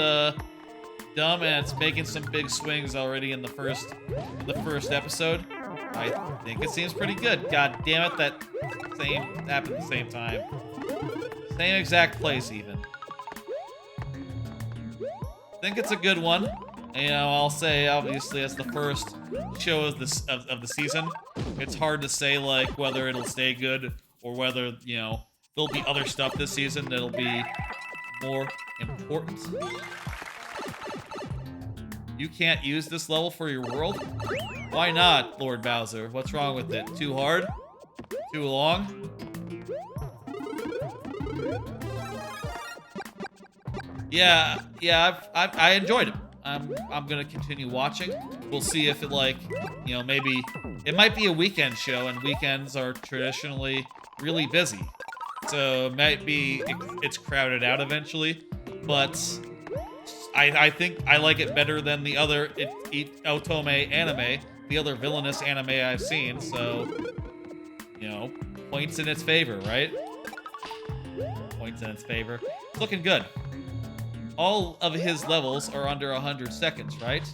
dumb, and it's making some big swings already in the first episode. I think it seems pretty good. God damn it, that happened at the same time. Same exact place, even. I think it's a good one. You know, I'll say obviously it's the first show of the season. It's hard to say like whether it'll stay good or whether, you know, there'll be other stuff this season that'll be more important. You can't use this level for your world? Why not, Lord Bowser? What's wrong with it? Too hard? Too long? Yeah, I enjoyed it. I'm gonna continue watching. We'll see if it, like, you know, maybe it might be a weekend show, and weekends are traditionally really busy. So it might be it's crowded out eventually, but I think I like it better than the other otome anime, the other villainous anime I've seen. So, you know, points in its favor, right? Points in its favor. It's looking good. All of his levels are under 100 seconds, right?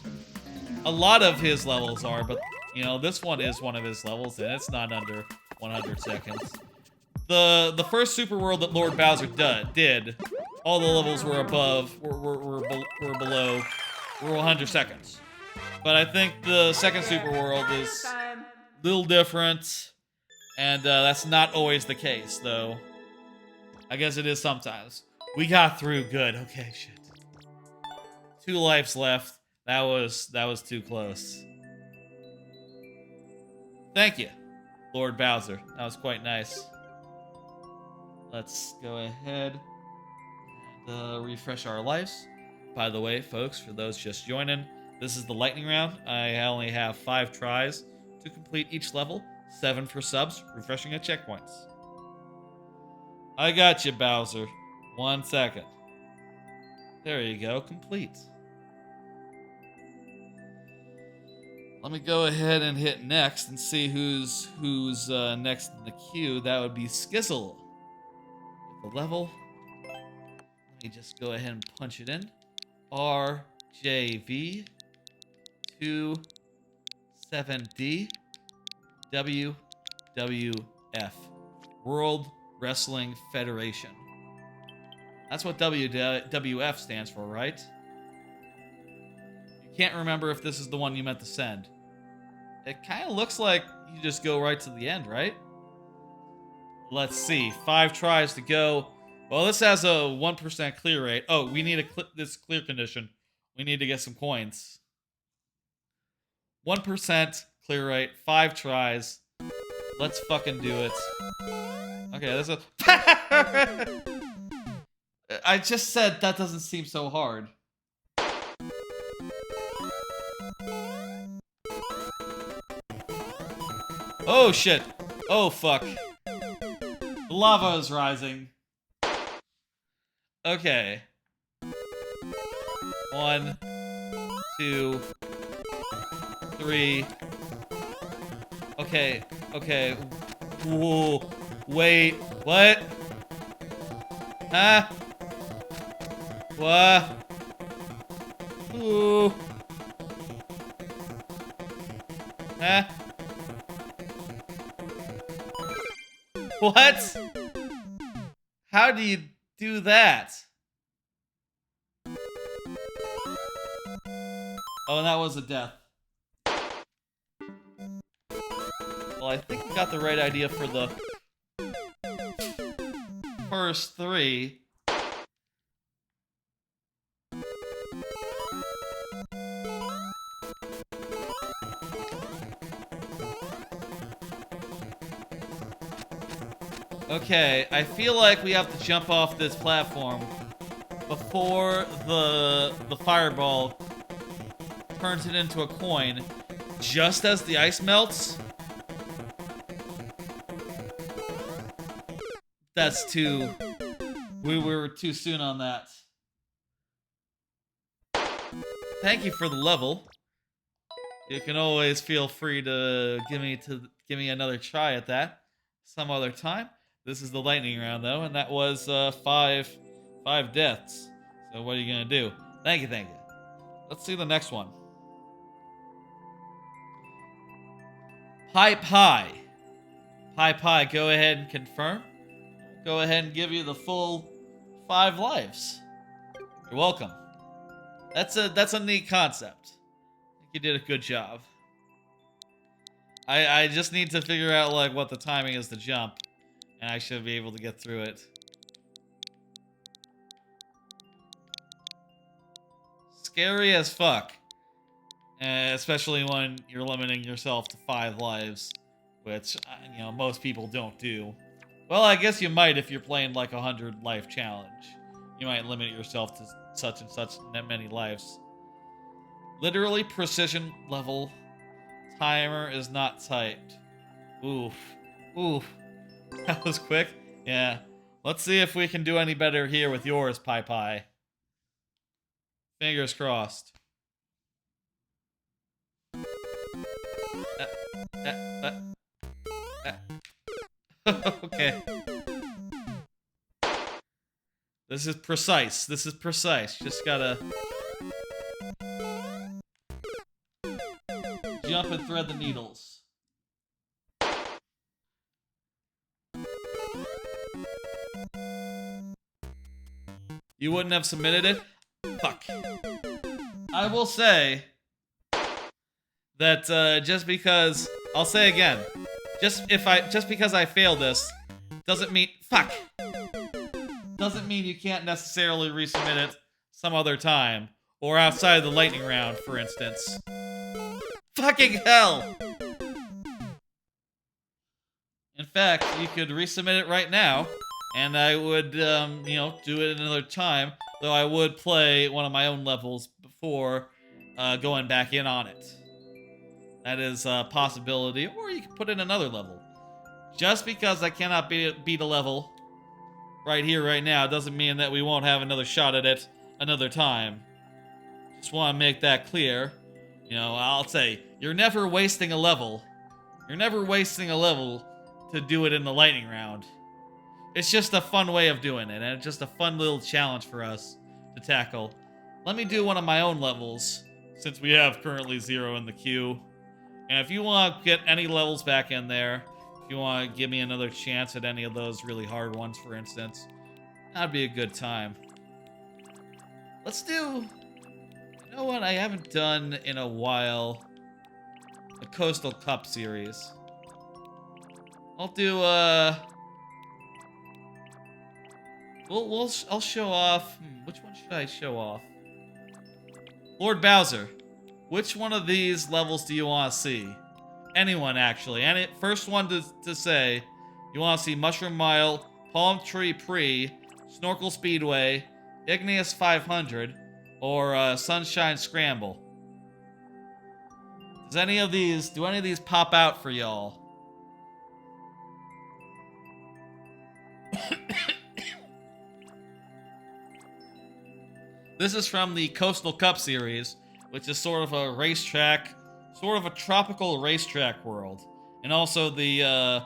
A lot of his levels are, but, you know, this one is one of his levels, and it's not under 100 seconds. The first super world that Lord Bowser did, all the levels were below 100 seconds. But I think the second super world is a little different, and that's not always the case, though. I guess it is sometimes. We got through good. Okay, shit. 2 lives left. That was too close. Thank you, Lord Bowser. That was quite nice. Let's go ahead and refresh our lives. By the way, folks, for those just joining, this is the lightning round. I only have 5 tries to complete each level. 7 for subs, refreshing at checkpoints. I got you, Bowser. 1 second. There you go, complete. Let me go ahead and hit next and see who's next in the queue. That would be Skizzle. The level. Let me just go ahead and punch it in. RJV 27D WWF. World Wrestling Federation. That's what WWF stands for, right? You can't remember if this is the one you meant to send. It kind of looks like you just go right to the end, right? Let's see. 5 tries to go. Well, this has a 1% clear rate. Oh, we need this clear condition. We need to get some coins. 1% clear rate. 5 tries. Let's fucking do it. Okay, there's a... I just said that doesn't seem so hard. Oh shit. Oh fuck. The lava is rising. Okay. 1, 2, 3. Okay. Okay. Whoa. Wait. What? Huh? What? Ooh. Huh? What? How do you do that? Oh, and that was a death. Well, I think we got the right idea for the first 3. Okay, I feel like we have to jump off this platform before the fireball turns it into a coin, just as the ice melts. That's too... We were too soon on that. Thank you for the level. You can always feel free to give me another try at that some other time. This is the lightning round though, and that was 5 deaths. So what are you gonna do? Thank you, thank you. Let's see the next one. Pipe High. Pipe High, go ahead and confirm. Go ahead and give you the full 5 lives. You're welcome. That's a neat concept. I think you did a good job. I just need to figure out like what the timing is to jump, and I should be able to get through it. Scary as fuck. Especially when you're limiting yourself to 5 lives, which, you know, most people don't do. Well, I guess you might if you're playing like a 100 life challenge. You might limit yourself to such and such many lives. Literally precision level. Timer is not typed. Oof. Oof. That was quick. Yeah. Let's see if we can do any better here with yours, Pie Pie. Fingers crossed. Okay. This is precise. This is precise. Just gotta jump and thread the needles. You wouldn't have submitted it? Fuck. I will say that just because I'll say again, just because I failed this doesn't mean doesn't mean you can't necessarily resubmit it some other time or outside of the lightning round, for instance. Fucking hell! In fact, you could resubmit it right now, and I would, you know, do it another time, though I would play one of my own levels before going back in on it. That is a possibility, or you can put in another level. Just because I cannot beat a level right here, right now, doesn't mean that we won't have another shot at it another time. Just want to make that clear. You know, I'll say, you're never wasting a level. You're never wasting a level to do it in the lightning round. It's just a fun way of doing it, and it's just a fun little challenge for us to tackle. Let me do one of my own levels, since we have currently 0 in the queue. And if you want to get any levels back in there, if you want to give me another chance at any of those really hard ones, for instance, that'd be a good time. Let's do... You know what I haven't done in a while? The Coastal Cup series. I'll do, I'll show off... which one should I show off? Lord Bowser. Which one of these levels do you want to see? Anyone, actually. First one to say, you want to see Mushroom Mile, Palm Tree Pre, Snorkel Speedway, Igneous 500, or Sunshine Scramble. Do any of these pop out for y'all? This is from the Coastal Cup series, which is sort of a racetrack, sort of a tropical racetrack world. And also the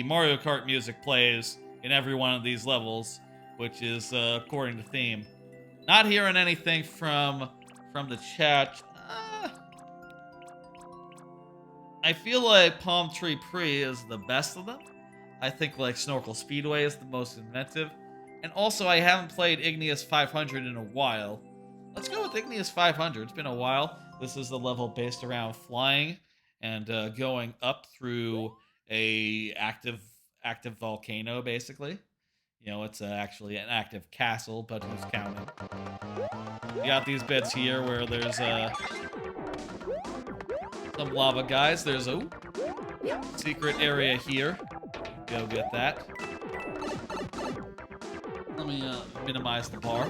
Mario Kart music plays in every one of these levels, which is according to theme. Not hearing anything from the chat. I feel like Palm Tree Pre is the best of them. I think like Snorkel Speedway is the most inventive. And also, I haven't played Igneous 500 in a while. Let's go with Igneous 500. It's been a while. This is the level based around flying and going up through a active volcano, basically. You know, it's actually an active castle, but who's counting? You got these bits here where there's some lava guys. There's a secret area here. Go get that. Let me minimize the bar.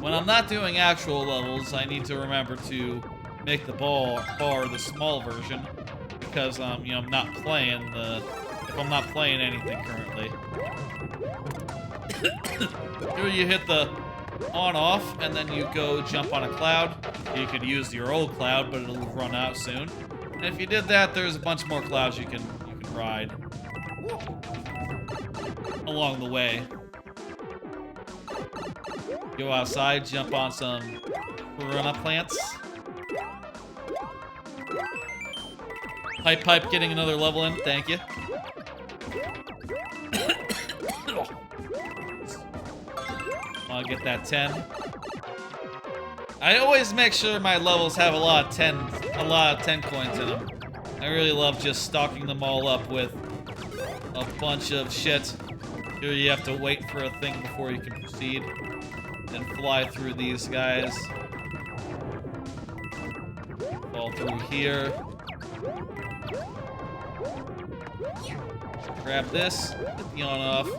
When I'm not doing actual levels, I need to remember to make the bar the small version because you know, I'm not playing if I'm not playing anything currently. Here you hit the on off and then you go jump on a cloud. You could use your old cloud, but it'll run out soon. And if you did that, there's a bunch more clouds you can ride along the way. Go outside, jump on some piranha plants. Pipe, getting another level in. Thank you. I'll get that 10. I always make sure my levels have a lot of 10 coins in them. I really love just stocking them all up with a bunch of shit. Here you have to wait for a thing before you can proceed. Then fly through these guys. Fall through here. Grab this, get the on off,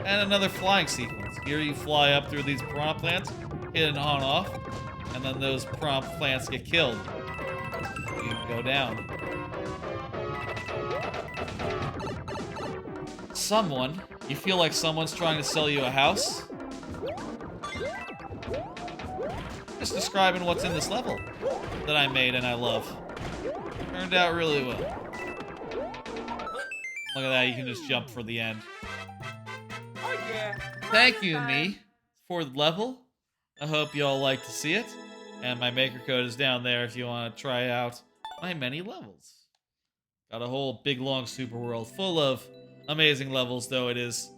and another flying sequence. Here you fly up through these piranha plants, hit an on off, and then those piranha plants get killed. You can go down. You feel like someone's trying to sell you a house? Just describing what's in this level that I made and I love. Turned out really well. Look at that, you can just jump for the end. Oh yeah. Thank you, me, for the level. I hope you all like to see it. And my maker code is down there if you want to try out my many levels. Got a whole big long super world full of amazing levels, though it is,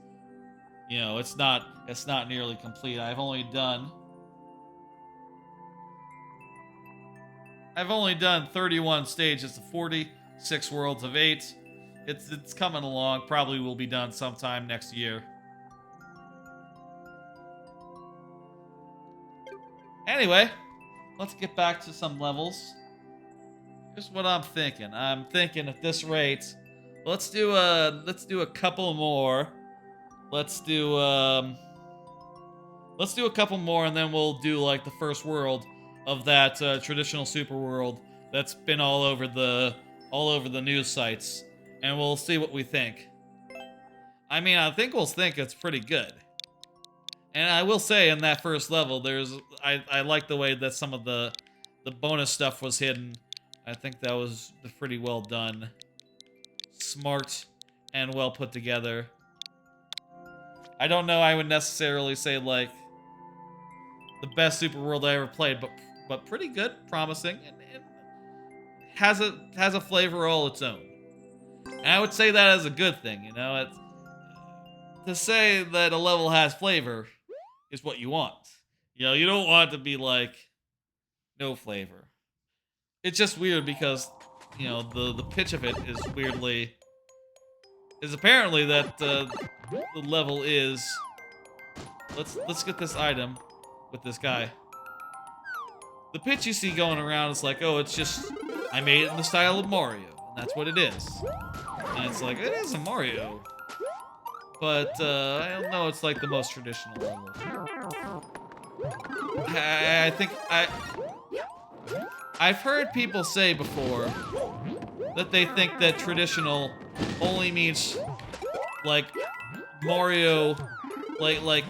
you know, it's not nearly complete. I've only done 31 stages of 40, 6 worlds of 8. It's coming along. Probably will be done sometime next year. Anyway, let's get back to some levels. Here's what I'm thinking. I'm thinking at this rate, let's do a couple more. Let's do a couple more, and then we'll do like the first world of that traditional super world that's been all over the news sites, and we'll see what we think. I mean, I think we'll think it's pretty good. And I will say, in that first level, I like the way that some of the bonus stuff was hidden. I think that was pretty well done, smart, and well put together. I don't know I would necessarily say like the best super world I ever played, but pretty good, promising, and has a flavor all its own. And I would say that as a good thing, you know. To say that a level has flavor is what you want. You know, you don't want it to be like no flavor. It's just weird because, you know, the pitch of it is apparently that the level is. Let's get this item with this guy. The pitch you see going around is like, oh, it's just I made it in the style of Mario, and that's what it is. And it's like, it is a Mario. But, I don't know, it's like the most traditional level. I think I've heard people say before that they think that traditional only means, like, Mario like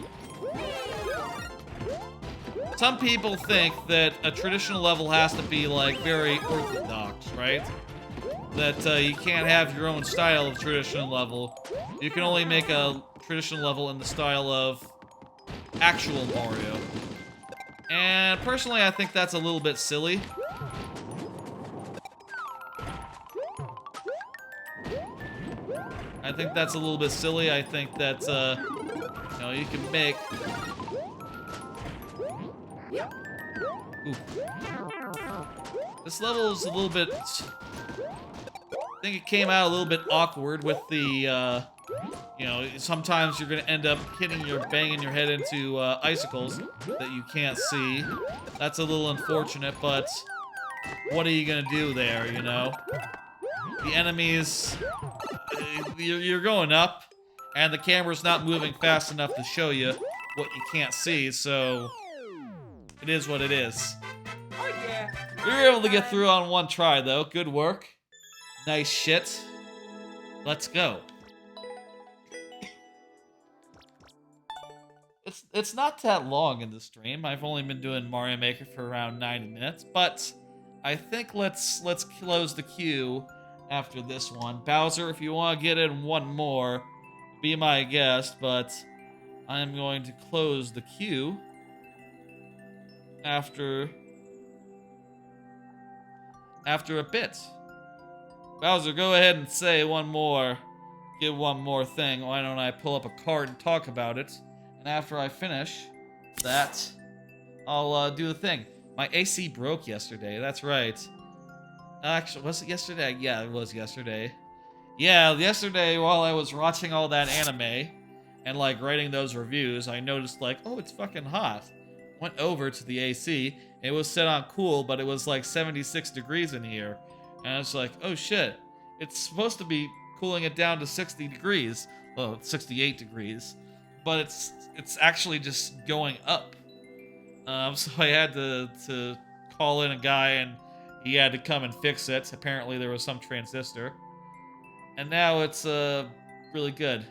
some people think that a traditional level has to be like very orthodox, right? That you can't have your own style of traditional level. You can only make a traditional level in the style of actual Mario. And personally, I think that's a little bit silly. I think that's a little bit silly. I think that, you know, you can make... Ooh. This level is a little bit... I think it came out a little bit awkward with the, you know, sometimes you're going to end up banging your head into icicles that you can't see. That's a little unfortunate, but what are you going to do there, you know? The enemies, you're going up, and the camera's not moving fast enough to show you what you can't see, so it is what it is. Oh yeah. We were able to get through on one try, though. Good work. Nice shit. Let's go. It's not that long in the stream. I've only been doing Mario Maker for around 90 minutes, but I think let's close the queue after this one. Bowser, if you want to get in one more, be my guest, but I'm going to close the queue after a bit. Bowser, go ahead and say one more. Give one more thing. Why don't I pull up a card and talk about it? And after I finish that, I'll do the thing. My AC broke yesterday. That's right. Actually, was it yesterday? Yeah, it was yesterday. Yeah, yesterday while I was watching all that anime and like writing those reviews, I noticed like, oh, it's fucking hot. Went over to the AC. It was set on cool, but it was like 76 degrees in here. And I was like, oh shit. It's supposed to be cooling it down to 60 degrees. Well, it's 68 degrees. But it's actually just going up. So I had to call in a guy and he had to come and fix it. Apparently there was some transistor. And now it's really good.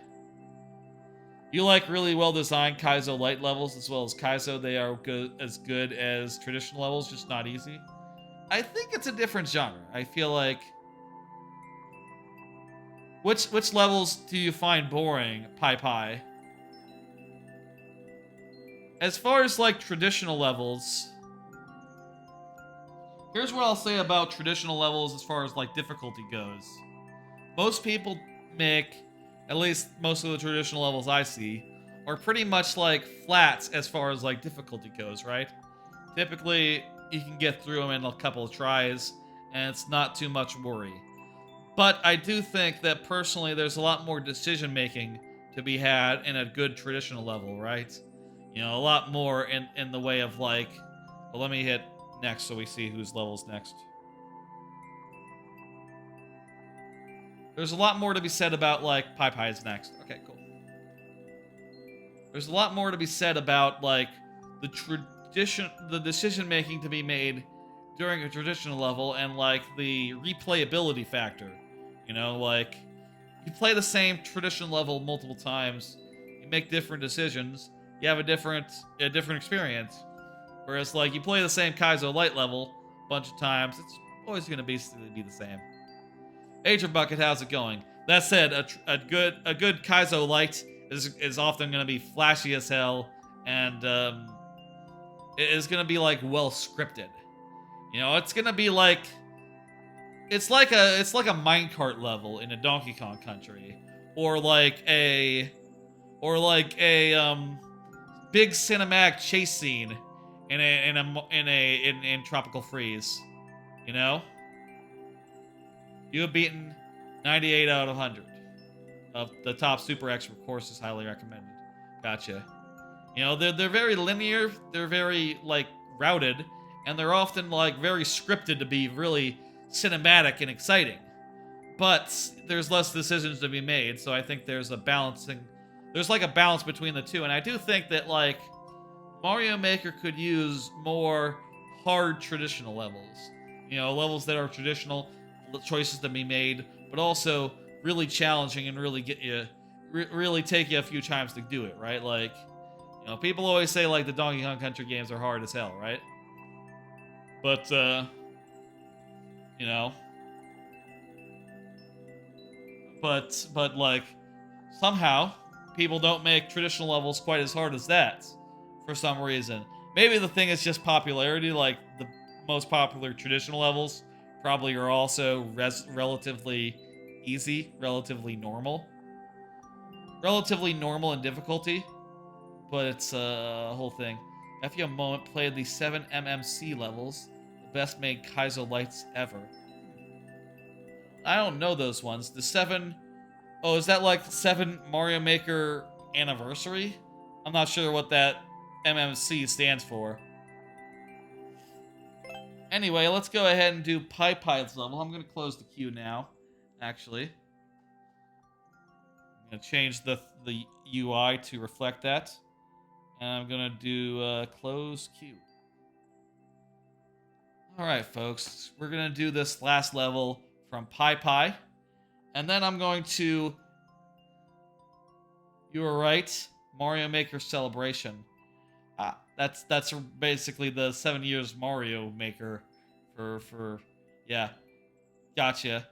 You like really well designed Kaizo light levels as well as Kaizo. They are as good as traditional levels, just not easy. I think it's a different genre. I feel like... Which levels do you find boring, Pi? As far as, like, traditional levels... Here's what I'll say about traditional levels as far as, like, difficulty goes. Most people make, at least most of the traditional levels I see, are pretty much, like, flats as far as, like, difficulty goes, right? Typically, you can get through them in a couple of tries, and it's not too much worry. But I do think that, personally, there's a lot more decision-making to be had in a good traditional level, right? You know, a lot more in the way of, like... Well, let me hit next so we see whose level's next. There's a lot more to be said about, like, Pi is next. Okay, cool. There's a lot more to be said about, like, the decision-making to be made during a traditional level and, like, the replayability factor. You know, like, you play the same traditional level multiple times, you make different decisions, you have a different experience. Whereas, like, you play the same Kaizo light level a bunch of times, it's always going to be the same. Ager Bucket, how's it going? That said, a good Kaizo light is often going to be flashy as hell, and it is going to be, like, well scripted. You know, it's going to be like... It's like a minecart level in a Donkey Kong Country, or like a big cinematic chase scene in Tropical Freeze. You know, you have beaten 98 out of 100 of the top super expert courses, highly recommended. Gotcha. You know, they're very linear, they're very like routed, and they're often like very scripted to be really cinematic and exciting, but there's less decisions to be made, so I think there's like a balance between the two, and I do think that like Mario Maker could use more hard traditional levels, you know, levels that are traditional, choices to be made, but also really challenging and really really take you a few times to do it, right? Like, you know, people always say like the Donkey Kong Country games are hard as hell, right? But you know, but like somehow people don't make traditional levels quite as hard as that for some reason. Maybe the thing is just popularity. Like the most popular traditional levels probably are also relatively easy, relatively normal in difficulty, but it's a whole thing. If you have a moment, play the 7 MMC levels, the best made Kaizo lights ever. I don't know those ones. The 7... Oh, is that like the 7 Mario Maker anniversary? I'm not sure what that MMC stands for. Anyway, let's go ahead and do PyPy's level. I'm going to close the queue now, actually. I'm going to change the UI to reflect that. And I'm going to do close queue. Alright, folks. We're going to do this last level from PyPy. And then I'm going to... You were right. Mario Maker Celebration. That's basically the 7 years Mario Maker for yeah. Gotcha.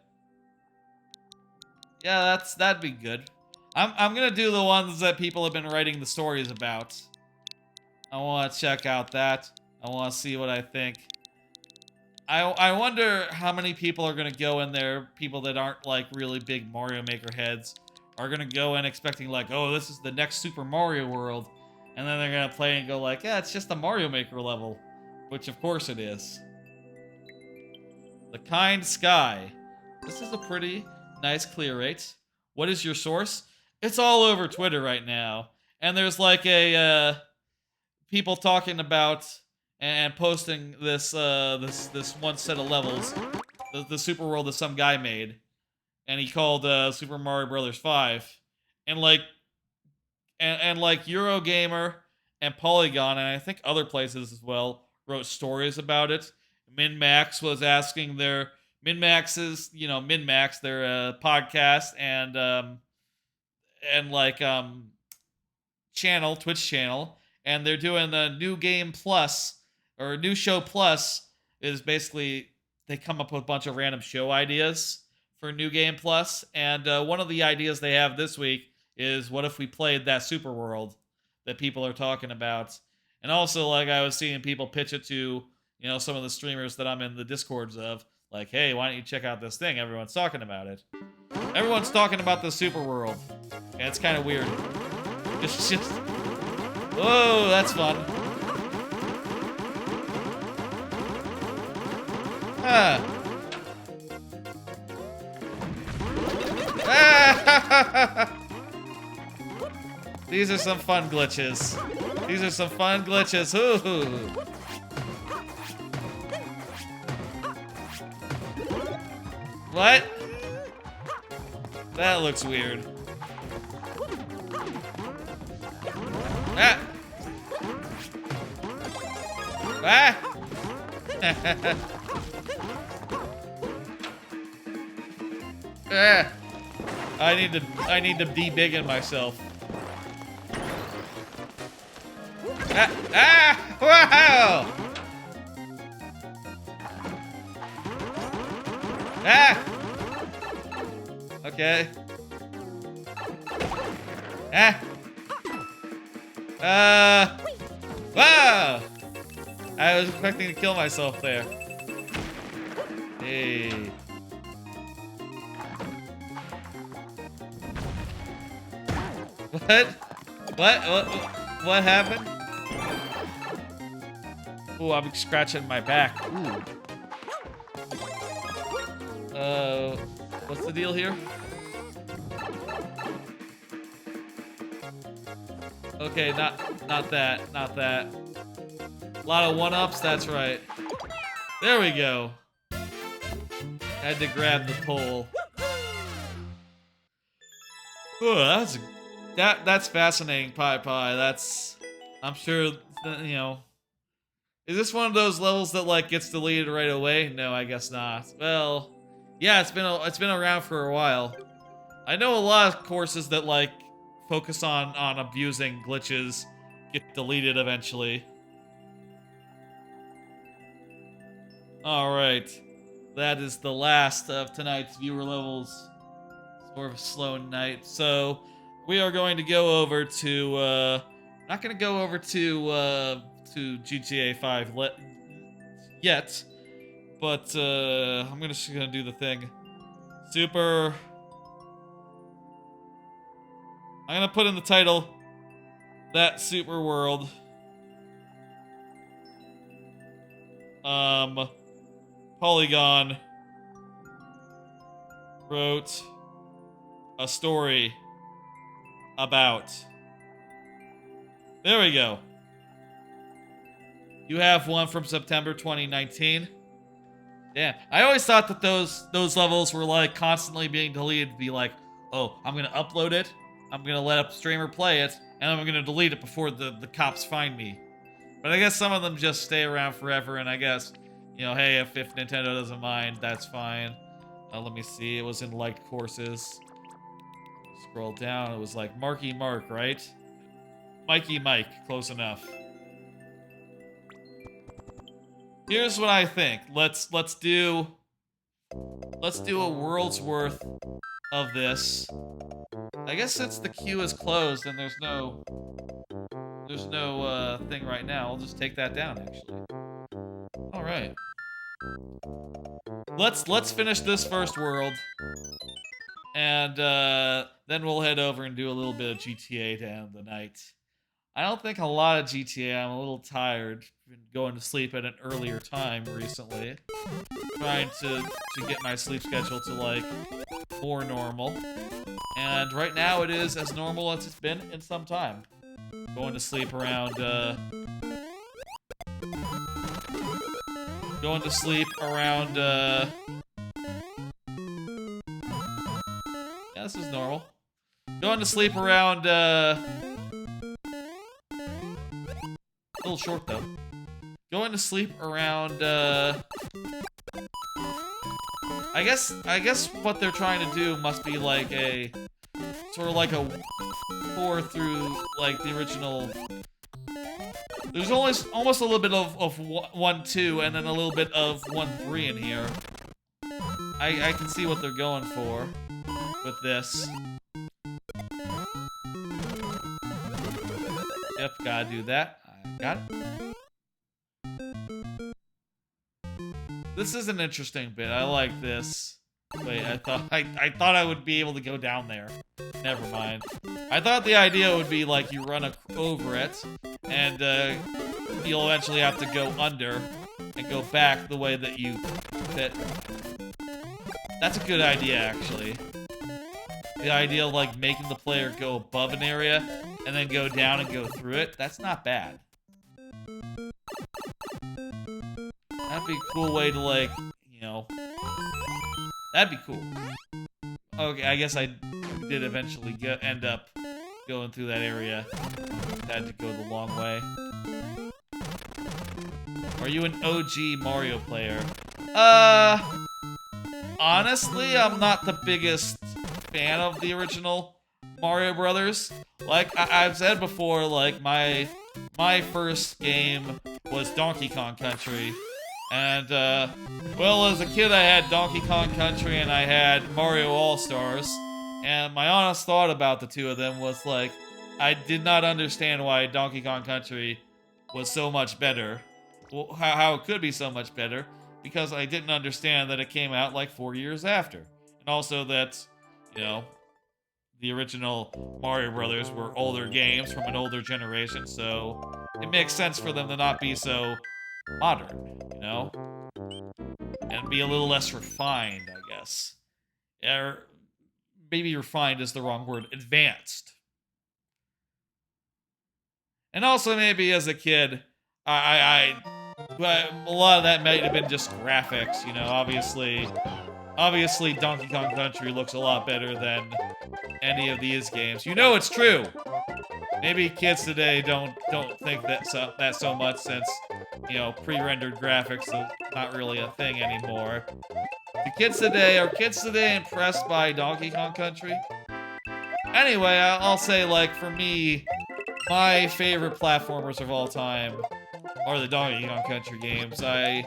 Yeah, that'd be good. I'm gonna do the ones that people have been writing the stories about. I want to check out that. I want to see what I think. I wonder how many people are gonna go in there. People that aren't like really big Mario Maker heads are gonna go in expecting like, oh, this is the next Super Mario World. And then they're gonna play and go like, yeah, it's just a Mario Maker level. Which of course it is. The Kind Sky. This is a pretty nice clear rate. What is your source? It's all over Twitter right now. And there's like a people talking about and posting this this one set of levels. The super world that some guy made. And he called Super Mario Brothers 5. And like and like Eurogamer and Polygon, and I think other places as well, wrote stories about it. MinMax was asking their MinMax's, you know, MinMax, their podcast and like channel, Twitch channel, and they're doing a new game plus or new show plus is basically they come up with a bunch of random show ideas for New Game Plus, and one of the ideas they have this week is what if we played that Super World that people are talking about. And also, like, I was seeing people pitch it to, you know, some of the streamers that I'm in the Discords of, like, hey, why don't you check out this thing? Everyone's talking about it. Everyone's talking about the Super World, and it's kind of weird. It's just... Whoa, that's fun. Ah. These are some fun glitches. These are some fun glitches. Ooh. What? That looks weird. Ah! Ah! Ah! I need to de-biggin myself. Ah! Ah! Wow! Ah! Okay. Ah! Wow! I was expecting to kill myself there. Hey. What? What happened? Ooh, I'm scratching my back. Ooh. What's the deal here? Okay, not that. A lot of one-ups, that's right. There we go. Had to grab the pole. Ooh, that's fascinating, Pie. That's, I'm sure, you know. Is this one of those levels that like gets deleted right away? No, I guess not. Well, yeah, it's been around for a while. I know a lot of courses that like focus on abusing glitches get deleted eventually. Alright. That is the last of tonight's viewer levels. Sort of a slow night. So we are going to go over to not gonna go over to GTA 5 yet. But I'm just gonna do the thing. Super. I'm gonna put in the title that super world. Polygon wrote a story about. There we go. You have one from September 2019. Yeah, I always thought that those levels were like constantly being deleted to be like, oh, I'm gonna upload it, I'm gonna let a streamer play it, and I'm gonna delete it before the cops find me. But I guess some of them just stay around forever, and I guess, you know, hey, if Nintendo doesn't mind, that's fine. Let me see, it was in liked courses. Scroll down, it was like Marky Mark, right? Mikey Mike, close enough. Here's what I think. Let's do a world's worth of this. I guess since the queue is closed and there's no thing right now, I'll just take that down actually. All right. Let's finish this first world, and then we'll head over and do a little bit of GTA to end the night. I don't think a lot of GTA. I'm a little tired. Been going to sleep at an earlier time recently. Trying to get my sleep schedule to like more normal. And right now it is as normal as it's been in some time. Going to sleep around yeah, this is normal. Going to sleep around a little short though. Going to sleep around I guess what they're trying to do must be like a sort of like a 4 through like the original. There's almost a little bit of 1, 2, and then a little bit of 1, 3 in here. I can see what they're going for with this. Yep, gotta do that. I got it. This is an interesting bit. I like this. Wait, I thought I would be able to go down there. Never mind. I thought the idea would be like you run over it, and you'll eventually have to go under and go back the way that you fit. That's a good idea, actually. The idea of like making the player go above an area and then go down and go through it, that's not bad. That'd be a cool way to like, you know, that'd be cool. Okay, I guess I did eventually end up going through that area. Had to go the long way. Are you an OG Mario player? Honestly, I'm not the biggest fan of the original Mario Brothers. Like I've said before, like my first game was Donkey Kong Country. And, well, as a kid, I had Donkey Kong Country and I had Mario All-Stars. And my honest thought about the two of them was, like, I did not understand why Donkey Kong Country was so much better. Well, how it could be so much better. Because I didn't understand that it came out, like, 4 years after. And also that, you know, the original Mario Brothers were older games from an older generation. So it makes sense for them to not be so modern, you know? And be a little less refined, I guess. Or maybe refined is the wrong word. Advanced. And also maybe as a kid, a lot of that might have been just graphics, you know? Obviously Donkey Kong Country looks a lot better than any of these games. You know it's true! Maybe kids today don't think that so much since, you know, pre-rendered graphics is not really a thing anymore. Are kids today impressed by Donkey Kong Country? Anyway, I'll say, like, for me, my favorite platformers of all time are the Donkey Kong Country games. I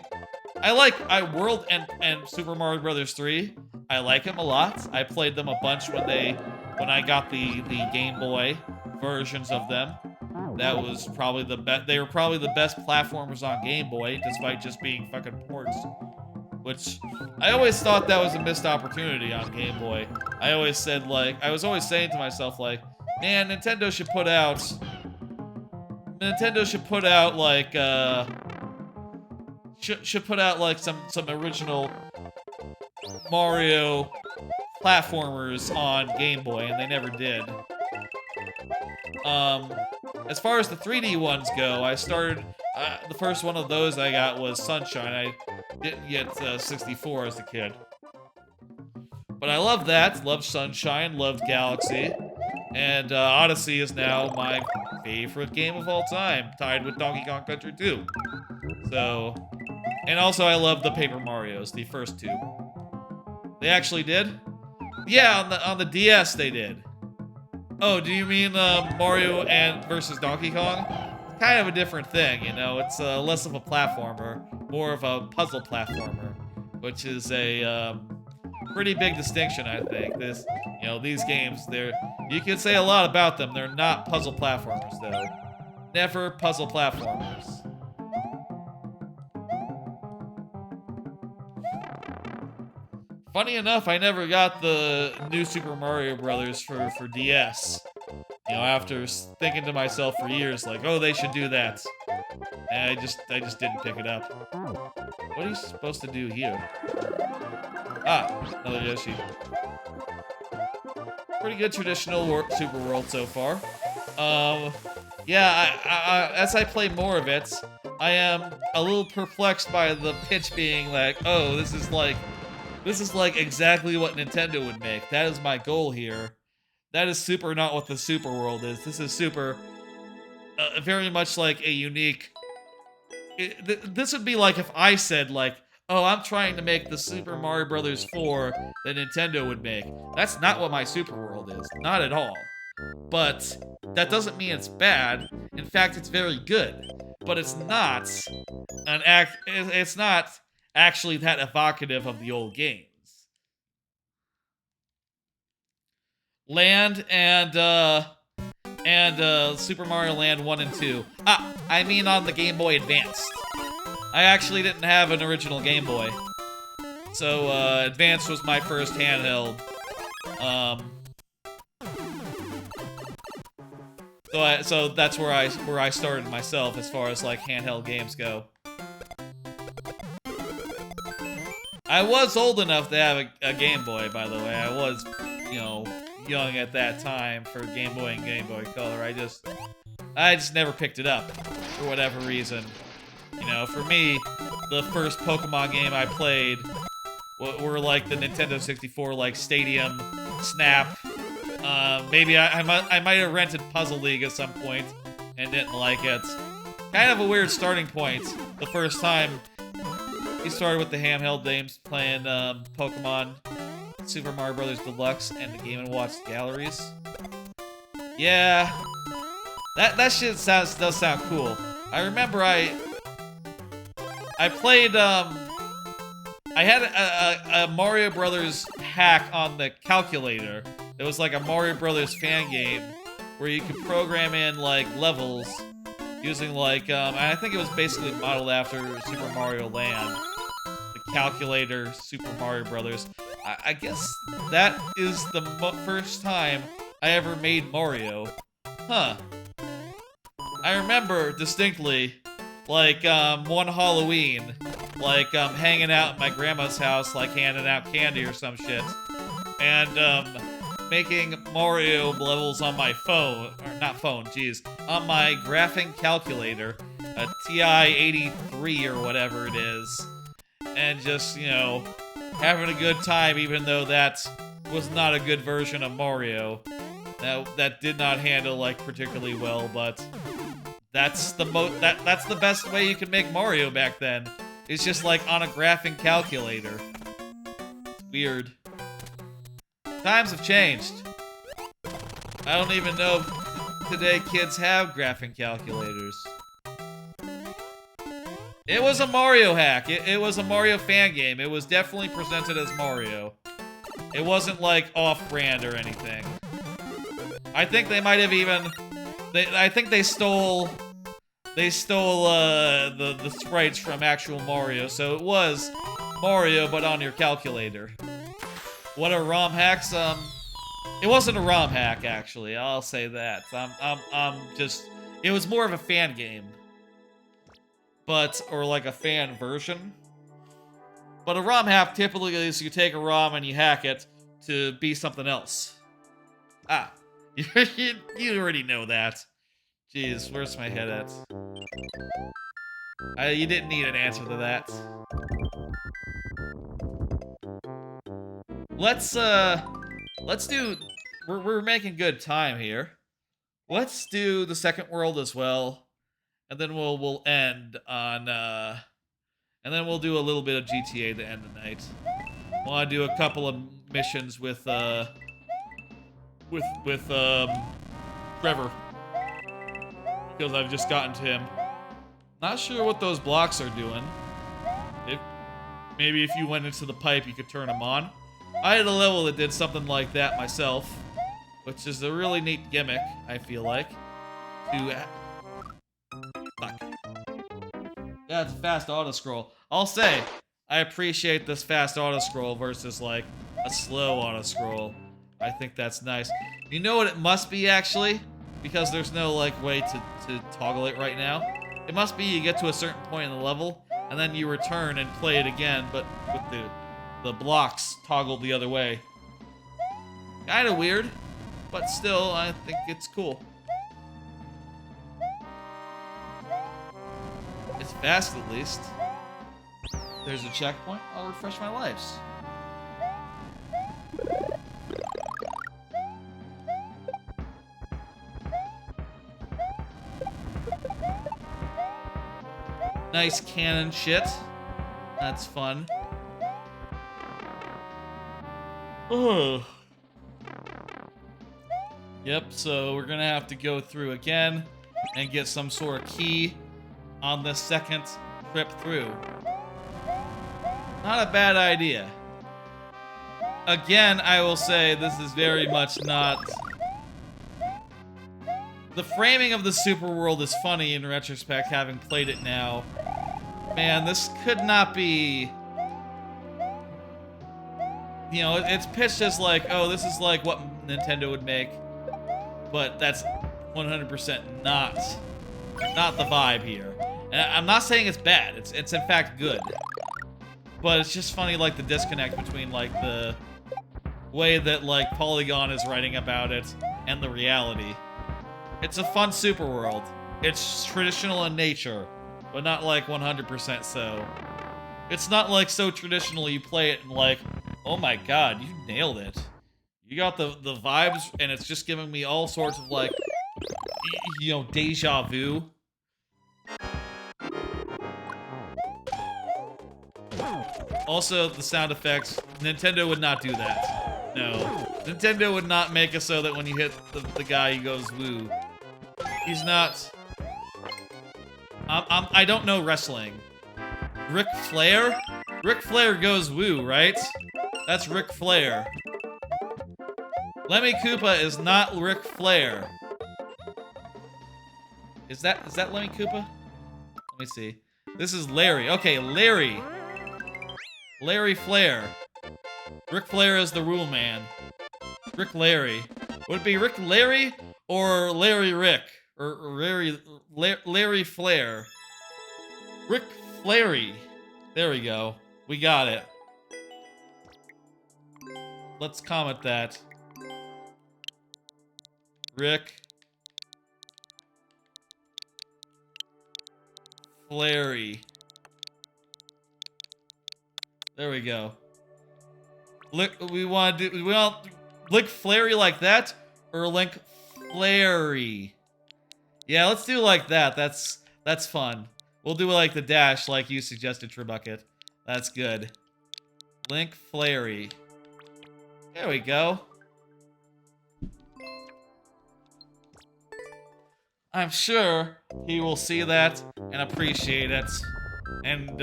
World and Super Mario Brothers 3. I like them a lot. I played them a bunch when I got the Game Boy versions of them. That was probably the best. They were probably the best platformers on Game Boy, despite just being fucking ports. Which I always thought that was a missed opportunity on Game Boy. I always said, like, I was always saying to myself, like, man, Nintendo should put out like should put out like some original Mario platformers on Game Boy, and they never did. As far as the 3D ones go, I started the first one of those I got was Sunshine. I didn't get 64 as a kid, but I love that. Loved Sunshine. Loved Galaxy, and Odyssey is now my favorite game of all time, tied with Donkey Kong Country 2. So, and also I love the Paper Marios, the first two. They actually did? Yeah, on the DS they did. Oh, do you mean Mario versus Donkey Kong? It's kind of a different thing, you know. It's less of a platformer, more of a puzzle platformer, which is a pretty big distinction, I think. These games, you can say a lot about them. They're not puzzle platformers, though. Never puzzle platformers. Funny enough, I never got the new Super Mario Brothers for DS. You know, after thinking to myself for years, like, oh, they should do that. And I just didn't pick it up. What are you supposed to do here? Ah, another Yoshi. Pretty good traditional Super World so far. Yeah, as I play more of it, I am a little perplexed by the pitch being like, oh, this is like exactly what Nintendo would make. That is my goal here. That is super not what the Super World is. This is super, very much like a unique... This would be like if I said, like, oh, I'm trying to make the Super Mario Brothers 4 that Nintendo would make. That's not what my Super World is. Not at all. But that doesn't mean it's bad. In fact, it's very good. But it's not it's not actually that evocative of the old games. Land and Super Mario Land 1 and 2. I mean on the Game Boy Advanced. I actually didn't have an original Game Boy. So, Advanced was my first handheld. So that's where I started myself as far as, like, handheld games go. I was old enough to have a Game Boy, by the way. I was, you know, young at that time for Game Boy and Game Boy Color. I just never picked it up for whatever reason. You know, for me, the first Pokemon game I played were like the Nintendo 64, like Stadium, Snap. Maybe I might have rented Puzzle League at some point and didn't like it. Kind of a weird starting point. The first time you started with the handheld games, playing Pokemon, Super Mario Bros. Deluxe, and the Game & Watch galleries. Yeah, that shit does sound cool. I remember I played I had a Mario Brothers hack on the calculator. It was like a Mario Brothers fan game where you could program in like levels using like I think it was basically modeled after Super Mario Land. The calculator Super Mario Brothers. I guess that is the first time I ever made Mario. Huh. I remember distinctly, like, one Halloween, like, hanging out at my grandma's house, like, handing out candy or some shit, and, making Mario levels on my phone, or not phone, jeez, on my graphing calculator, a TI-83 or whatever it is, and just, you know, having a good time, even though that was not a good version of Mario. That did not handle, like, particularly well, but that's the best way you could make Mario back then. It's just like on a graphing calculator. It's weird. Times have changed. I don't even know if today kids have graphing calculators. It was a Mario hack. It was a Mario fan game. It was definitely presented as Mario. It wasn't like off-brand or anything. I think they might have even... I think they stole... They stole the sprites from actual Mario, so it was Mario, but on your calculator. What are ROM hacks? It wasn't a ROM hack, actually. I'll say that. Just... It was more of a fan game. But, or like a fan version. But a ROM hack typically is you take a ROM and you hack it to be something else. Ah. You already know that. Jeez, where's my head at? You didn't need an answer to that. Let's do... We're making good time here. Let's do the second world as well. And then we'll end on, and then we'll do a little bit of GTA to end the night. I want to do a couple of missions with Trevor. Because I've just gotten to him. Not sure what those blocks are doing. Maybe if you went into the pipe, you could turn them on. I had a level that did something like that myself. Which is a really neat gimmick, I feel like. Fuck. Yeah, it's a fast auto-scroll. I'll say, I appreciate this fast auto-scroll versus, like, a slow auto-scroll. I think that's nice. You know what it must be, actually? Because there's no, like, way to toggle it right now. It must be you get to a certain point in the level, and then you return and play it again, but with the blocks toggled the other way. Kinda weird, but still, I think it's cool. It's fast, at least. There's a checkpoint. I'll refresh my lives. Nice cannon shit. That's fun. Oh. Yep, so we're gonna have to go through again and get some sort of key on the second trip through. Not a bad idea. Again, I will say this is very much not... The framing of the super world is funny in retrospect, having played it now. Man, this could not be... You know, it's pitched as like, oh, this is like what Nintendo would make. But that's 100% not the vibe here. And I'm not saying it's bad. It's in fact good. But it's just funny, like, the disconnect between, like, the way that, like, Polygon is writing about it and the reality. It's a fun super world. It's traditional in nature, but not, like, 100% so. It's not, like, so traditional you play it and, like, oh my god, you nailed it. You got the vibes, and it's just giving me all sorts of, like, you know, deja vu. Also, the sound effects. Nintendo would not do that. No. Nintendo would not make it so that when you hit the guy, he goes woo. He's not... I don't know wrestling. Ric Flair? Ric Flair goes woo, right? That's Ric Flair. Lemmy Koopa is not Ric Flair. Is that Lemmy Koopa? Let me see. This is Larry. Okay, Larry. Larry Flair. Ric Flair is the rule man. Rick Larry. Would it be Rick Larry or Larry Rick? Or Larry Flair? Rick Flary. There we go. We got it. Let's comment that. Rick Flary. There we go. Lick, we want Lick Flary like that, or Link Flary? Yeah, let's do like that. That's fun. We'll do like the dash, like you suggested, Tribucket. That's good. Link Flary. There we go. I'm sure he will see that and appreciate it. And,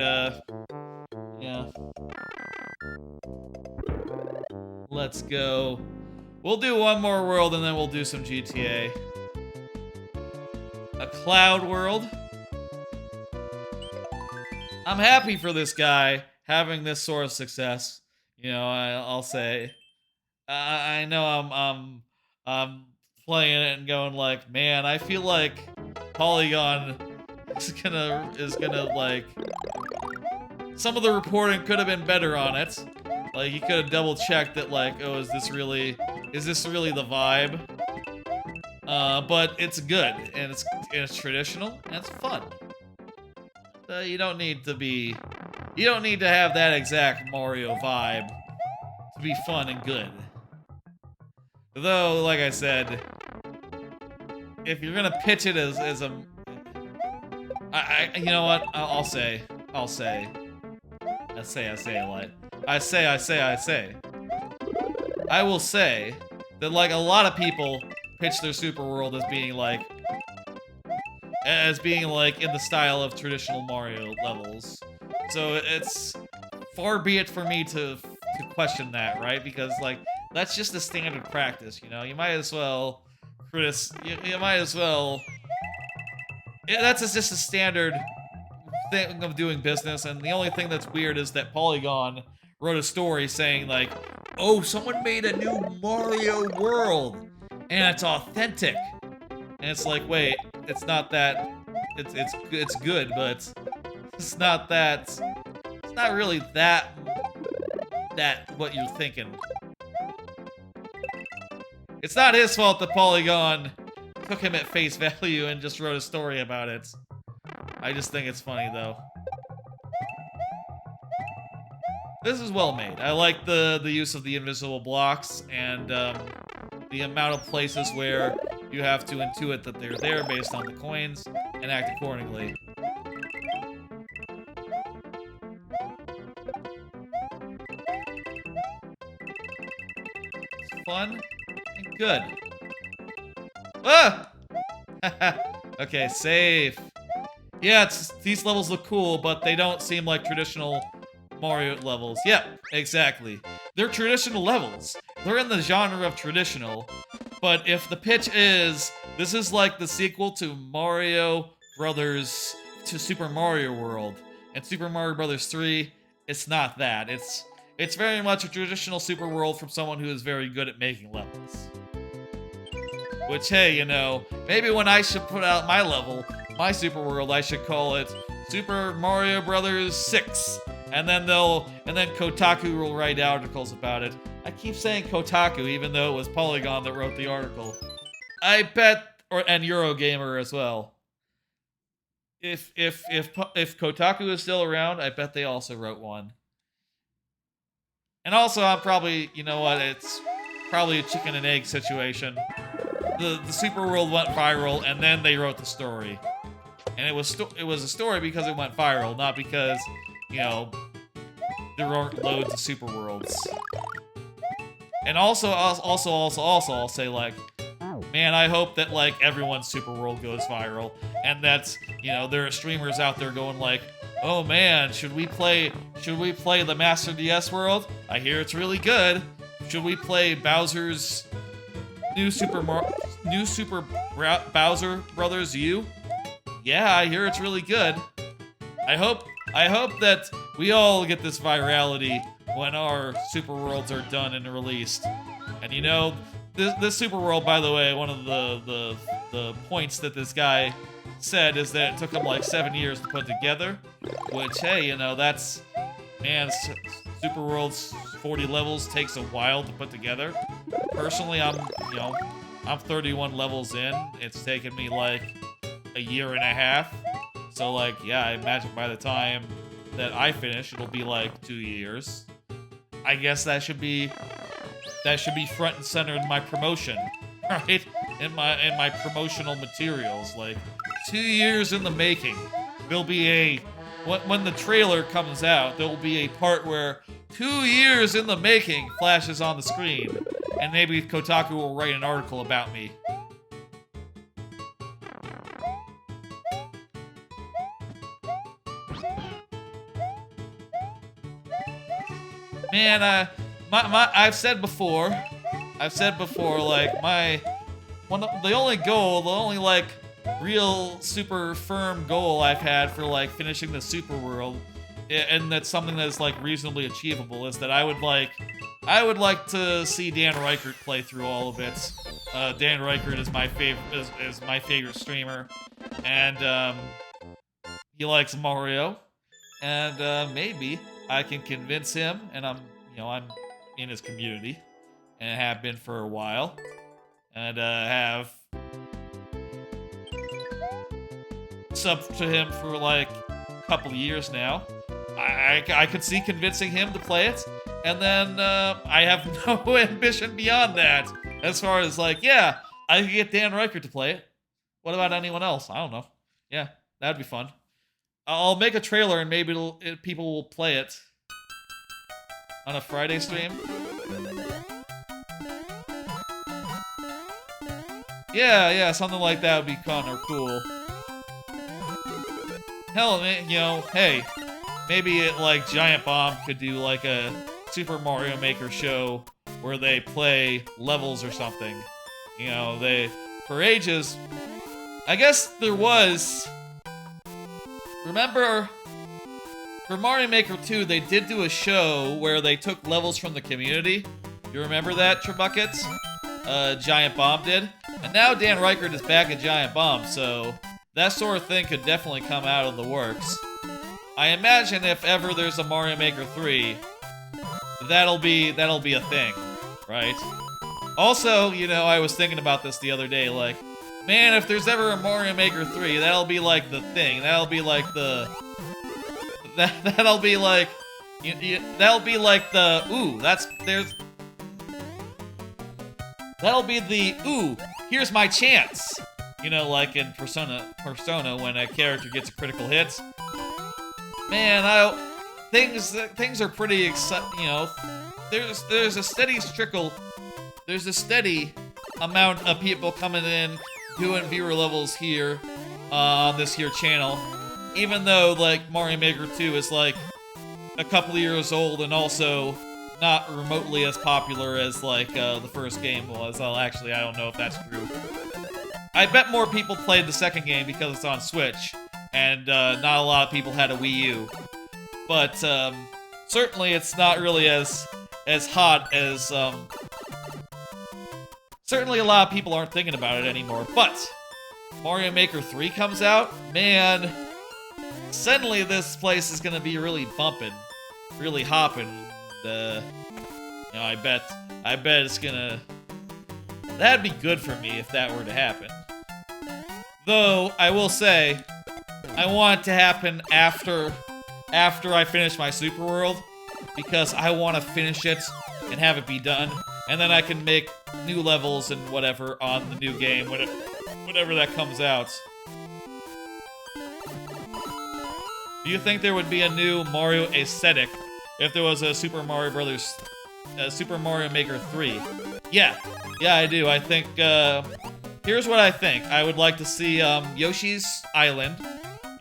yeah. Let's go. We'll do one more world and then we'll do some GTA. A cloud world. I'm happy for this guy having this sort of success. You know, I'll say. I know I'm playing it and going like, man, I feel like Polygon is gonna like, some of the reporting could have been better on it. Like, you could have double checked that, like, oh, is this really the vibe? But it's good and it's traditional and it's fun. You don't need to have that exact Mario vibe to be fun and good. Though, like I said, if you're gonna pitch it as a, you know what? I'll say. I will say that, like, a lot of people pitch their super world as being like in the style of traditional Mario levels. So it's far be it for me to question that, right? Because, like, that's just a standard practice, you know? You might as well you might as well, that's just a standard thing of doing business, and the only thing that's weird is that Polygon wrote a story saying, like, oh, someone made a new Mario world and it's authentic. And it's like, wait, it's not that, it's good, but it's not really that what you're thinking. It's not his fault that Polygon took him at face value and just wrote a story about it. I just think it's funny, though. This is well made. I like the use of the invisible blocks and the amount of places where you have to intuit that they're there based on the coins and act accordingly. It's fun and good. Ah! Okay, save. Yeah, these levels look cool, but they don't seem like traditional Mario levels. Yep, exactly. They're traditional levels. They're in the genre of traditional, but if the pitch is, this is like the sequel to Mario Brothers to Super Mario World, and Super Mario Brothers 3, it's not that. It's very much a traditional Super World from someone who is very good at making levels. Which, hey, you know, maybe when I should put out my level, my Super World, I should call it Super Mario Brothers 6. And then Kotaku will write articles about it. I keep saying Kotaku, even though it was Polygon that wrote the article. I bet, and Eurogamer as well. If Kotaku is still around, I bet they also wrote one. And also, I'm probably, you know what, it's probably a chicken and egg situation. The Super World went viral, and then they wrote the story. And it was a story because it went viral, not because, you know, there aren't loads of Super Worlds. And also, I'll say, like, man, I hope that, like, everyone's Super World goes viral, and that's, you know, there are streamers out there going like, oh man, should we play the Master DS world? I hear it's really good. Should we play Bowser's New Super Bowser Brothers U? Yeah, I hear it's really good. I hope that we all get this virality when our Super Worlds are done and released. And you know, this Super World, by the way, one of the points that this guy said is that it took him like 7 years to put together. Which, hey, you know, that's, man, Super World's 40 levels takes a while to put together. Personally, I'm 31 levels in. It's taken me like a year and a half. So, like, yeah, I imagine by the time that I finish, it'll be like 2 years. I guess that should be front and center in my promotion, right? In my promotional materials, like 2 years in the making. There'll be when the trailer comes out, there will be a part where 2 years in the making flashes on the screen, and maybe Kotaku will write an article about me. Man, I've said before, like the only like real super firm goal I've had for like finishing the super world, and that's something that's like reasonably achievable, is that I would like to see Dan Reichert play through all of it. Dan Reichert is my favorite streamer, and he likes Mario, and maybe I can convince him, and I'm in his community, and have been for a while, and have subbed to him for like a couple of years now. I could see convincing him to play it, and then I have no ambition beyond that. As far as like, yeah, I could get Dan Reichert to play it. What about anyone else? I don't know. Yeah, that'd be fun. I'll make a trailer and maybe people will play it on a Friday stream. Yeah, something like that would be fun or cool. Hell, hey, maybe like Giant Bomb could do like a Super Mario Maker show where they play levels or something. For ages, I guess there was. Remember, for Mario Maker 2, they did do a show where they took levels from the community. You remember that, Trebuckets? Giant Bomb did. And now Dan Reichert is back at Giant Bomb, so that sort of thing could definitely come out of the works. I imagine if ever there's a Mario Maker 3, that'll be a thing, right? Also, I was thinking about this the other day, like, man, if there's ever a Mario Maker 3, that'll be like the thing. That'll be like the... That'll be like... that'll be like the... Ooh, that'll be the... Ooh, here's my chance. Like in Persona when a character gets a critical hit. Man, things are pretty exciting, There's a steady trickle... There's a steady amount of people coming in doing viewer levels here on this here channel, even though like Mario Maker 2 is like a couple of years old and also not remotely as popular as like the first game was. Well, actually, I don't know if that's true. I bet more people played the second game because it's on Switch, and not a lot of people had a Wii U. But certainly it's not really as hot as certainly a lot of people aren't thinking about it anymore. But Mario Maker 3 comes out, man, suddenly this place is gonna be really bumping, really hopping. I bet it's gonna... That'd be good for me if that were to happen. Though, I will say, I want it to happen after I finish my Super World, because I want to finish it and have it be done, and then I can make new levels and whatever on the new game, whatever that comes out. Do you think there would be a new Mario aesthetic if there was a Super Mario Maker 3? Yeah, I do. I think, here's what I think. I would like to see, Yoshi's Island,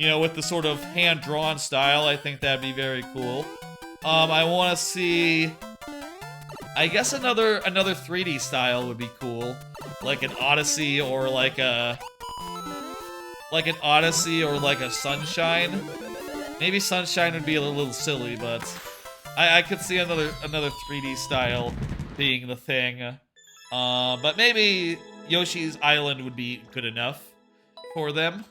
with the sort of hand-drawn style. I think that'd be very cool. I want to see... I guess another 3D style would be cool. Like an Odyssey or like a... Sunshine. Maybe Sunshine would be a little silly, but... I could see another 3D style being the thing. But maybe Yoshi's Island would be good enough for them.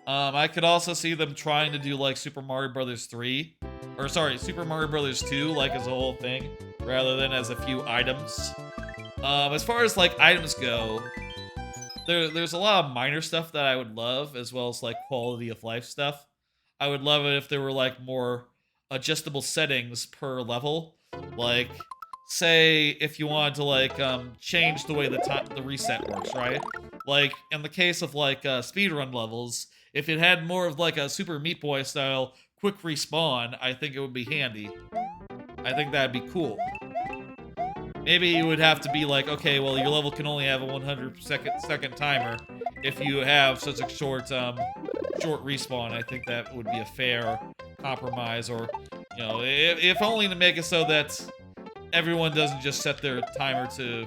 I could also see them trying to do like Super Mario Bros. 3. Or sorry, Super Mario Bros. 2, like as a whole thing, rather than as a few items. As far as like items go, there's a lot of minor stuff that I would love, as well as like quality of life stuff. I would love it if there were like more adjustable settings per level. Like, say if you wanted to like change the way the reset works, right? Like in the case of like speedrun levels, if it had more of like a Super Meat Boy style quick respawn, I think it would be handy. I think that'd be cool. Maybe you would have to be like, okay, well your level can only have a 100-second timer if you have such a short respawn. I think that would be a fair compromise, or You know, if only to make it so that everyone doesn't just set their timer to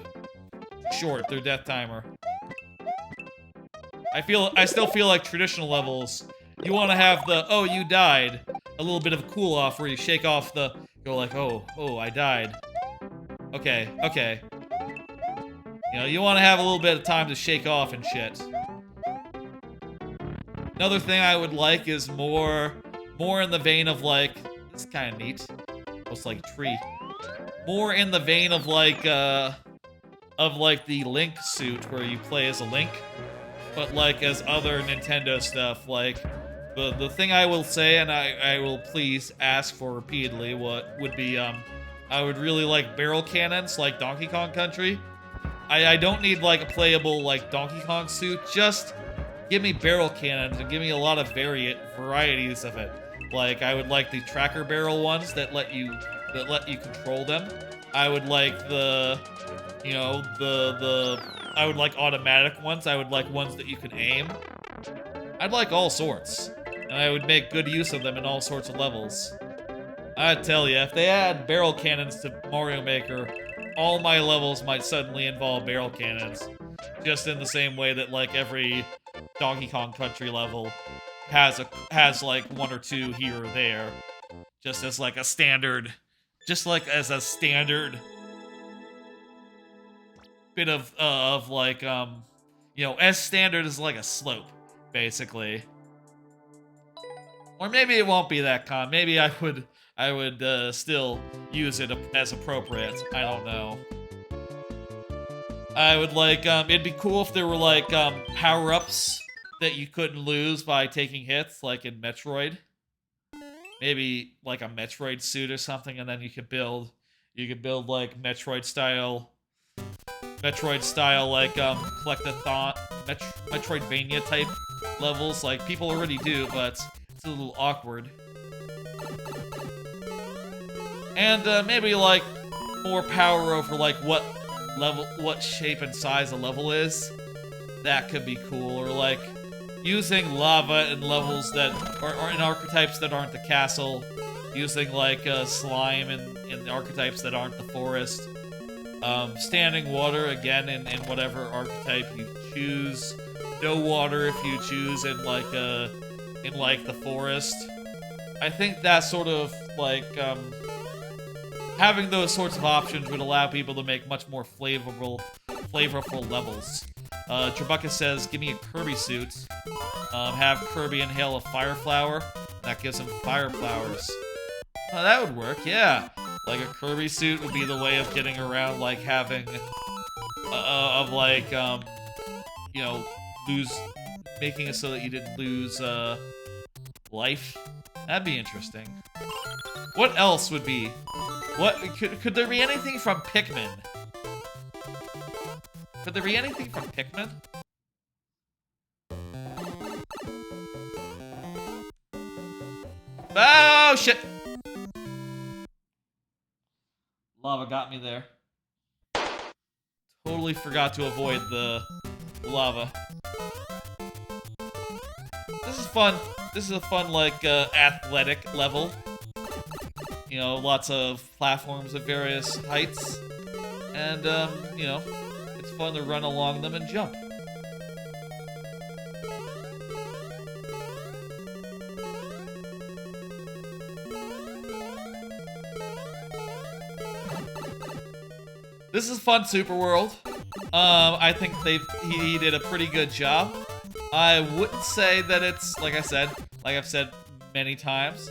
short, their death timer. I still feel like traditional levels, you want to have the, oh, you died, a little bit of a cool off where you shake off the, go like, oh, I died. Okay. You know, you want to have a little bit of time to shake off and shit. Another thing I would like is more in the vein of like, it's kind of neat. Looks like a tree. More in the vein of like the Link suit where you play as a Link, but like as other Nintendo stuff. Like the thing I will say, and I will please ask for repeatedly, what would be I would really like barrel cannons like Donkey Kong Country. I don't need like a playable like Donkey Kong suit, just give me barrel cannons and give me a lot of varieties of it. Like I would like the tracker barrel ones that let you control them. I would like the, you know, I would like automatic ones. I would like ones that you can aim. I'd like all sorts, and I would make good use of them in all sorts of levels. I tell you, if they add barrel cannons to Mario Maker, all my levels might suddenly involve barrel cannons. Just in the same way that like every Donkey Kong Country level has like one or two here or there, just as like a standard, bit of like you know, as standard as like a slope, basically. Or maybe it won't be that calm. Maybe I would still use it as appropriate. I don't know. I would like, it'd be cool if there were like power-ups that you couldn't lose by taking hits, like in Metroid. Maybe like a Metroid suit or something, and then you could build like Metroid-style like collectathon, Metroidvania type levels, like people already do, but it's a little awkward. And maybe like more power over like what shape and size a level is. That could be cool. Or like using lava in levels that or in archetypes that aren't the castle. Using like slime in archetypes that aren't the forest. Standing water again in whatever archetype you choose. No water if you choose in like the forest. I think that sort of like having those sorts of options would allow people to make much more flavorful levels. Trebuckus says, give me a Kirby suit. Have Kirby inhale a fire flower. That gives him fire flowers. Oh, that would work, yeah. Like a Kirby suit would be the way of getting around, like having, you know, making it so that you didn't lose, life. That'd be interesting. What else would be? What could there be anything from Pikmin? Could there be anything from Pikmin? Oh shit! Lava got me there. Totally forgot to avoid the lava. This is fun. This is a fun, like, athletic level. You know, lots of platforms of various heights. And, you know, it's fun to run along them and jump. This is fun, Super World. I think he did a pretty good job. I wouldn't say that it's, like I've said many times,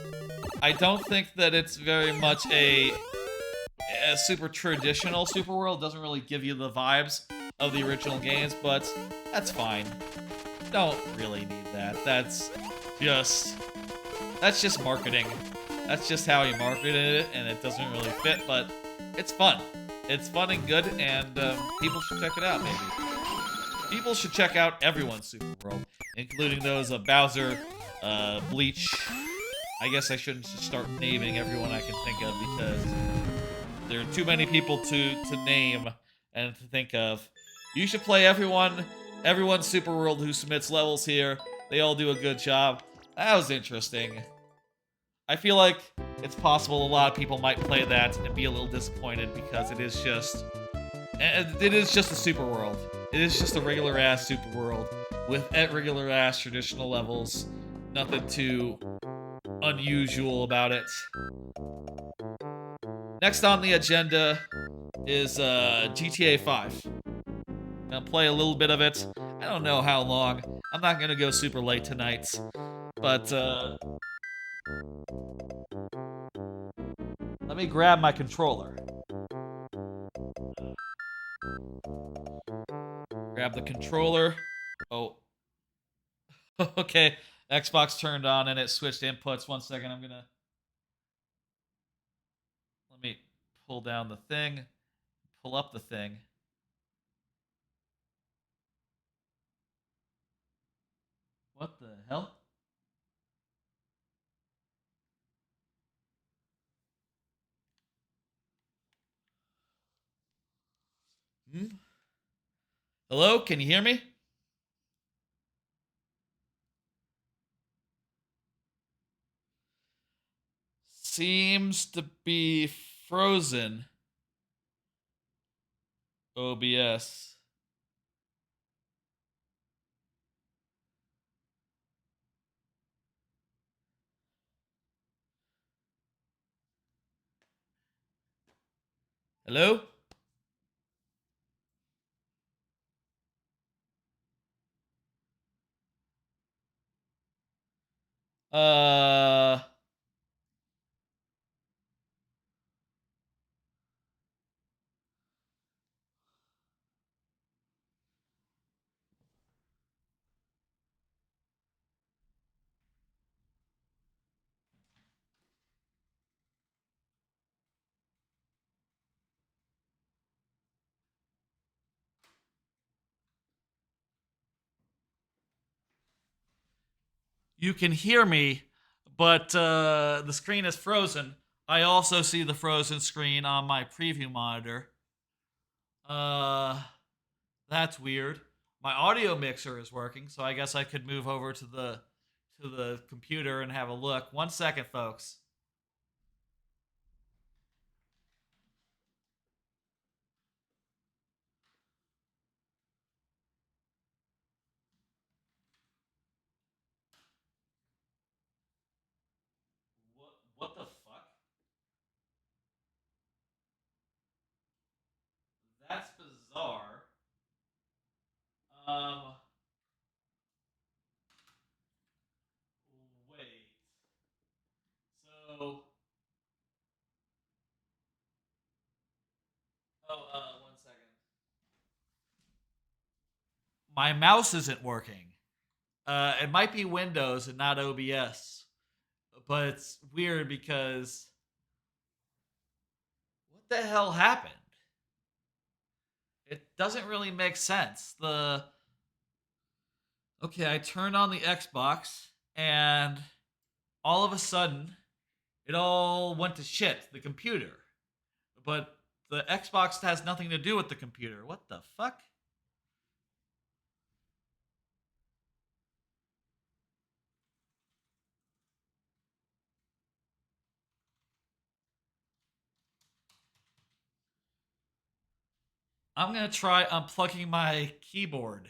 I don't think that it's very much a super traditional Super World. It doesn't really give you the vibes of the original games, but that's fine. Don't really need that. That's just marketing. That's just how he marketed it, and it doesn't really fit, but it's fun. It's fun and good, and people should check it out, maybe. People should check out everyone's Super World, including those of Bowser, Bleach. I guess I shouldn't just start naming everyone I can think of, because there are too many people to name and to think of. You should play everyone's Super World who submits levels here. They all do a good job. That was interesting. I feel like it's possible a lot of people might play that and be a little disappointed because it is just a super world. It is just a regular ass super world with regular ass traditional levels. Nothing too unusual about it. Next on the agenda is GTA 5. I'm gonna play a little bit of it. I don't know how long. I'm not gonna go super late tonight, but let me grab my controller. Grab the controller. Oh. Okay. Xbox turned on and it switched inputs. 1 second. Let me pull down the thing. Pull up the thing. What the hell? Hello? Can you hear me? Seems to be frozen. OBS. Hello? Uh... You can hear me, but the screen is frozen. I also see the frozen screen on my preview monitor. Uh, that's weird. My audio mixer is working, so I guess I could move over to the computer and have a look. 1 second, folks. What the fuck? That's bizarre. Um, wait. So, 1 second. My mouse isn't working. It might be Windows and not OBS, but it's weird because what the hell happened? It doesn't really make sense. Okay, I turned on the Xbox and all of a sudden it all went to shit, the computer. But the Xbox has nothing to do with the computer. What the fuck? I'm gonna try unplugging my keyboard.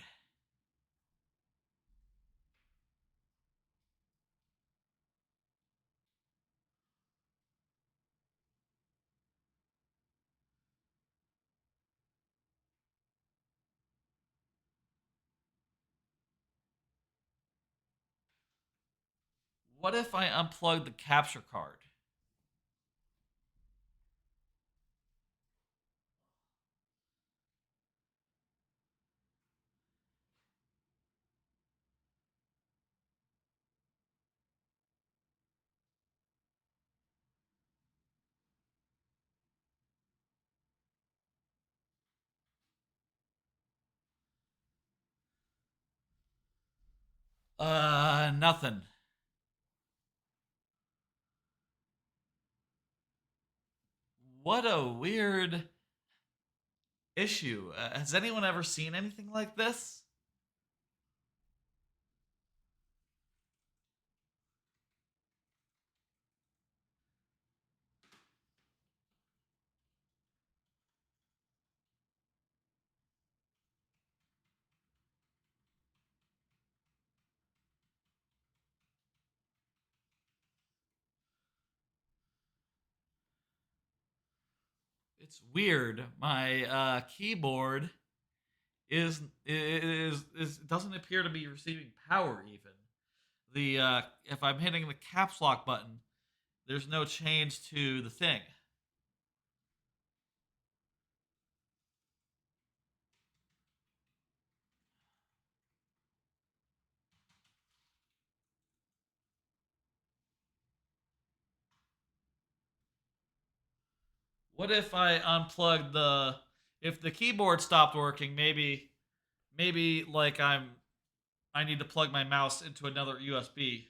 What if I unplug the capture card? Nothing. What a weird issue. Has anyone ever seen anything like this? It's weird. My keyboard is doesn't appear to be receiving power even. The if I'm hitting the caps lock button, there's no change to the thing. What if I unplugged the if the keyboard stopped working, maybe like I need to plug my mouse into another USB.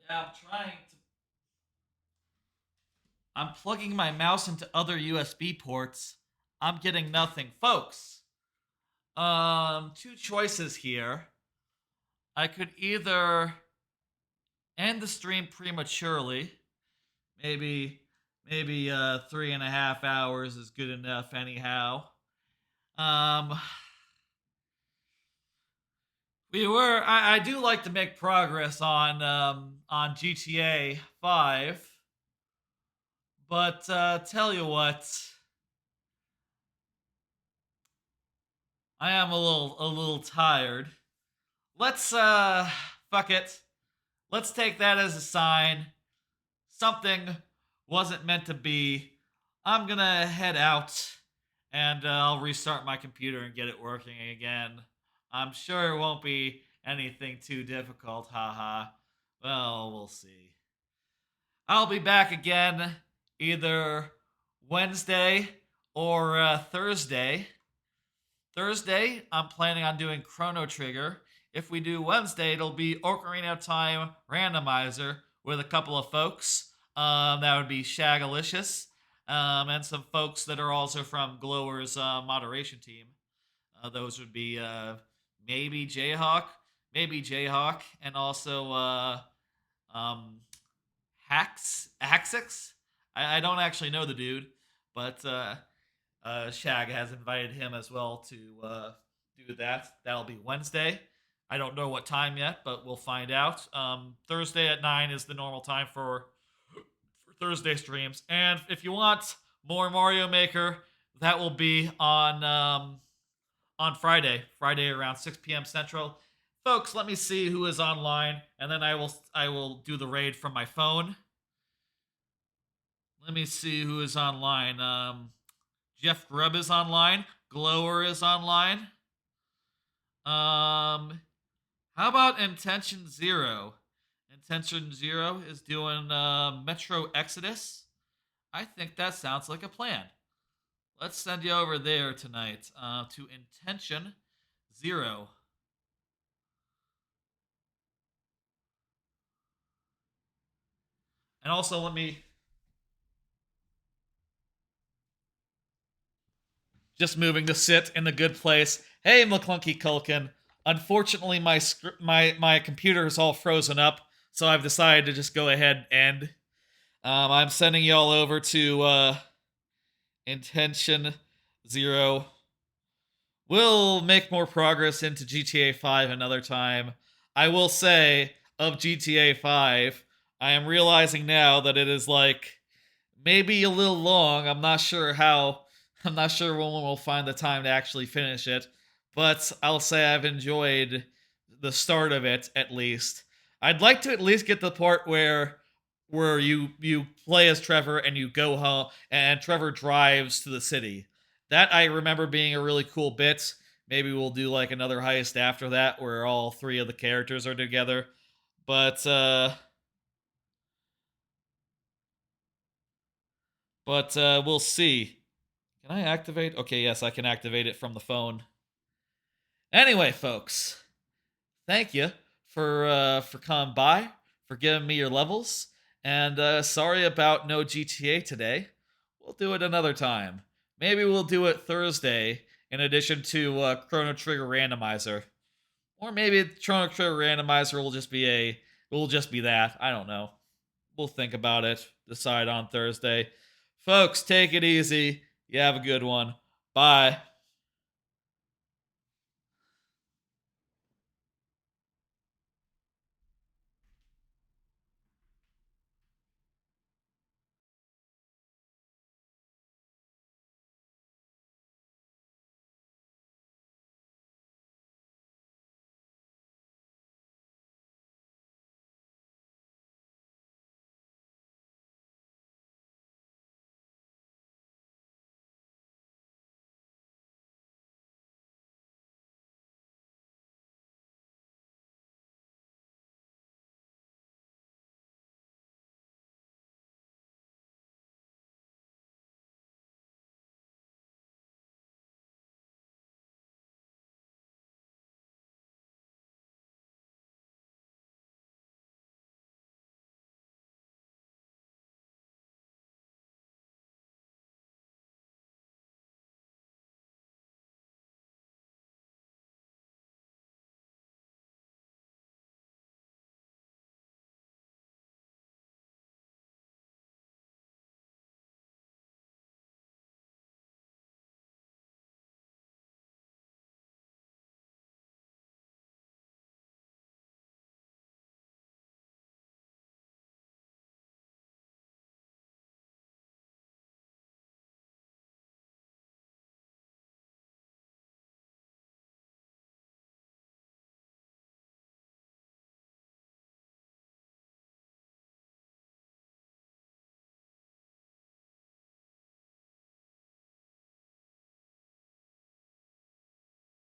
Yeah, I'm plugging my mouse into other USB ports. I'm getting nothing, folks. Two choices here. I could either end the stream prematurely. Maybe maybe 3.5 hours is good enough anyhow. Um I do like to make progress on GTA 5, but tell you what, I am a little tired. Let's fuck it. Let's take that as a sign. Something wasn't meant to be. I'm gonna head out and I'll restart my computer and get it working again. I'm sure it won't be anything too difficult, haha. Well, we'll see. I'll be back again either Wednesday or Thursday. Thursday, I'm planning on doing Chrono Trigger. If we do Wednesday, it'll be Ocarina of Time Randomizer with a couple of folks. That would be Shagalicious, and some folks that are also from Glower's moderation team. Those would be maybe Jayhawk, and also um, Haxix. I don't actually know the dude, but Shag has invited him as well to do that. That'll be Wednesday. I don't know what time yet, but we'll find out. Thursday at 9 is the normal time for Thursday streams. And if you want more Mario Maker, that will be on Friday around 6 p.m. Central. Folks, let me see who is online, and then I will do the raid from my phone. Let me see who is online. Jeff Grubb is online. Glower is online. How about Intention Zero? Intention Zero is doing Metro Exodus. I think that sounds like a plan. Let's send you over there tonight to Intention Zero. And also, let me just moving to sit in the good place. Hey, McClunky Culkin. Unfortunately, my computer is all frozen up, so I've decided to just go ahead and I'm sending y'all over to Intention Zero. We'll make more progress into GTA 5 another time. I will say, of GTA 5, I am realizing now that it is like maybe a little long. I'm not sure how. I'm not sure when we'll find the time to actually finish it, but I'll say I've enjoyed the start of it at least. I'd like to at least get the part where you play as Trevor and you go home and Trevor drives to the city. That I remember being a really cool bit. Maybe we'll do like another heist after that where all three of the characters are together. But But we'll see. Can I activate? Okay, yes, I can activate it from the phone. Anyway, folks, thank you for coming by, for giving me your levels, and sorry about no GTA today. We'll do it another time. Maybe we'll do it Thursday in addition to Chrono Trigger Randomizer, or maybe Chrono Trigger Randomizer will just be that. I don't know. We'll think about it. Decide on Thursday. Folks, take it easy. You have a good one. Bye.